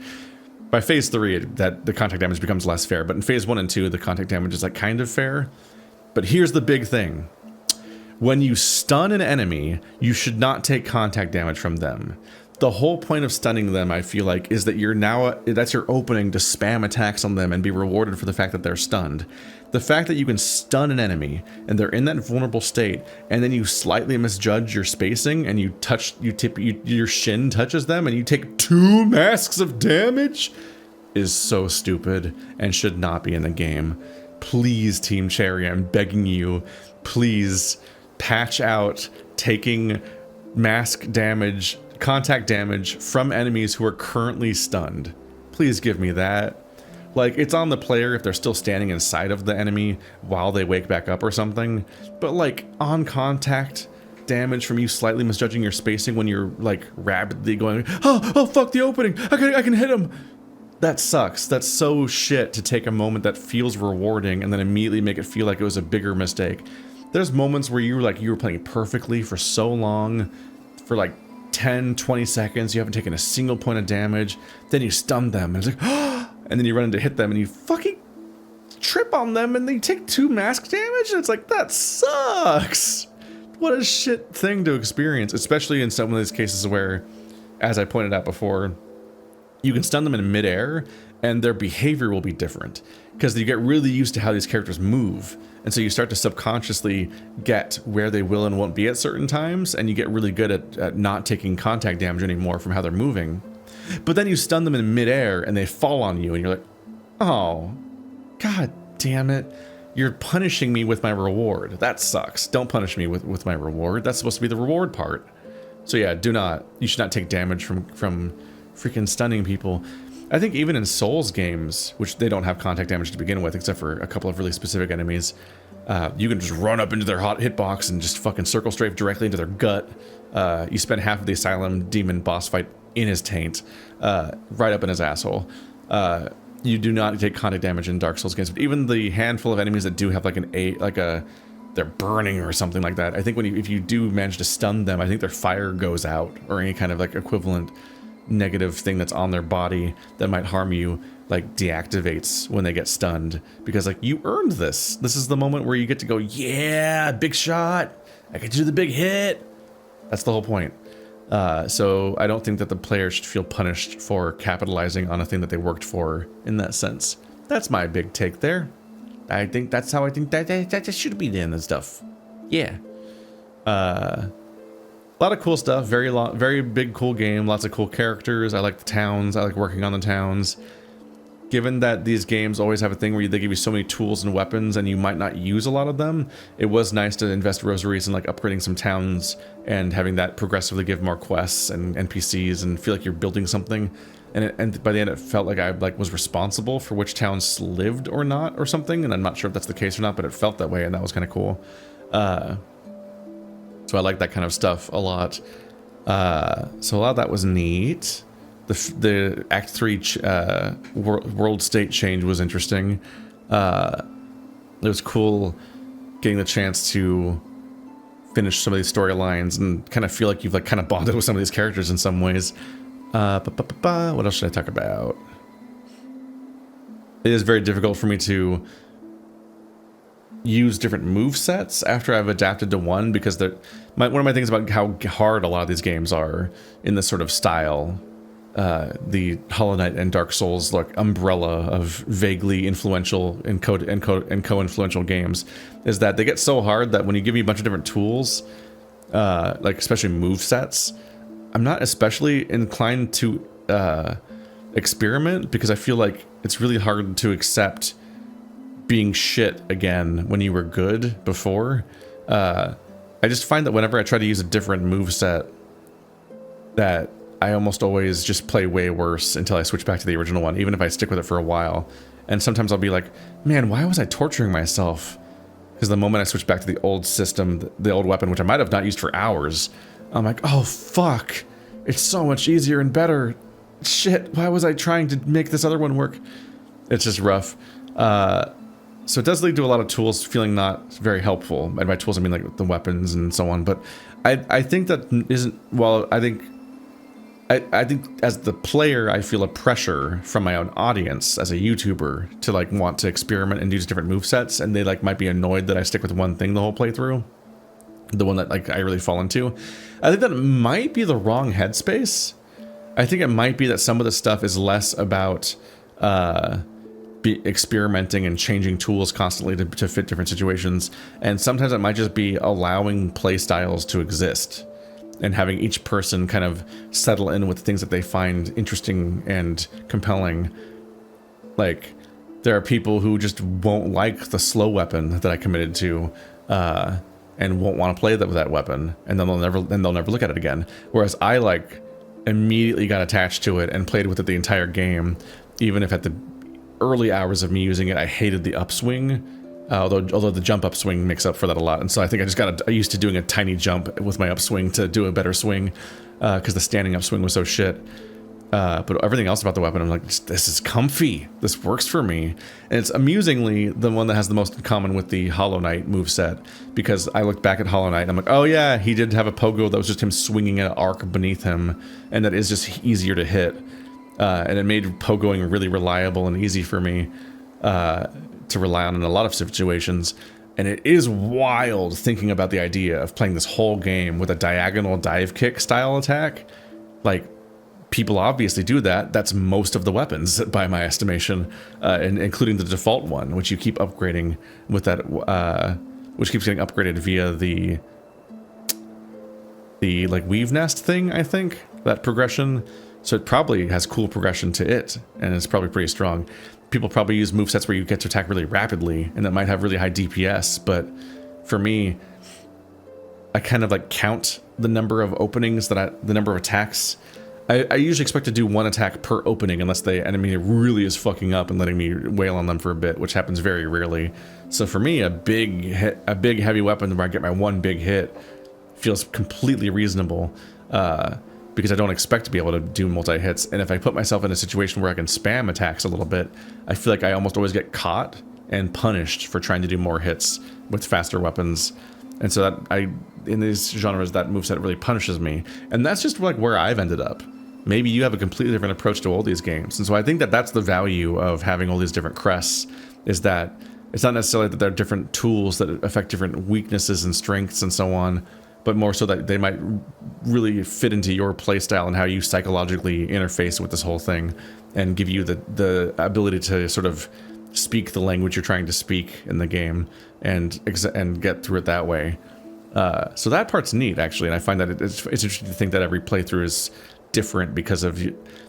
By phase 3, the contact damage becomes less fair, but in phase 1 and 2, the contact damage is, like, kind of fair. But here's the big thing. When you stun an enemy, you should not take contact damage from them. The whole point of stunning them, I feel like, is that that's your opening to spam attacks on them and be rewarded for the fact that they're stunned. The fact that you can stun an enemy and they're in that vulnerable state, and then you slightly misjudge your spacing and your shin touches them and you take 2 masks of damage is so stupid and should not be in the game. Please, Team Cherry, I'm begging you, please patch out taking contact damage from enemies who are currently stunned. Please give me that. Like, it's on the player if they're still standing inside of the enemy while they wake back up or something, but like on contact damage from you slightly misjudging your spacing when you're like rapidly going, oh fuck the opening, I can hit him. That sucks. That's so shit to take a moment that feels rewarding and then immediately make it feel like it was a bigger mistake. There's moments where you were playing perfectly for so long, for like 10, 20 seconds, you haven't taken a single point of damage, then you stun them, and it's like, oh, and then you run in to hit them, and you fucking trip on them, and they take 2 mask damage, and it's like, that sucks! What a shit thing to experience, especially in some of these cases where, as I pointed out before, you can stun them in midair, and their behavior will be different, because you get really used to how these characters move. And so you start to subconsciously get where they will and won't be at certain times, and you get really good at not taking contact damage anymore from how they're moving. But then you stun them in midair, and they fall on you, and you're like, oh, god damn it. You're punishing me with my reward. That sucks. Don't punish me with my reward. That's supposed to be the reward part. So yeah, you should not take damage from freaking stunning people. I think even in Souls games, which they don't have contact damage to begin with, except for a couple of really specific enemies, you can just run up into their hot hitbox and just fucking circle strafe directly into their gut. You spend half of the Asylum Demon boss fight in his taint, right up in his asshole. You do not take contact damage in Dark Souls games, but even the handful of enemies that do have like they're burning or something like that, I think if you do manage to stun them, I think their fire goes out, or any kind of like equivalent negative thing that's on their body that might harm you, like deactivates when they get stunned, because like you earned this. This is the moment where you get to go, yeah, big shot, I get to do the big hit. That's the whole point. So I don't think that the player should feel punished for capitalizing on a thing that they worked for in that sense. That's my big take there. I think that's how I think that should be done and stuff. Yeah. A lot of cool stuff, very big, cool game, lots of cool characters. I like the towns, I like working on the towns. Given that these games always have a thing where they give you so many tools and weapons and you might not use a lot of them, it was nice to invest rosaries in like upgrading some towns and having that progressively give more quests and NPCs and feel like you're building something. And by the end it felt like I was responsible for which towns lived or not or something, and I'm not sure if that's the case or not, but it felt that way, and that was kind of cool. So I like that kind of stuff a lot. So a lot of that was neat. The Act 3 world state change was interesting. It was cool getting the chance to finish some of these storylines and kind of feel like you've like kind of bonded with some of these characters in some ways. What else should I talk about? It is very difficult for me to use different move sets after I've adapted to one, because one of my things about how hard a lot of these games are in this sort of style, the Hollow Knight and Dark Souls like umbrella of vaguely influential and co-influential games, is that they get so hard that when you give me a bunch of different tools, like especially move sets, I'm not especially inclined to experiment, because I feel like it's really hard to accept being shit again when you were good before. I just find that whenever I try to use a different move set, that I almost always just play way worse until I switch back to the original one, even if I stick with it for a while. And sometimes I'll be like, man, why was I torturing myself? Because the moment I switch back to the old system, the old weapon, which I might have not used for hours, I'm like, oh fuck, it's so much easier and better. Shit, why was I trying to make this other one work? It's just rough. So it does lead to a lot of tools feeling not very helpful. And by tools, I mean like the weapons and so on. But I think that isn't, well, I think as the player, I feel a pressure from my own audience as a YouTuber to like want to experiment and use different movesets, and they like might be annoyed that I stick with one thing the whole playthrough, the one that like I really fall into. I think that might be the wrong headspace. I think it might be that some of the stuff is less about experimenting and changing tools constantly to fit different situations, and sometimes it might just be allowing play styles to exist and having each person kind of settle in with things that they find interesting and compelling. Like, there are people who just won't like the slow weapon that I committed to, and won't want to play with that weapon, and then they'll never look at it again. Whereas I like immediately got attached to it and played with it the entire game, even if at the early hours of me using it I hated the upswing. Although the jump upswing makes up for that a lot, and so I think I just got used to doing a tiny jump with my upswing to do a better swing, because the standing upswing was so shit. But everything else about the weapon, I'm like, this is comfy. This works for me, and it's amusingly the one that has the most in common with the Hollow Knight moveset, because I looked back at Hollow Knight and I'm like, oh yeah, he did have a pogo that was just him swinging an arc beneath him, and that is just easier to hit, and it made pogoing really reliable and easy for me to rely on in a lot of situations. And it is wild thinking about the idea of playing this whole game with a diagonal dive kick style attack. Like, people obviously do that. That's most of the weapons by my estimation, and including the default one, which you keep upgrading with that, which keeps getting upgraded via the like weave nest thing, I think, that progression. So it probably has cool progression to it, and it's probably pretty strong. People probably use movesets where you get to attack really rapidly, and that might have really high DPS, but for me, I kind of like count the number of openings the number of attacks I usually expect to do 1 attack per opening unless the enemy really is fucking up and letting me wail on them for a bit, which happens very rarely. So for me, a big heavy weapon where I get my 1 big hit feels completely reasonable, because I don't expect to be able to do multi-hits. And if I put myself in a situation where I can spam attacks a little bit, I feel like I almost always get caught and punished for trying to do more hits with faster weapons. And so that in these genres, that moveset really punishes me. And that's just like where I've ended up. Maybe you have a completely different approach to all these games. And so I think that that's the value of having all these different crests, is that it's not necessarily that there are different tools that affect different weaknesses and strengths and so on, but more so that they might really fit into your playstyle and how you psychologically interface with this whole thing, and give you the ability to sort of speak the language you're trying to speak in the game and get through it that way. So that part's neat, actually, and I find that it's interesting to think that every playthrough is different because of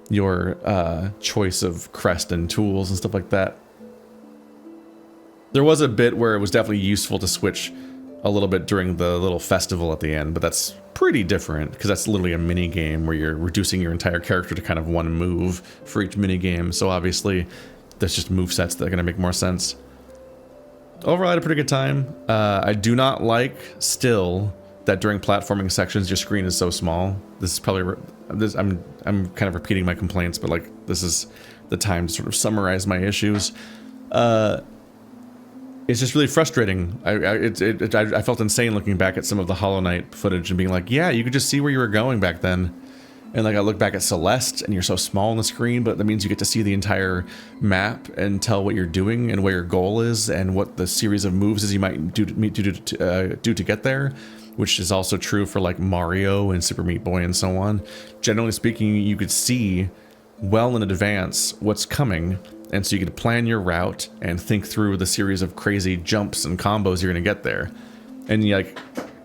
your choice of crest and tools and stuff like that. There was a bit where it was definitely useful to switch a little bit during the little festival at the end, but that's pretty different because that's literally a mini game where you're reducing your entire character to kind of 1 move for each mini game. So obviously there's just move sets that are going to make more sense. Overall, I had a pretty good time. I do not like still that during platforming sections your screen is so small. This is probably I'm kind of repeating my complaints, but like this is the time to sort of summarize my issues. It's just really frustrating. I felt insane looking back at some of the Hollow Knight footage and being like, yeah, you could just see where you were going back then. And like I look back at Celeste and you're so small on the screen, but that means you get to see the entire map and tell what you're doing and where your goal is and what the series of moves is you might do to get there, which is also true for like Mario and Super Meat Boy and so on. Generally speaking, you could see well in advance what's coming, and so you could plan your route and think through the series of crazy jumps and combos you're gonna get there. And like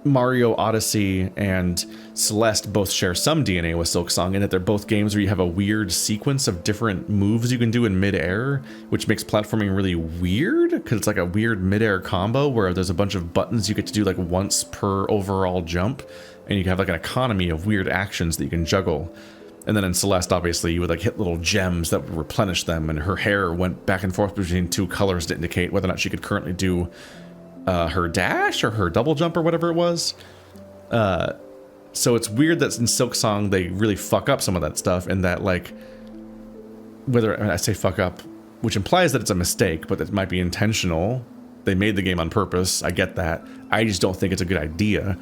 Mario Odyssey and Celeste both share some DNA with Silksong in that they're both games where you have a weird sequence of different moves you can do in midair, which makes platforming really weird because it's like a weird midair combo where there's a bunch of buttons you get to do like once per overall jump, and you can have like an economy of weird actions that you can juggle. And then in Celeste, obviously, you would like hit little gems that would replenish them, and her hair went back and forth between 2 colors to indicate whether or not she could currently do her dash or her double jump or whatever it was. So it's weird that in Silksong they really fuck up some of that stuff, and that like, I say fuck up, which implies that it's a mistake, but it might be intentional. They made the game on purpose. I get that. I just don't think it's a good idea.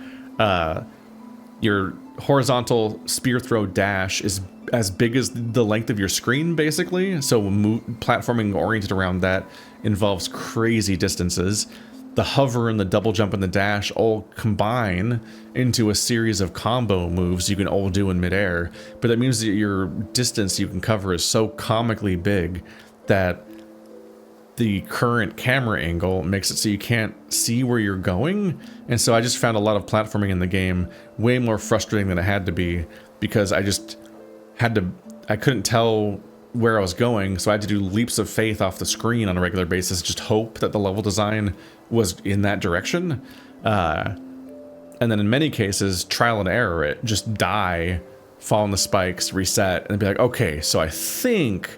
Your horizontal spear throw dash is as big as the length of your screen, basically. So platforming oriented around that involves crazy distances. The hover and the double jump and the dash all combine into a series of combo moves you can all do in midair. But that means that your distance you can cover is so comically big that the current camera angle makes it so you can't see where you're going. And so I just found a lot of platforming in the game way more frustrating than it had to be, because I couldn't tell where I was going, so I had to do leaps of faith off the screen on a regular basis, just hope that the level design was in that direction. And then in many cases, trial and error it, just die, fall on the spikes, reset, and be like, okay, so I think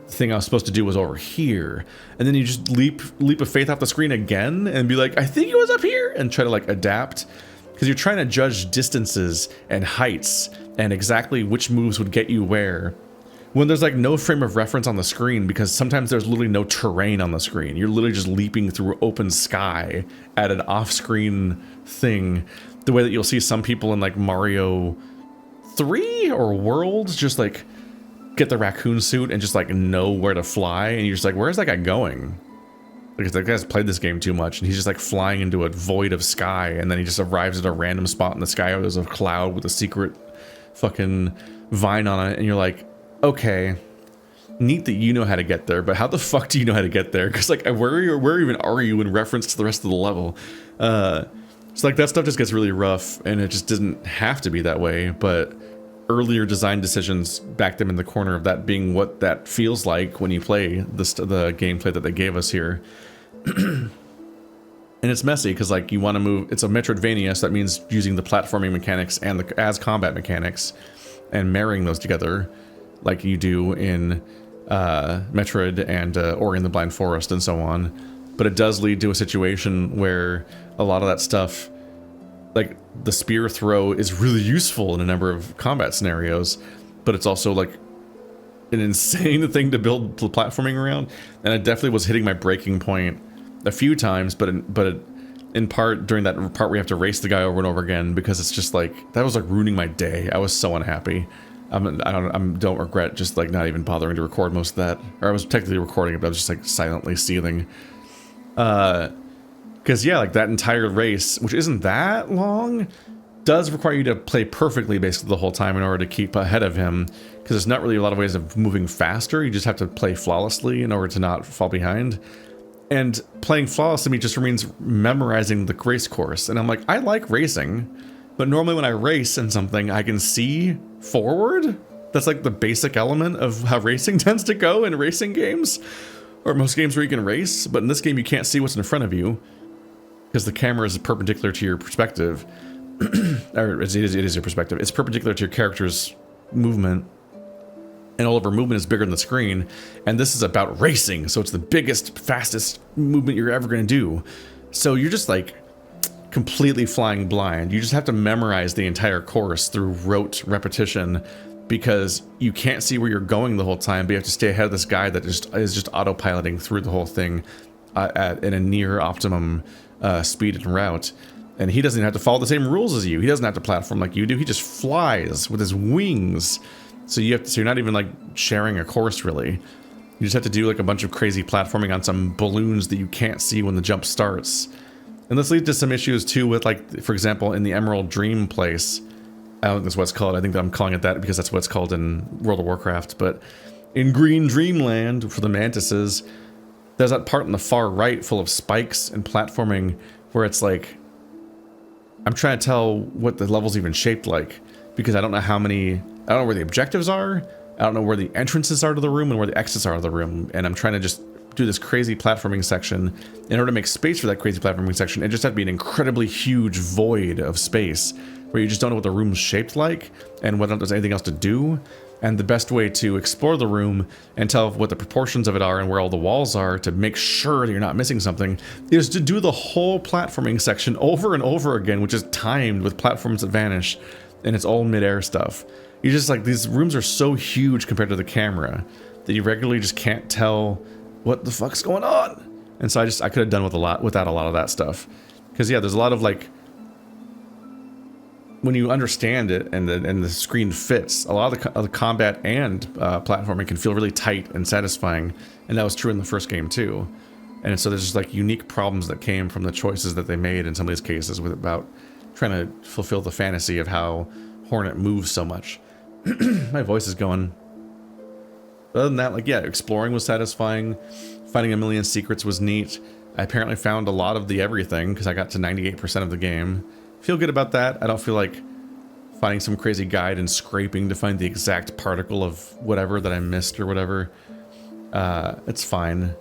the thing I was supposed to do was over here. And then you just leap of faith off the screen again and be like, I think it was up here, and try to like adapt, because you're trying to judge distances and heights and exactly which moves would get you where, when there's like no frame of reference on the screen, because sometimes there's literally no terrain on the screen. You're literally just leaping through open sky at an off-screen thing, the way that you'll see some people in like Mario 3 or World just like get the raccoon suit and just like know where to fly, and you're just like, where's that guy going? Because that guy's played this game too much, and he's just like flying into a void of sky, and then he just arrives at a random spot in the sky where there's a cloud with a secret fucking vine on it, and you're like, okay, neat that you know how to get there, but how the fuck do you know how to get there? Because like, where even are you in reference to the rest of the level? So like that stuff just gets really rough, and it just didn't have to be that way, but earlier design decisions backed them in the corner of that being what that feels like when you play the gameplay that they gave us here. And it's messy because like you want to move, it's a Metroidvania, so that means using the platforming mechanics and as combat mechanics. and marrying those together like you do in Metroid and Ori and the Blind Forest and so on. But it does lead to a situation where a lot of that stuff, like the spear throw, is really useful in a number of combat scenarios, but it's also like an insane thing to build the platforming around. And it definitely was hitting my breaking point a few times, but in part during that part where you have to race the guy over and over again, because it's just like, that was like ruining my day. I was so unhappy. I don't regret just like not even bothering to record most of that. Or I was technically recording it, but I was just like silently seething. Because yeah, like that entire race, which isn't that long, does require you to play perfectly basically the whole time in order to keep ahead of him, because there's not really a lot of ways of moving faster. You just have to play flawlessly in order to not fall behind. And playing flawlessly just means memorizing the race course. And I'm like, I like racing, but normally when I race in something, I can see forward. That's like the basic element of how racing tends to go in racing games, or most games where you can race. But in this game, you can't see what's in front of you because the camera is perpendicular to your perspective. Or it is your perspective. It's perpendicular to your character's movement, and all of her movement is bigger than the screen. And this is about racing, so it's the biggest, fastest movement you're ever going to do. So you're just like completely flying blind. You just have to memorize the entire course through rote repetition, because you can't see where you're going the whole time, but you have to stay ahead of this guy that is just autopiloting through the whole thing in a near optimum speed and route. And he doesn't have to follow the same rules as you. He doesn't have to platform like you do. He just flies with his wings. So you have to, so you're not even like sharing a course really. You just have to do like a bunch of crazy platforming on some balloons that you can't see when the jump starts. And this leads to some issues too with, like, for example, in the Emerald Dream place. I don't think that's what it's called. I think that I'm calling it that because that's what it's called in World of Warcraft. But in Green Dreamland for the mantises, there's that part in the far right full of spikes and platforming where it's like, I'm trying to tell what the level's even shaped like, because I don't know how many, I don't know where the objectives are, I don't know where the entrances are to the room and where the exits are to the room, and I'm trying to just do this crazy platforming section. In order to make space for that crazy platforming section, it just had to be an incredibly huge void of space where you just don't know what the room's shaped like and whether there's anything else to do. And the best way to explore the room and tell what the proportions of it are and where all the walls are to make sure that you're not missing something is to do the whole platforming section over and over again, which is timed with platforms that vanish, and it's all midair stuff. You just like, these rooms are so huge compared to the camera that you regularly just can't tell what the fuck's going on. And so I could have done without a lot of that stuff. Because yeah, there's a lot of like, when you understand it and the screen fits, a lot of the combat and platforming can feel really tight and satisfying, and that was true in the first game too. And so there's just like unique problems that came from the choices that they made in some of these cases with about trying to fulfill the fantasy of how Hornet moves so much. My voice is going. Other than that, like, yeah, exploring was satisfying. Finding a million secrets was neat. I apparently found a lot of the everything because I got to 98% of the game. Feel good about that. I don't feel like finding some crazy guide and scraping to find the exact particle of whatever that I missed or whatever. It's fine.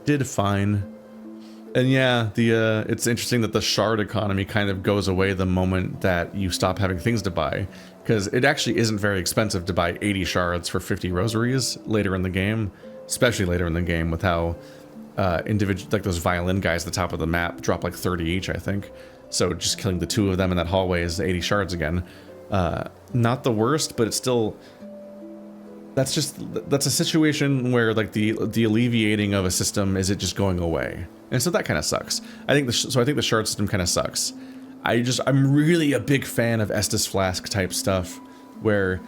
Did fine. And yeah, it's interesting that the shard economy kind of goes away the moment that you stop having things to buy, because it actually isn't very expensive to buy 80 shards for 50 rosaries later in the game, especially later in the game with how individual, like those violin guys at the top of the map drop like 30 each, I think. So just killing the two of them in that hallway is 80 shards again. Not the worst, but it's still, that's a situation where like the alleviating of a system is it just going away. And so that kind of sucks. I think the shard system kind of sucks. I'm really a big fan of Estus Flask type stuff where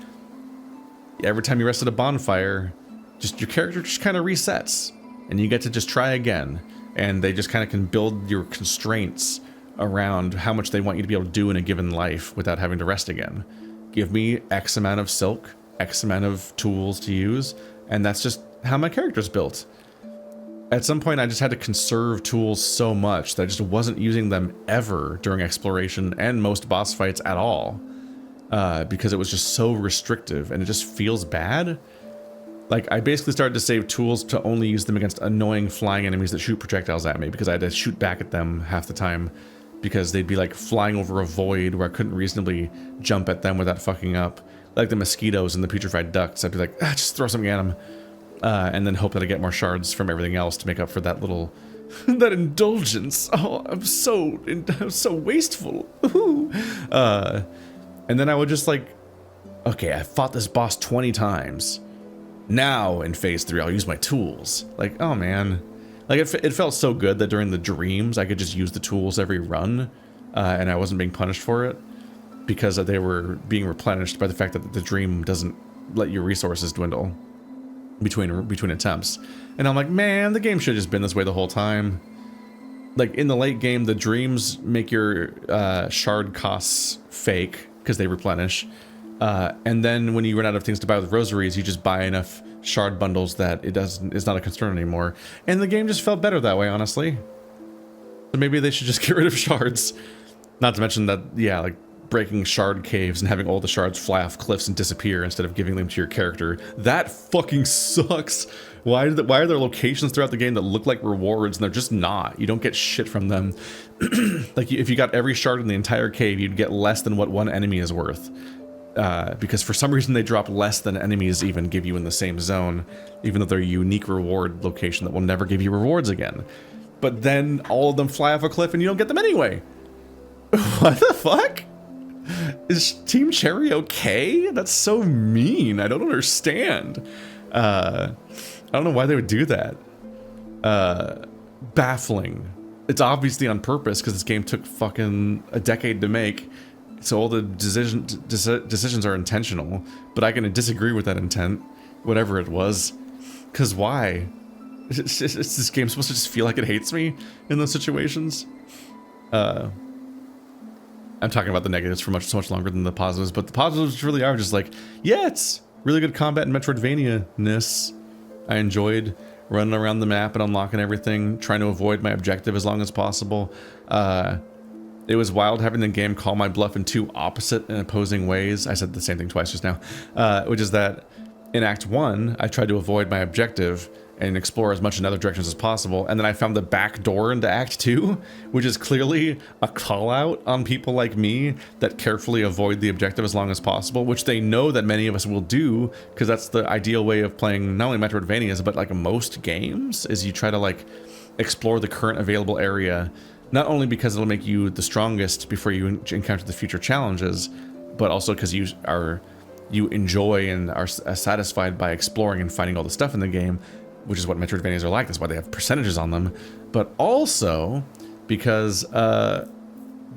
every time you rest at a bonfire, just your character just kind of resets and you get to just try again. And they just kind of can build your constraints around how much they want you to be able to do in a given life without having to rest again. Give me X amount of silk, X amount of tools to use, and that's just how my character's built. At some point I just had to conserve tools so much that I just wasn't using them ever during exploration and most boss fights at all, because it was just so restrictive and it just feels bad. Like, I basically started to save tools to only use them against annoying flying enemies that shoot projectiles at me, because I had to shoot back at them half the time because they'd be like flying over a void where I couldn't reasonably jump at them without fucking up. like the mosquitoes and the putrefied ducks. I'd be like, just throw something at them, and then hope that I get more shards from everything else to make up for that little, that indulgence. Oh, I'm so wasteful. And then I would just like, okay, I fought this boss 20 times. Now in phase 3, I'll use my tools. Like, oh man. Like it felt so good that during the dreams, I could just use the tools every run, and I wasn't being punished for it because they were being replenished by the fact that the dream doesn't let your resources dwindle between attempts. And I'm like, man, the game should have just been this way the whole time. Like in the late game, the dreams make your shard costs fake because they replenish. And then when you run out of things to buy with rosaries, you just buy enough shard bundles that it's not a concern anymore. And the game just felt better that way, honestly. So maybe they should just get rid of shards. Not to mention that, yeah, like breaking shard caves and having all the shards fly off cliffs and disappear instead of giving them to your character. That fucking sucks. Why are there locations throughout the game that look like rewards and they're just not? You don't get shit from them. Like if you got every shard in the entire cave, you'd get less than what one enemy is worth. Because for some reason they drop less than enemies even give you in the same zone, even though they're a unique reward location that will never give you rewards again. But then all of them fly off a cliff and you don't get them anyway. What the fuck? Is Team Cherry okay? That's so mean. I don't understand. I don't know why they would do that. Baffling. It's obviously on purpose because this game took fucking a decade to make. So all the decisions are intentional, but I can disagree with that intent, whatever it was. Because why? Is this game supposed to just feel like it hates me in those situations? I'm talking about the negatives for so much longer than the positives, but the positives really are just like, yeah, it's really good combat and Metroidvania-ness. I enjoyed running around the map and unlocking everything, trying to avoid my objective as long as possible. It was wild having the game call my bluff in two opposite and opposing ways. I said the same thing twice just now, which is that in Act 1, I tried to avoid my objective and explore as much in other directions as possible, and then I found the back door into Act 2, which is clearly a call-out on people like me that carefully avoid the objective as long as possible, which they know that many of us will do, because that's the ideal way of playing not only Metroidvanias, but like most games, is you try to like explore the current available area. Not only because it'll make you the strongest before you encounter the future challenges, but also because you enjoy and are satisfied by exploring and finding all the stuff in the game, which is what Metroidvanias are like. That's why they have percentages on them. But also because the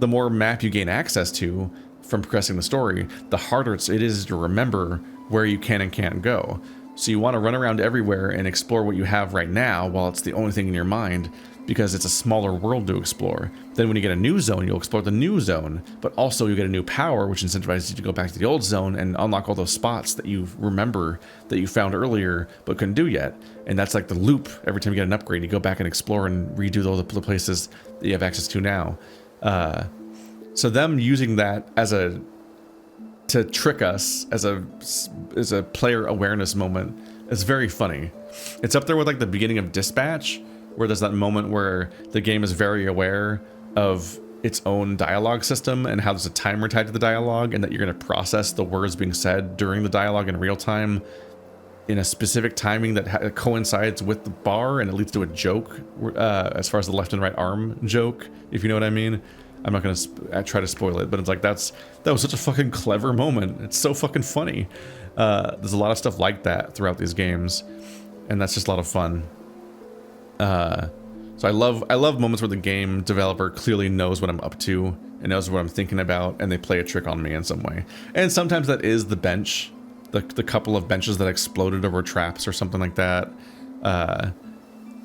more map you gain access to from progressing the story, the harder it is to remember where you can and can't go. So you want to run around everywhere and explore what you have right now while it's the only thing in your mind, because it's a smaller world to explore. Then when you get a new zone, you'll explore the new zone, but also you get a new power, which incentivizes you to go back to the old zone and unlock all those spots that you remember that you found earlier but couldn't do yet. And that's like the loop. Every time you get an upgrade, you go back and explore and redo all the places that you have access to now. So them using that to trick us as a player awareness moment is very funny. It's up there with like the beginning of Dispatch, where there's that moment where the game is very aware of its own dialogue system and how there's a timer tied to the dialogue, and that you're going to process the words being said during the dialogue in real time in a specific timing that coincides with the bar, and it leads to a joke as far as the left and right arm joke, if you know what I mean. I'm not going to try to spoil it, but it's like that was such a fucking clever moment. It's so fucking funny. There's a lot of stuff like that throughout these games, and that's just a lot of fun. So I love moments where the game developer clearly knows what I'm up to and knows what I'm thinking about, and they play a trick on me in some way. And sometimes that is the bench, the couple of benches that exploded over traps or something like that,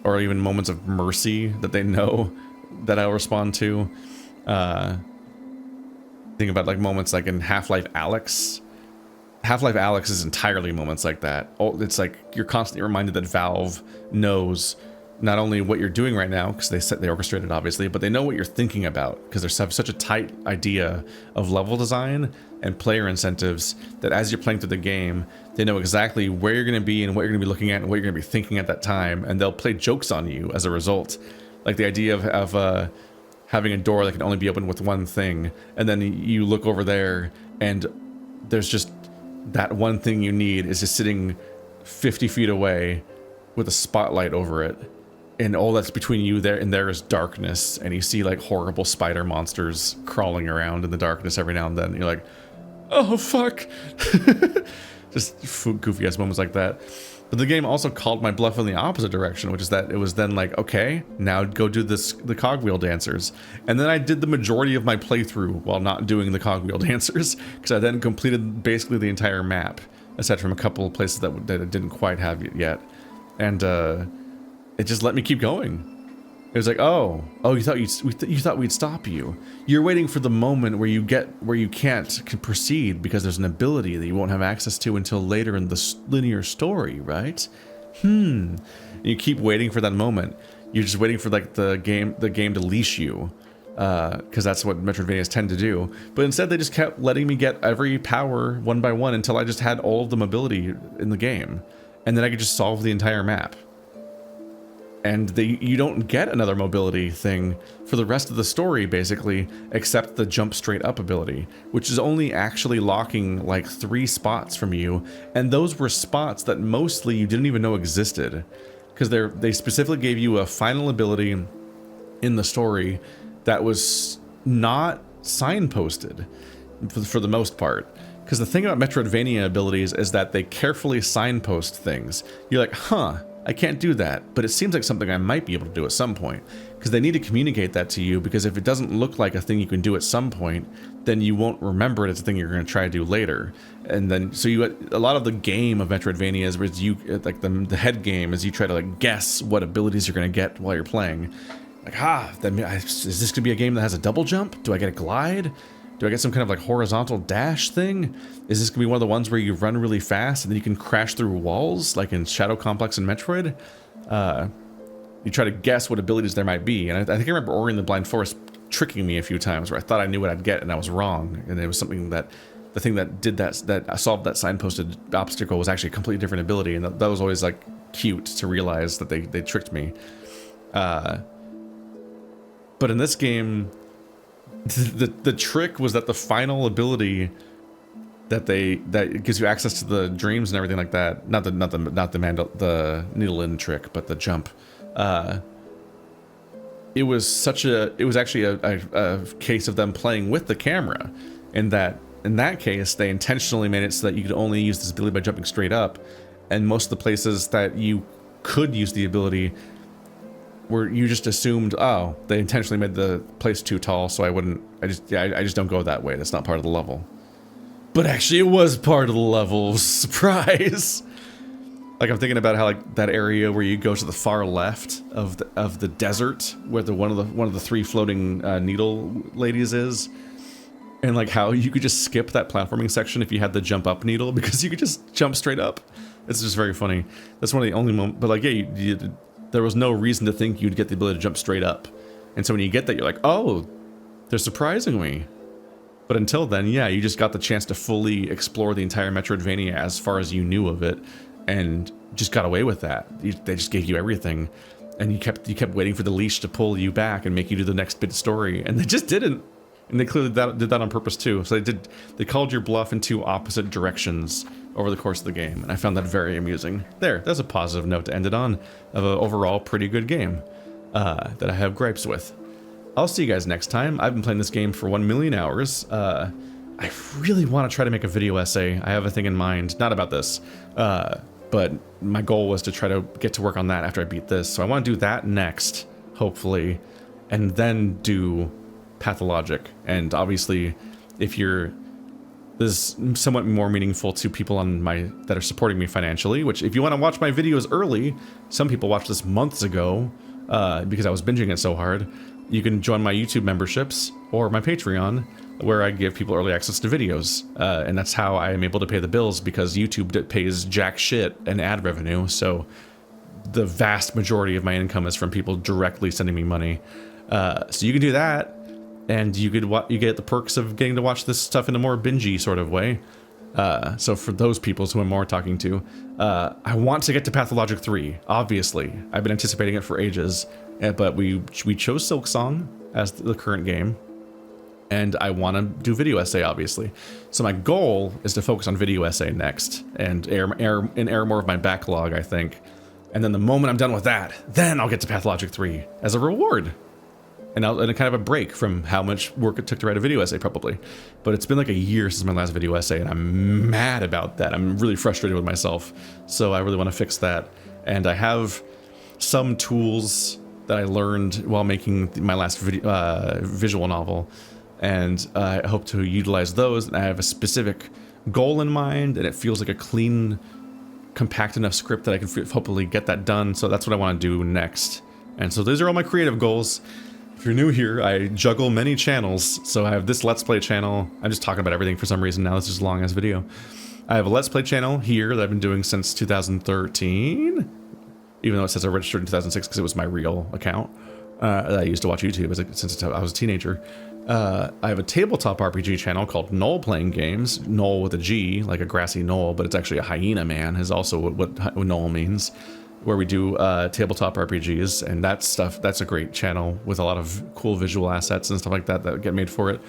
or even moments of mercy that they know that I'll respond to. Think about like moments like in Half-Life Alyx. Half-Life Alyx is entirely moments like that. It's like you're constantly reminded that Valve knows not only what you're doing right now, because they orchestrated obviously, but they know what you're thinking about, because they have such a tight idea of level design and player incentives that as you're playing through the game, they know exactly where you're going to be and what you're going to be looking at and what you're going to be thinking at that time, and they'll play jokes on you as a result. Like the idea of having a door that can only be opened with one thing, and then you look over there and there's just that one thing you need is just sitting 50 feet away with a spotlight over it. And all that's between you there and there is darkness. And you see like horrible spider monsters crawling around in the darkness every now and then. And you're like, oh, fuck. Just goofy ass moments like that. But the game also called my bluff in the opposite direction, which is that it was then like, okay, now go do the cogwheel dancers. And then I did the majority of my playthrough while not doing the cogwheel dancers, because I then completed basically the entire map, aside from a couple of places that I didn't quite have it yet. And it just let me keep going. It was like, oh, you thought we'd stop you. You're waiting for the moment where you can't proceed because there's an ability that you won't have access to until later in the linear story, right? And you keep waiting for that moment. You're just waiting for like the game to leash you, because that's what Metroidvanias tend to do. But instead, they just kept letting me get every power one by one until I just had all of the mobility in the game, and then I could just solve the entire map. And you don't get another mobility thing for the rest of the story, basically, except the jump straight up ability, which is only actually locking like 3 spots from you. And those were spots that mostly you didn't even know existed, because they specifically gave you a final ability in the story that was not signposted for the most part. Because the thing about Metroidvania abilities is that they carefully signpost things. You're like, huh, I can't do that, but it seems like something I might be able to do at some point, because they need to communicate that to you, because if it doesn't look like a thing you can do at some point, then you won't remember it as a thing you're going to try to do later. And then, so a lot of the game of Metroidvania is like the head game is you try to like guess what abilities you're going to get while you're playing. Like, is this going to be a game that has a double jump? Do I get a glide? Do I get some kind of like horizontal dash thing? Is this gonna be one of the ones where you run really fast and then you can crash through walls like in Shadow Complex and Metroid? You try to guess what abilities there might be. And I think I remember Ori and the Blind Forest tricking me a few times where I thought I knew what I'd get and I was wrong. And it was something that the thing that did that solved that signposted obstacle was actually a completely different ability. And that was always like cute to realize that they tricked me. But in this game, the trick was that the final ability that gives you access to the dreams and everything like that, not the needle in trick, but the jump. It was actually a case of them playing with the camera, in that case they intentionally made it so that you could only use this ability by jumping straight up, and most of the places that you could use the ability where you just assumed, oh, they intentionally made the place too tall, so I just don't go that way. That's not part of the level. But actually it was part of the level. Surprise! Like, I'm thinking about how like that area where you go to the far left of the desert, where one of the 3 floating needle ladies is, and like how you could just skip that platforming section if you had the jump up needle, because you could just jump straight up. It's just very funny. That's one of the only moments. But like, yeah, there was no reason to think you'd get the ability to jump straight up. And so when you get that, you're like, oh, they're surprising me. But until then, yeah, you just got the chance to fully explore the entire Metroidvania as far as you knew of it, and just got away with that. They just gave you everything, and you kept waiting for the leash to pull you back and make you do the next bit of story, and they just didn't. And they clearly did that on purpose too. So they called your bluff in 2 opposite directions over the course of the game, and I found that very amusing. There's a positive note to end it on, of an overall pretty good game that I have gripes with. I'll see you guys next time. I've been playing this game for 1 million hours. I really want to try to make a video essay. I have a thing in mind, not about this, but my goal was to try to get to work on that after I beat this. So I want to do that next, hopefully, and then do Pathologic. And obviously, if this is somewhat more meaningful to people that are supporting me financially, which if you want to watch my videos early, some people watched this months ago because I was binging it so hard, you can join my YouTube memberships or my Patreon, where I give people early access to videos. And that's how I am able to pay the bills, because YouTube pays jack shit in ad revenue. So the vast majority of my income is from people directly sending me money. So you can do that, and you get the perks of getting to watch this stuff in a more bingey sort of way. So for those people who I'm more talking to, I want to get to Pathologic 3, obviously. I've been anticipating it for ages, but we chose Silksong as the current game. And I want to do video essay, obviously. So my goal is to focus on video essay next and air more of my backlog, I think. And then the moment I'm done with that, then I'll get to Pathologic 3 as a reward. And kind of a break from how much work it took to write a video essay, probably. But it's been like a year since my last video essay, and I'm mad about that. I'm really frustrated with myself. So I really want to fix that. And I have some tools that I learned while making my last visual novel. And I hope to utilize those. And I have a specific goal in mind, and it feels like a clean, compact enough script that I can hopefully get that done. So that's what I want to do next. And so those are all my creative goals. If you're new here, I juggle many channels. So I have this Let's Play channel. I'm just talking about everything for some reason now. This is a long ass video. I have a Let's Play channel here that I've been doing since 2013. Even though it says I registered in 2006 because it was my real account that I used to watch YouTube since I was a teenager. I have a tabletop RPG channel called Knoll Playing Games. Knoll with a G, like a grassy knoll, but it's actually a hyena man is also what knoll means. Where we do tabletop RPGs, and that's a great channel with a lot of cool visual assets and stuff like that that get made for it.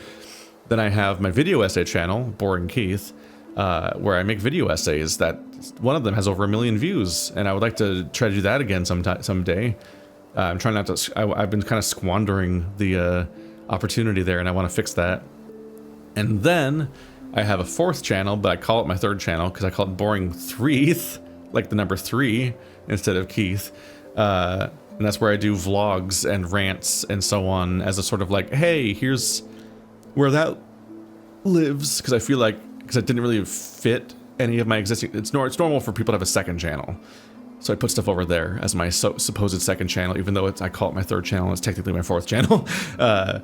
Then I have my video essay channel, Boring Keith, where I make video essays that one of them has over 1 million views, and I would like to try to do that again someday. I'm trying not to, I've been kind of squandering the opportunity there, and I want to fix that. And then I have a 4th channel, but I call it my 3rd channel because I call it Boring Threeth, like the number 3 instead of Keith. And that's where I do vlogs and rants and so on as a sort of like, hey, here's where that lives. Because I feel like, because it didn't really fit any of my existing, it's normal for people to have a 2nd channel. So I put stuff over there as my supposed 2nd channel, even though I call it my 3rd channel. It's technically my 4th channel. But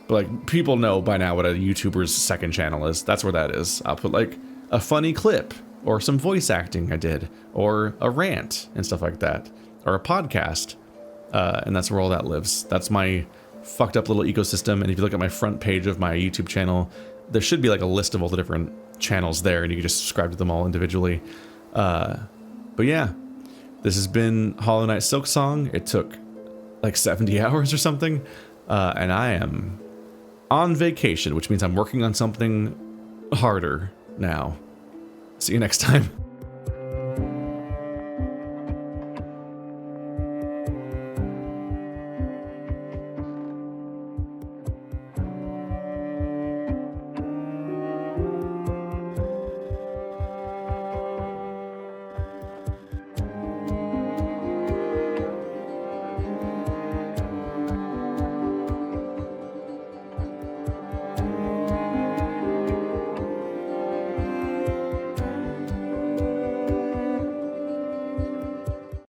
like, people know by now what a YouTuber's 2nd channel is. That's where that is. I'll put like a funny clip, or some voice acting I did, or a rant and stuff like that, or a podcast. And that's where all that lives. That's my fucked up little ecosystem. And if you look at my front page of my YouTube channel, there should be like a list of all the different channels there, and you can just subscribe to them all individually. But yeah, this has been Hollow Knight Silksong. It took like 70 hours or something. And I am on vacation, which means I'm working on something harder now. See you next time.